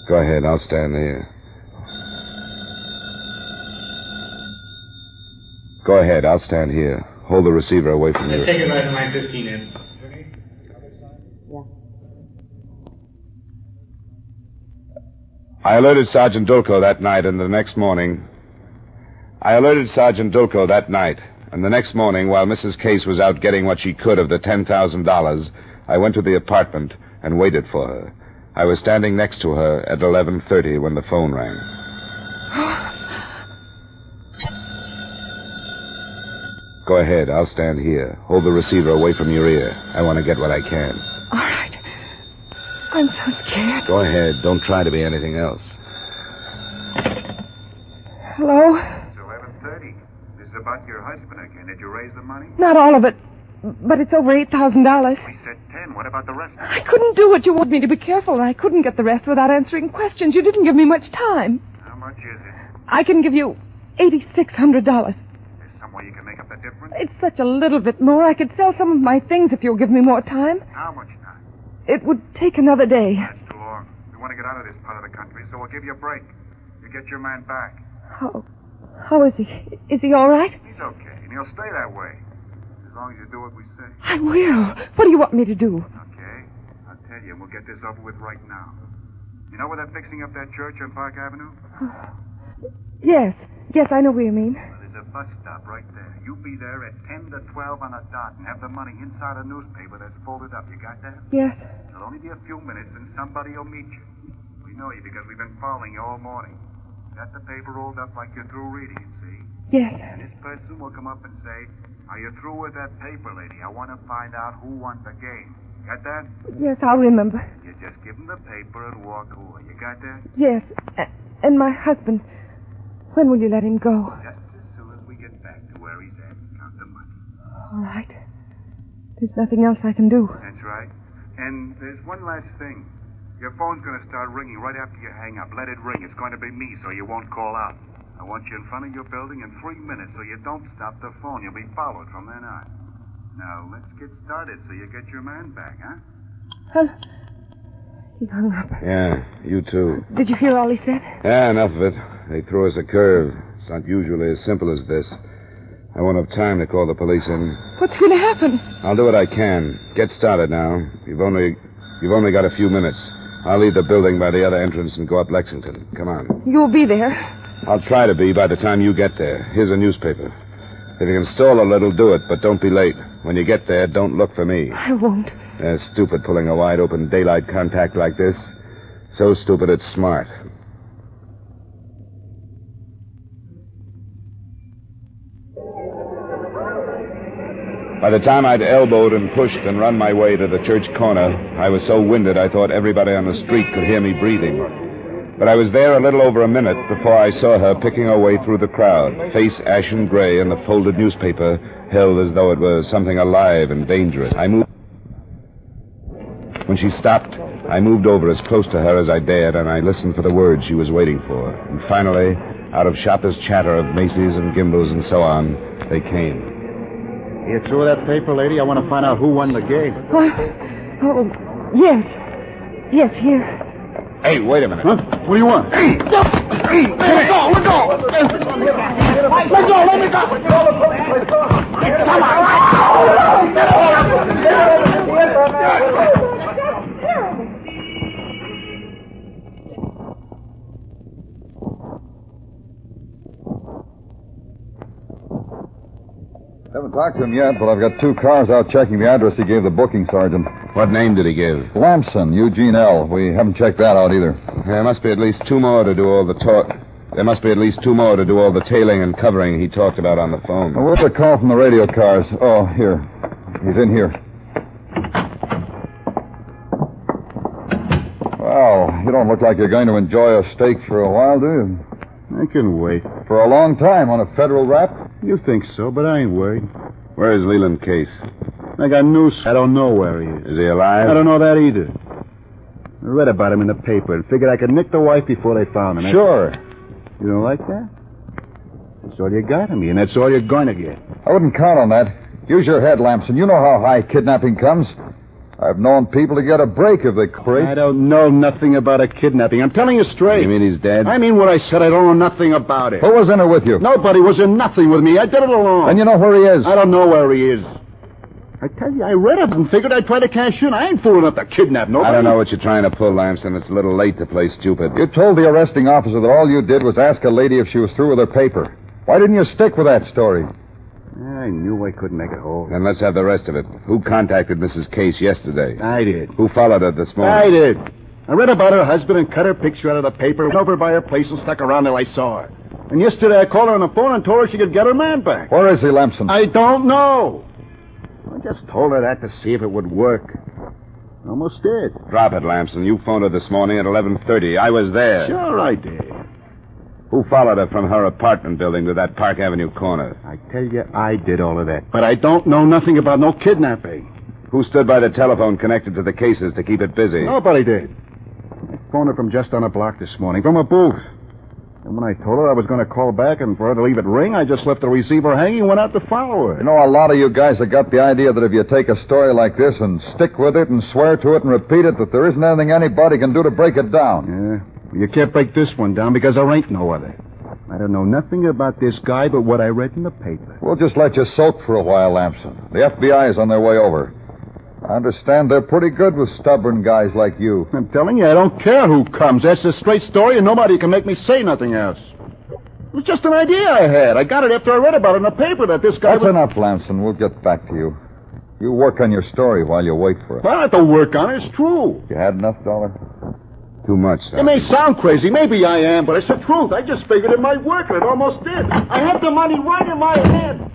Go ahead, I'll stand here. Go ahead, I'll stand here. Hold the receiver away from you. Take it right to line 15 in. I alerted Sergeant Dulco that night, and the next morning, while Mrs. Case was out getting what she could of the $10,000, I went to the apartment and waited for her. I was standing next to her at 11:30 when the phone rang. Go ahead, I'll stand here. Hold the receiver away from your ear. I want to get what I can. All right. I'm so scared. Go ahead, don't try to be anything else. Hello? It's 11:30. This is about your husband again. Did you raise the money? Not all of it, but it's over $8,000. We said 10. What about the rest? I couldn't do what you wanted me to be careful, and I couldn't get the rest without answering questions. You didn't give me much time. How much is it? I can give you $8,600. There's some way you can make up the difference? It's such a little bit more. I could sell some of my things if you'll give me more time. How much time? It would take another day. That's too long. We want to get out of this part of the country, so we'll give you a break. You get your man back. How is he? Is he all right? He's okay, and he'll stay that way. As long as you do what we say. I will. What do you want me to do? Okay. I'll tell you, and we'll get this over with right now. You know where they're fixing up that church on Park Avenue? Yes. Yes, I know what you mean. Well, there's a bus stop right there. You be there at 10 to 12 on a dot and have the money inside a newspaper that's folded up. You got that? Yes. It'll only be a few minutes, and somebody will meet you. We know you because we've been following you all morning. Got the paper rolled up like you're through reading it, see? Yes. And this person will come up and say, are you through with that paper, lady? I want to find out who won the game. Got that? Yes, I'll remember. You just give him the paper and walk away. You got that? Yes. And my husband, when will you let him go? Just as soon as we get back to where he's at and count the money. All right. There's nothing else I can do. That's right. And there's one last thing. Your phone's going to start ringing right after you hang up. Let it ring. It's going to be me, so you won't call out. I want you in front of your building in 3 minutes, so you don't stop the phone. You'll be followed from then on. Now, let's get started so you get your man back, huh? He hung up. Yeah, you too. Did you hear all he said? Yeah, enough of it. They threw us a curve. It's not usually as simple as this. I won't have time to call the police in. What's going to happen? I'll do what I can. Get started now. You've only got a few minutes. I'll leave the building by the other entrance and go up Lexington. Come on. You'll be there. I'll try to be by the time you get there. Here's a newspaper. If you can stall a little, do it, but don't be late. When you get there, don't look for me. I won't. They're stupid pulling a wide-open daylight contact like this. So stupid it's smart. By the time I'd elbowed and pushed and run my way to the church corner, I was so winded I thought everybody on the street could hear me breathing. But I was there a little over a minute before I saw her picking her way through the crowd, face ashen gray and the folded newspaper held as though it were something alive and dangerous. When she stopped, I moved over as close to her as I dared, and I listened for the words she was waiting for. And finally, out of shoppers' chatter of Macy's and Gimbel's and so on, they came. You through that paper, lady? I want to find out who won the game. What? Oh, yes. Yes, here. Hey, wait a minute. Huh? What do you want? Hey, let go! Let go! Let me go! Come on! Haven't talked to him yet, but I've got 2 cars out checking the address he gave the booking sergeant. What name did he give? Lamson, Eugene L. We haven't checked that out either. There must be at least 2 more to do all the There must be at least 2 more to do all the tailing and covering he talked about on the phone. Well, where's the call from the radio cars? Oh, here. He's in here. Well, you don't look like you're going to enjoy a steak for a while, do you? I can wait. For a long time on a federal rap? You think so, but I ain't worried. Where is Leland Case? I got news. I don't know where he is. Is he alive? I don't know that either. I read about him in the paper and figured I could nick the wife before they found him. Sure. You don't like that? That's all you got of me, and that's all you're going to get. I wouldn't count on that. Use your head, Lamson. You know how high kidnapping comes. I've known people to get a break if they break. I don't know nothing about a kidnapping. I'm telling you straight. You mean he's dead? I mean what I said. I don't know nothing about it. Who was in it with you? Nobody was in nothing with me. I did it alone. And you know where he is? I don't know where he is. I tell you, I read it and figured I'd try to cash in. I ain't fool enough to kidnap nobody. I don't know what you're trying to pull, Lamson. It's a little late to play stupid. You told the arresting officer that all you did was ask a lady if she was through with her paper. Why didn't you stick with that story? I knew I couldn't make it whole. Then let's have the rest of it. Who contacted Mrs. Case yesterday? I did. Who followed her this morning? I did. I read about her husband and cut her picture out of the paper, went over by her place and stuck around till I saw her. And yesterday I called her on the phone and told her she could get her man back. Where is he, Lamson? I don't know. I just told her that to see if it would work. Almost did. Drop it, Lamson. You phoned her this morning at 11:30. I was there. Sure I did. Who followed her from her apartment building to that Park Avenue corner? I tell you, I did all of that. But I don't know nothing about no kidnapping. Who stood by the telephone connected to the cases to keep it busy? Nobody did. I phoned her from just on a block this morning, from a booth. And when I told her I was going to call back and for her to leave it ring, I just left the receiver hanging and went out to follow her. You know, a lot of you guys have got the idea that if you take a story like this and stick with it and swear to it and repeat it, that there isn't anything anybody can do to break it down. Yeah. You can't break this one down because there ain't no other. I don't know nothing about this guy but what I read in the paper. We'll just let you soak for a while, Lamson. The FBI is on their way over. I understand they're pretty good with stubborn guys like you. I'm telling you, I don't care who comes. That's a straight story, and nobody can make me say nothing else. It was just an idea I had. I got it after I read about it in the paper that this guy That's enough, Lamson. We'll get back to you. You work on your story while you wait for it. Well, I have to work on it. It's true. You had enough, dollar? Too much, It may sound crazy. Maybe I am, but it's the truth. I just figured it might work, and it almost did. I had the money right in my hand.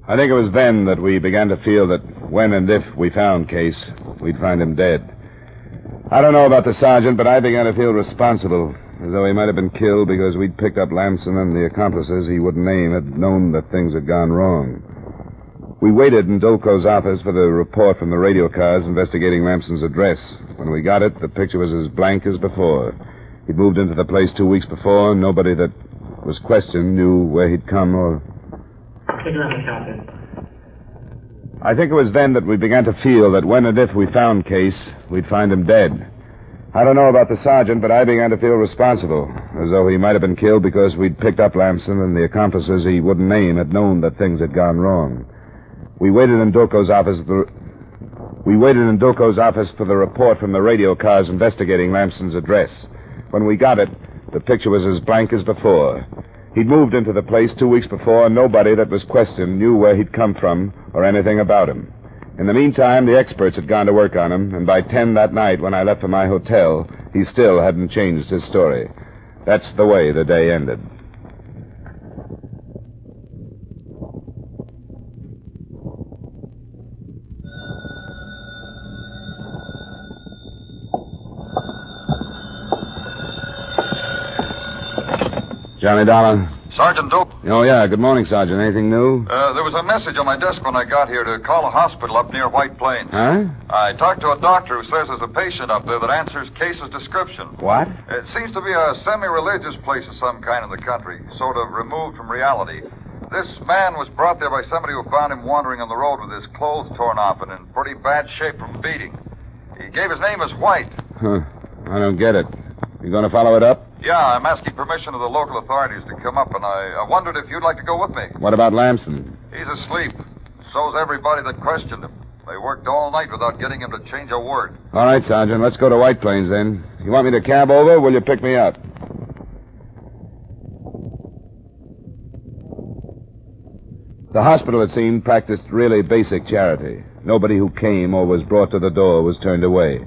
I think it was then that we began to feel that when and if we found Case, we'd find him dead. I don't know about the sergeant, but I began to feel responsible, as though he might have been killed because we'd picked up Lamson and the accomplices he wouldn't name had known that things had gone wrong. We waited in Dolko's office for the report from the radio cars investigating Lamson's address. When we got it, the picture was as blank as before. He'd moved into the place 2 weeks before, and nobody that was questioned knew where he'd come or... I think it was then that we began to feel that when and if we found Case, we'd find him dead. I don't know about the sergeant, but I began to feel responsible, as though he might have been killed because we'd picked up Lamson and the accomplices he wouldn't name had known that things had gone wrong. We waited in Dolko's office for the report from the radio cars investigating Lamson's address. When we got it, the picture was as blank as before. He'd moved into the place 2 weeks before, and nobody that was questioned knew where he'd come from or anything about him. In the meantime, the experts had gone to work on him, and by 10 that night when I left for my hotel, he still hadn't changed his story. That's the way the day ended. Johnny Dollar. Sergeant Dope. Oh, yeah. Good morning, Sergeant. Anything new? There was a message on my desk when I got here to call a hospital up near White Plains. Huh? I talked to a doctor who says there's a patient up there that answers Case's description. What? It seems to be a semi-religious place of some kind in the country, sort of removed from reality. This man was brought there by somebody who found him wandering on the road with his clothes torn off and in pretty bad shape from beating. He gave his name as White. Huh. I don't get it. You going to follow it up? Yeah, I'm asking permission of the local authorities to come up, and I wondered if you'd like to go with me. What about Lamson? He's asleep. So's everybody that questioned him. They worked all night without getting him to change a word. All right, Sergeant. Let's go to White Plains, then. You want me to cab over, or will you pick me up? The hospital, it seemed, practiced really basic charity. Nobody who came or was brought to the door was turned away.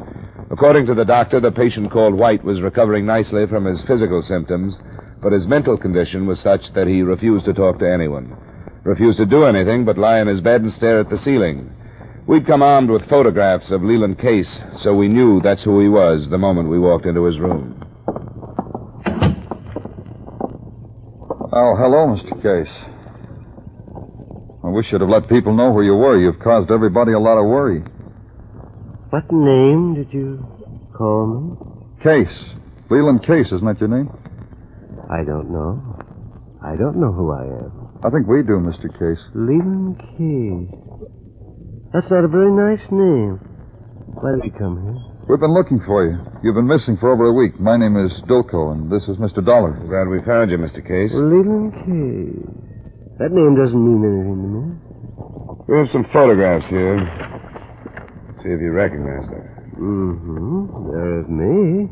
According to the doctor, the patient called White was recovering nicely from his physical symptoms, but his mental condition was such that he refused to talk to anyone, refused to do anything but lie in his bed and stare at the ceiling. We'd come armed with photographs of Leland Case, so we knew that's who he was the moment we walked into his room. Oh, hello, Mr. Case. I wish you'd have let people know where you were. You've caused everybody a lot of worry. What name did you call me? Case. Leland Case, isn't that your name? I don't know. I don't know who I am. I think we do, Mr. Case. Leland Case. That's not a very nice name. Why did you come here? We've been looking for you. You've been missing for over a week. My name is Dulco, and this is Mr. Dollar. Glad we found you, Mr. Case. Leland Case. That name doesn't mean anything to me. We have some photographs here. See if you recognize that. Mm-hmm. They're of me.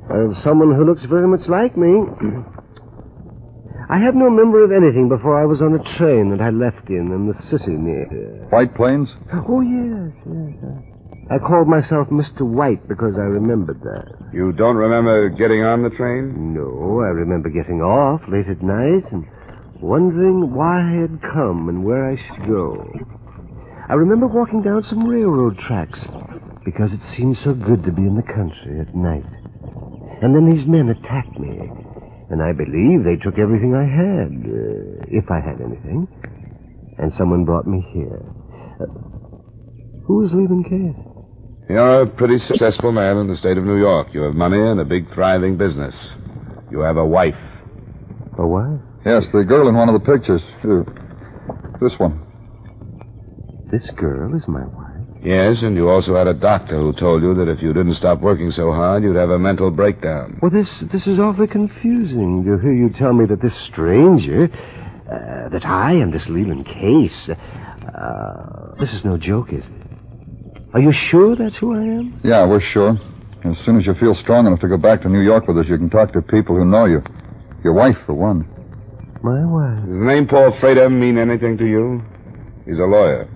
Of someone who looks very much like me. I have no memory of anything before I was on a train that I left in the city near here. White Plains? Oh, yes. I called myself Mr. White because I remembered that. You don't remember getting on the train? No, I remember getting off late at night and wondering why I had come and where I should go. I remember walking down some railroad tracks because it seemed so good to be in the country at night. And then these men attacked me, and I believe they took everything I had, if I had anything. And someone brought me here. Who is Leland Case? You're a pretty successful man in the state of New York. You have money and a big, thriving business. You have a wife. A wife? Yes, the girl in one of the pictures. This one. This girl is my wife? Yes, and you also had a doctor who told you that if you didn't stop working so hard, you'd have a mental breakdown. Well, this is awfully confusing to hear you tell me that this stranger, that I am this Leland Case. This is no joke, is it? Are you sure that's who I am? Yeah, we're sure. As soon as you feel strong enough to go back to New York with us, you can talk to people who know you. Your wife, for one. My wife? Does the name Paul Frater mean anything to you? He's a lawyer.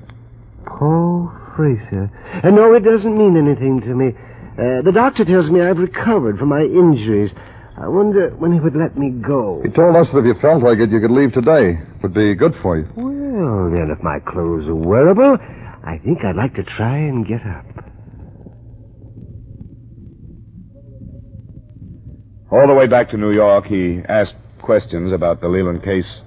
Paul Fraser. No, it doesn't mean anything to me. The doctor tells me I've recovered from my injuries. I wonder when he would let me go. He told us that if you felt like it, you could leave today. It would be good for you. Well, then, if my clothes are wearable, I think I'd like to try and get up. All the way back to New York, he asked questions about the Leland Case.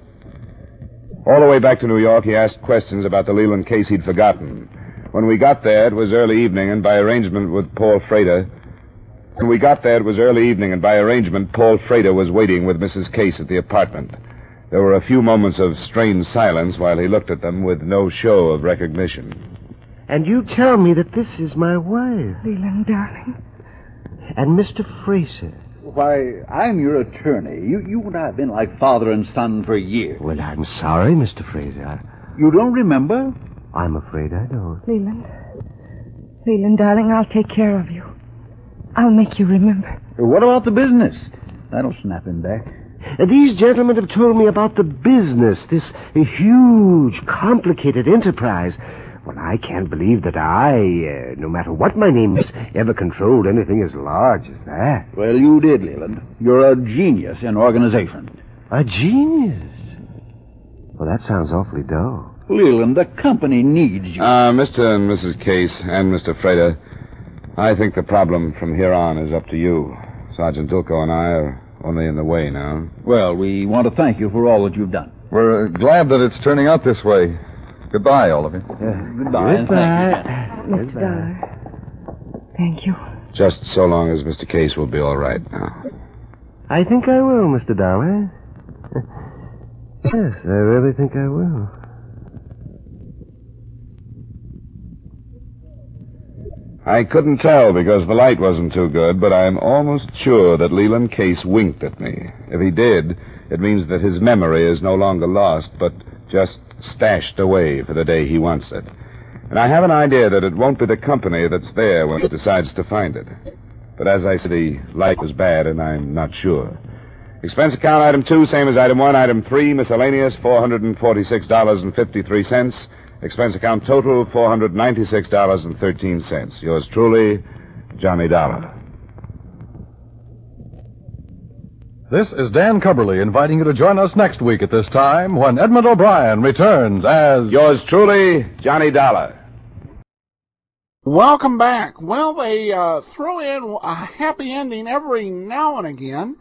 All the way back to New York, he asked questions about the Leland Case he'd forgotten. When we got there, it was early evening, and by arrangement with Paul Frater... Paul Frater was waiting with Mrs. Case at the apartment. There were a few moments of strained silence while he looked at them with no show of recognition. And you tell me that this is my wife. Leland, darling. And Mr. Fraser. Why, I'm your attorney. You and I have been like father and son for years. Well, I'm sorry, Mr. Fraser. You don't remember? I'm afraid I don't. Leland, darling, I'll take care of you. I'll make you remember. What about the business? That'll snap him back. These gentlemen have told me about the business, this huge, complicated enterprise. Well, I can't believe that I, no matter what my name is, ever controlled anything as large as that. Well, you did, Leland. You're a genius in organization. A genius? Well, that sounds awfully dull. Leland, the company needs you. Mr. and Mrs. Case and Mr. Frater, I think the problem from here on is up to you. Sergeant Dulco and I are only in the way now. Well, we want to thank you for all that you've done. We're glad that it's turning out this way. Goodbye, all of you. Goodbye. And thank you, Mr. Dollar, thank you. Just so long as Mr. Case will be all right now. I think I will, Mr. Dollar. Yes, I really think I will. I couldn't tell because the light wasn't too good, but I'm almost sure that Leland Case winked at me. If he did, it means that his memory is no longer lost, but just stashed away for the day he wants it. And I have an idea that it won't be the company that's there when it decides to find it. But as I said, the light was bad, and I'm not sure. Expense account item 2, same as item 1. Item 3, miscellaneous, $446.53. Expense account total, $496.13. Yours truly, Johnny Dollar. This is Dan Cubberly inviting you to join us next week at this time when Edmund O'Brien returns as... Yours truly, Johnny Dollar. Welcome back. Well, they throw in a happy ending every now and again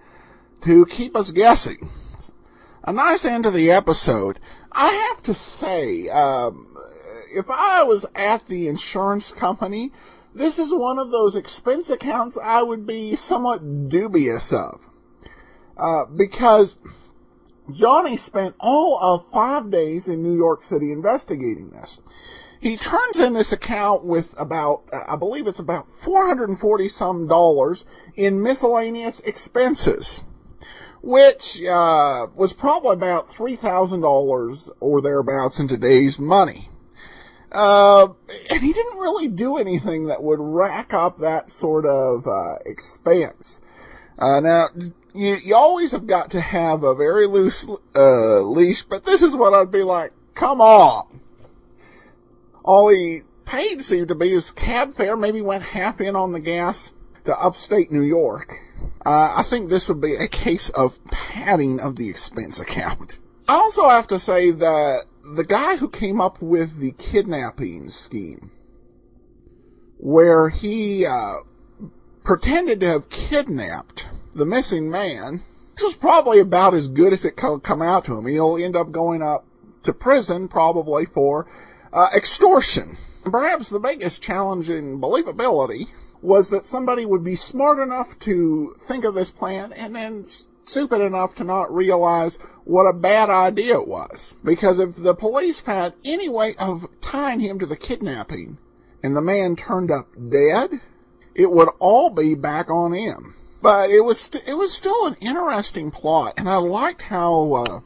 to keep us guessing. A nice end to the episode. I have to say, if I was at the insurance company, this is one of those expense accounts I would be somewhat dubious of. Because Johnny spent all of 5 days in New York City investigating this. He turns in this account with about, I believe it's about $440 in miscellaneous expenses, which was probably about $3,000 or thereabouts in today's money. And he didn't really do anything that would rack up that sort of expense. Now, you always have got to have a very loose leash, but this is what I'd be like, come on. All he paid seemed to be his cab fare, maybe went half in on the gas to upstate New York. I think this would be a case of padding of the expense account. I also have to say that the guy who came up with the kidnapping scheme, where he pretended to have kidnapped the missing man, this was probably about as good as it could come out to him. He'll end up going up to prison probably for extortion. And perhaps the biggest challenge in believability was that somebody would be smart enough to think of this plan and then stupid enough to not realize what a bad idea it was. Because if the police found any way of tying him to the kidnapping and the man turned up dead, it would all be back on him. But it was still an interesting plot, and I liked how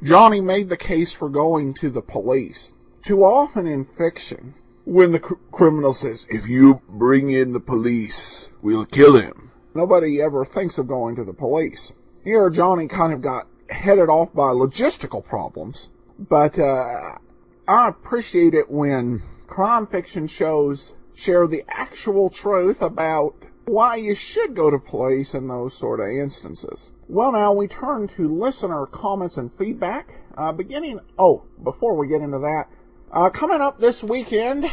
Johnny made the case for going to the police. Too often in fiction, when the criminal says, if you bring in the police, we'll kill him, nobody ever thinks of going to the police. Here, Johnny kind of got headed off by logistical problems, but I appreciate it when crime fiction shows share the actual truth about why you should go to police in those sort of instances. Well, now we turn to listener comments and feedback. Before we get into that, coming up this weekend,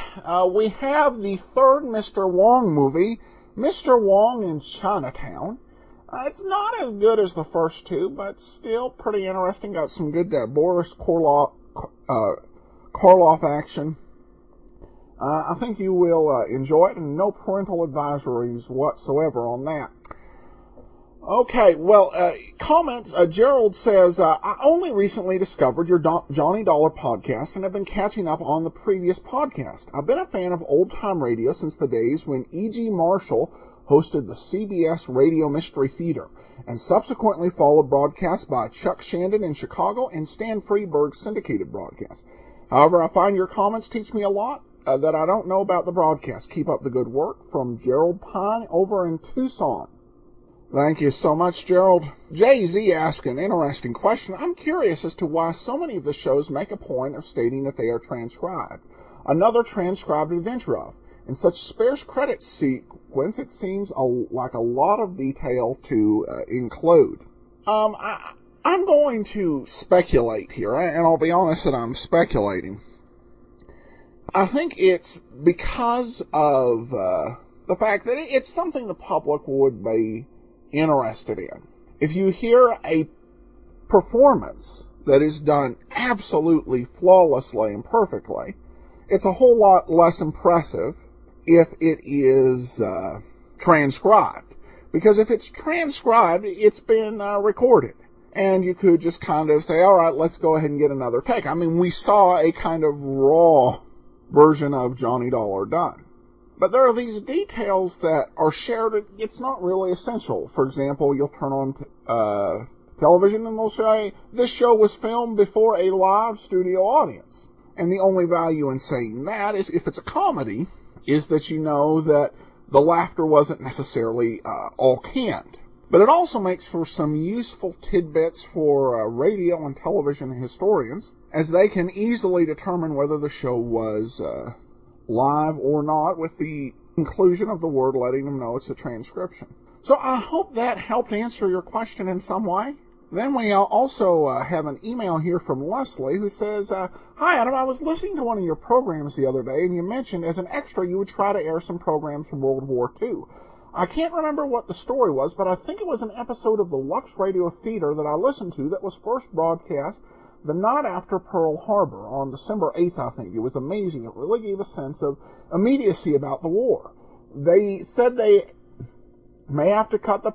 we have the third Mr. Wong movie, Mr. Wong in Chinatown. It's not as good as the first two, but still pretty interesting. Got some good Boris Karloff action. I think you will enjoy it, and no parental advisories whatsoever on that. Okay, well, comments. Gerald says, I only recently discovered your Johnny Dollar podcast and have been catching up on the previous podcast. I've been a fan of old-time radio since the days when E.G. Marshall hosted the CBS Radio Mystery Theater, and subsequently followed broadcasts by Chuck Shandon in Chicago and Stan Freeberg's syndicated broadcast. However, I find your comments teach me a lot that I don't know about the broadcast. Keep up the good work. From Gerald Pine over in Tucson. Thank you so much, Gerald. Jay-Z asked an interesting question. I'm curious as to why so many of the shows make a point of stating that they are transcribed. Another transcribed adventure of. In such sparse credit sequence, it seems like a lot of detail to include. I'm going to speculate here, and I'll be honest that I'm speculating. I think it's because of the fact that it's something the public would be interested in. If you hear a performance that is done absolutely flawlessly and perfectly, it's a whole lot less impressive if it is transcribed. Because if it's transcribed, it's been recorded. And you could just kind of say, all right, let's go ahead and get another take. I mean, we saw a kind of raw version of Johnny Dollar done. But there are these details that are shared. It's not really essential. For example, you'll turn on television and they'll say, this show was filmed before a live studio audience. And the only value in saying that is, if it's a comedy, is that you know that the laughter wasn't necessarily all canned. But it also makes for some useful tidbits for radio and television historians, as they can easily determine whether the show was live or not, with the inclusion of the word letting them know it's a transcription. So I hope that helped answer your question in some way. Then we also have an email here from Leslie, who says, Hi, Adam, I was listening to one of your programs the other day, and you mentioned as an extra you would try to air some programs from World War II. I can't remember what the story was, but I think it was an episode of the Lux Radio Theater that I listened to that was first broadcast the night after Pearl Harbor, on December 8th, I think. It was amazing. It really gave a sense of immediacy about the war. They said they may have to cut the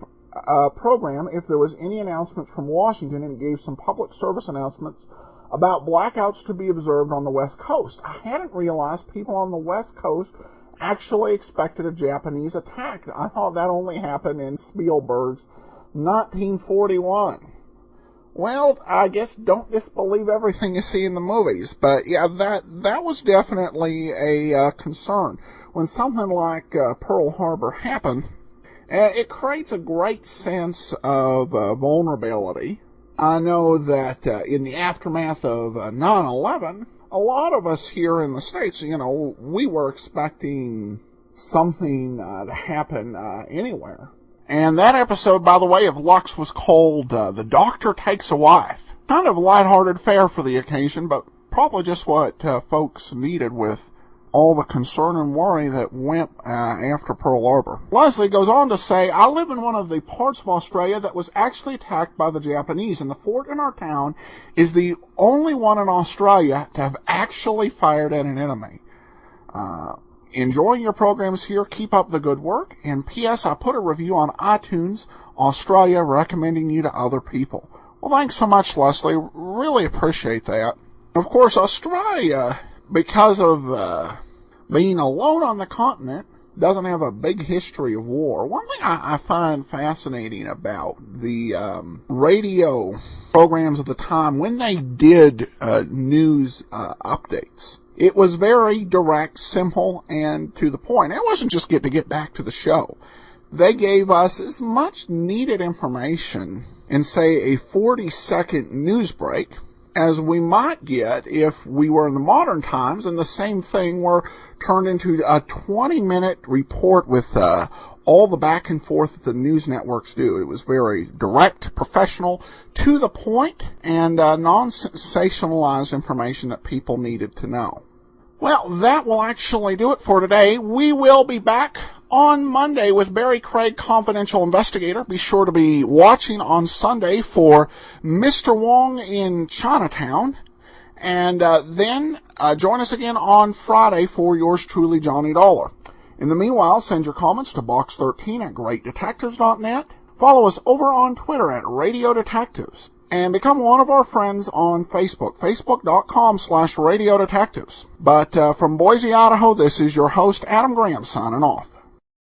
program if there was any announcements from Washington, and it gave some public service announcements about blackouts to be observed on the West Coast. I hadn't realized people on the West Coast actually expected a Japanese attack. I thought that only happened in Spielberg's 1941. Well, I guess don't disbelieve everything you see in the movies. But yeah, that was definitely a concern. When something like Pearl Harbor happened, it creates a great sense of vulnerability. I know that in the aftermath of 9/11, a lot of us here in the States, we were expecting something to happen anywhere. And that episode, by the way, of Lux was called The Doctor Takes a Wife. Kind of lighthearted fare for the occasion, but probably just what folks needed with all the concern and worry that went after Pearl Harbor. Leslie goes on to say, I live in one of the parts of Australia that was actually attacked by the Japanese, and the fort in our town is the only one in Australia to have actually fired at an enemy. Enjoying your programs here. Keep up the good work. And P.S. I put a review on iTunes Australia recommending you to other people. Well, thanks so much, Leslie. Really appreciate that. Of course, Australia, because of being alone on the continent, doesn't have a big history of war. One thing I find fascinating about the radio programs of the time, when they did news updates, it was very direct, simple, and to the point. It wasn't just to get back to the show. They gave us as much needed information in, say, a 40-second news break as we might get if we were in the modern times, and the same thing were turned into a 20-minute report with all the back and forth that the news networks do. It was very direct, professional, to the point, and non-sensationalized information that people needed to know. Well, that will actually do it for today. We will be back on Monday with Barrie Craig, Confidential Investigator. Be sure to be watching on Sunday for Mr. Wong in Chinatown. And then join us again on Friday for yours truly, Johnny Dollar. In the meanwhile, send your comments to box13@greatdetectives.net. Follow us over on Twitter at Radio Detectives. And become one of our friends on Facebook, facebook.com/Radio Detectives. But from Boise, Idaho, this is your host, Adam Graham, signing off.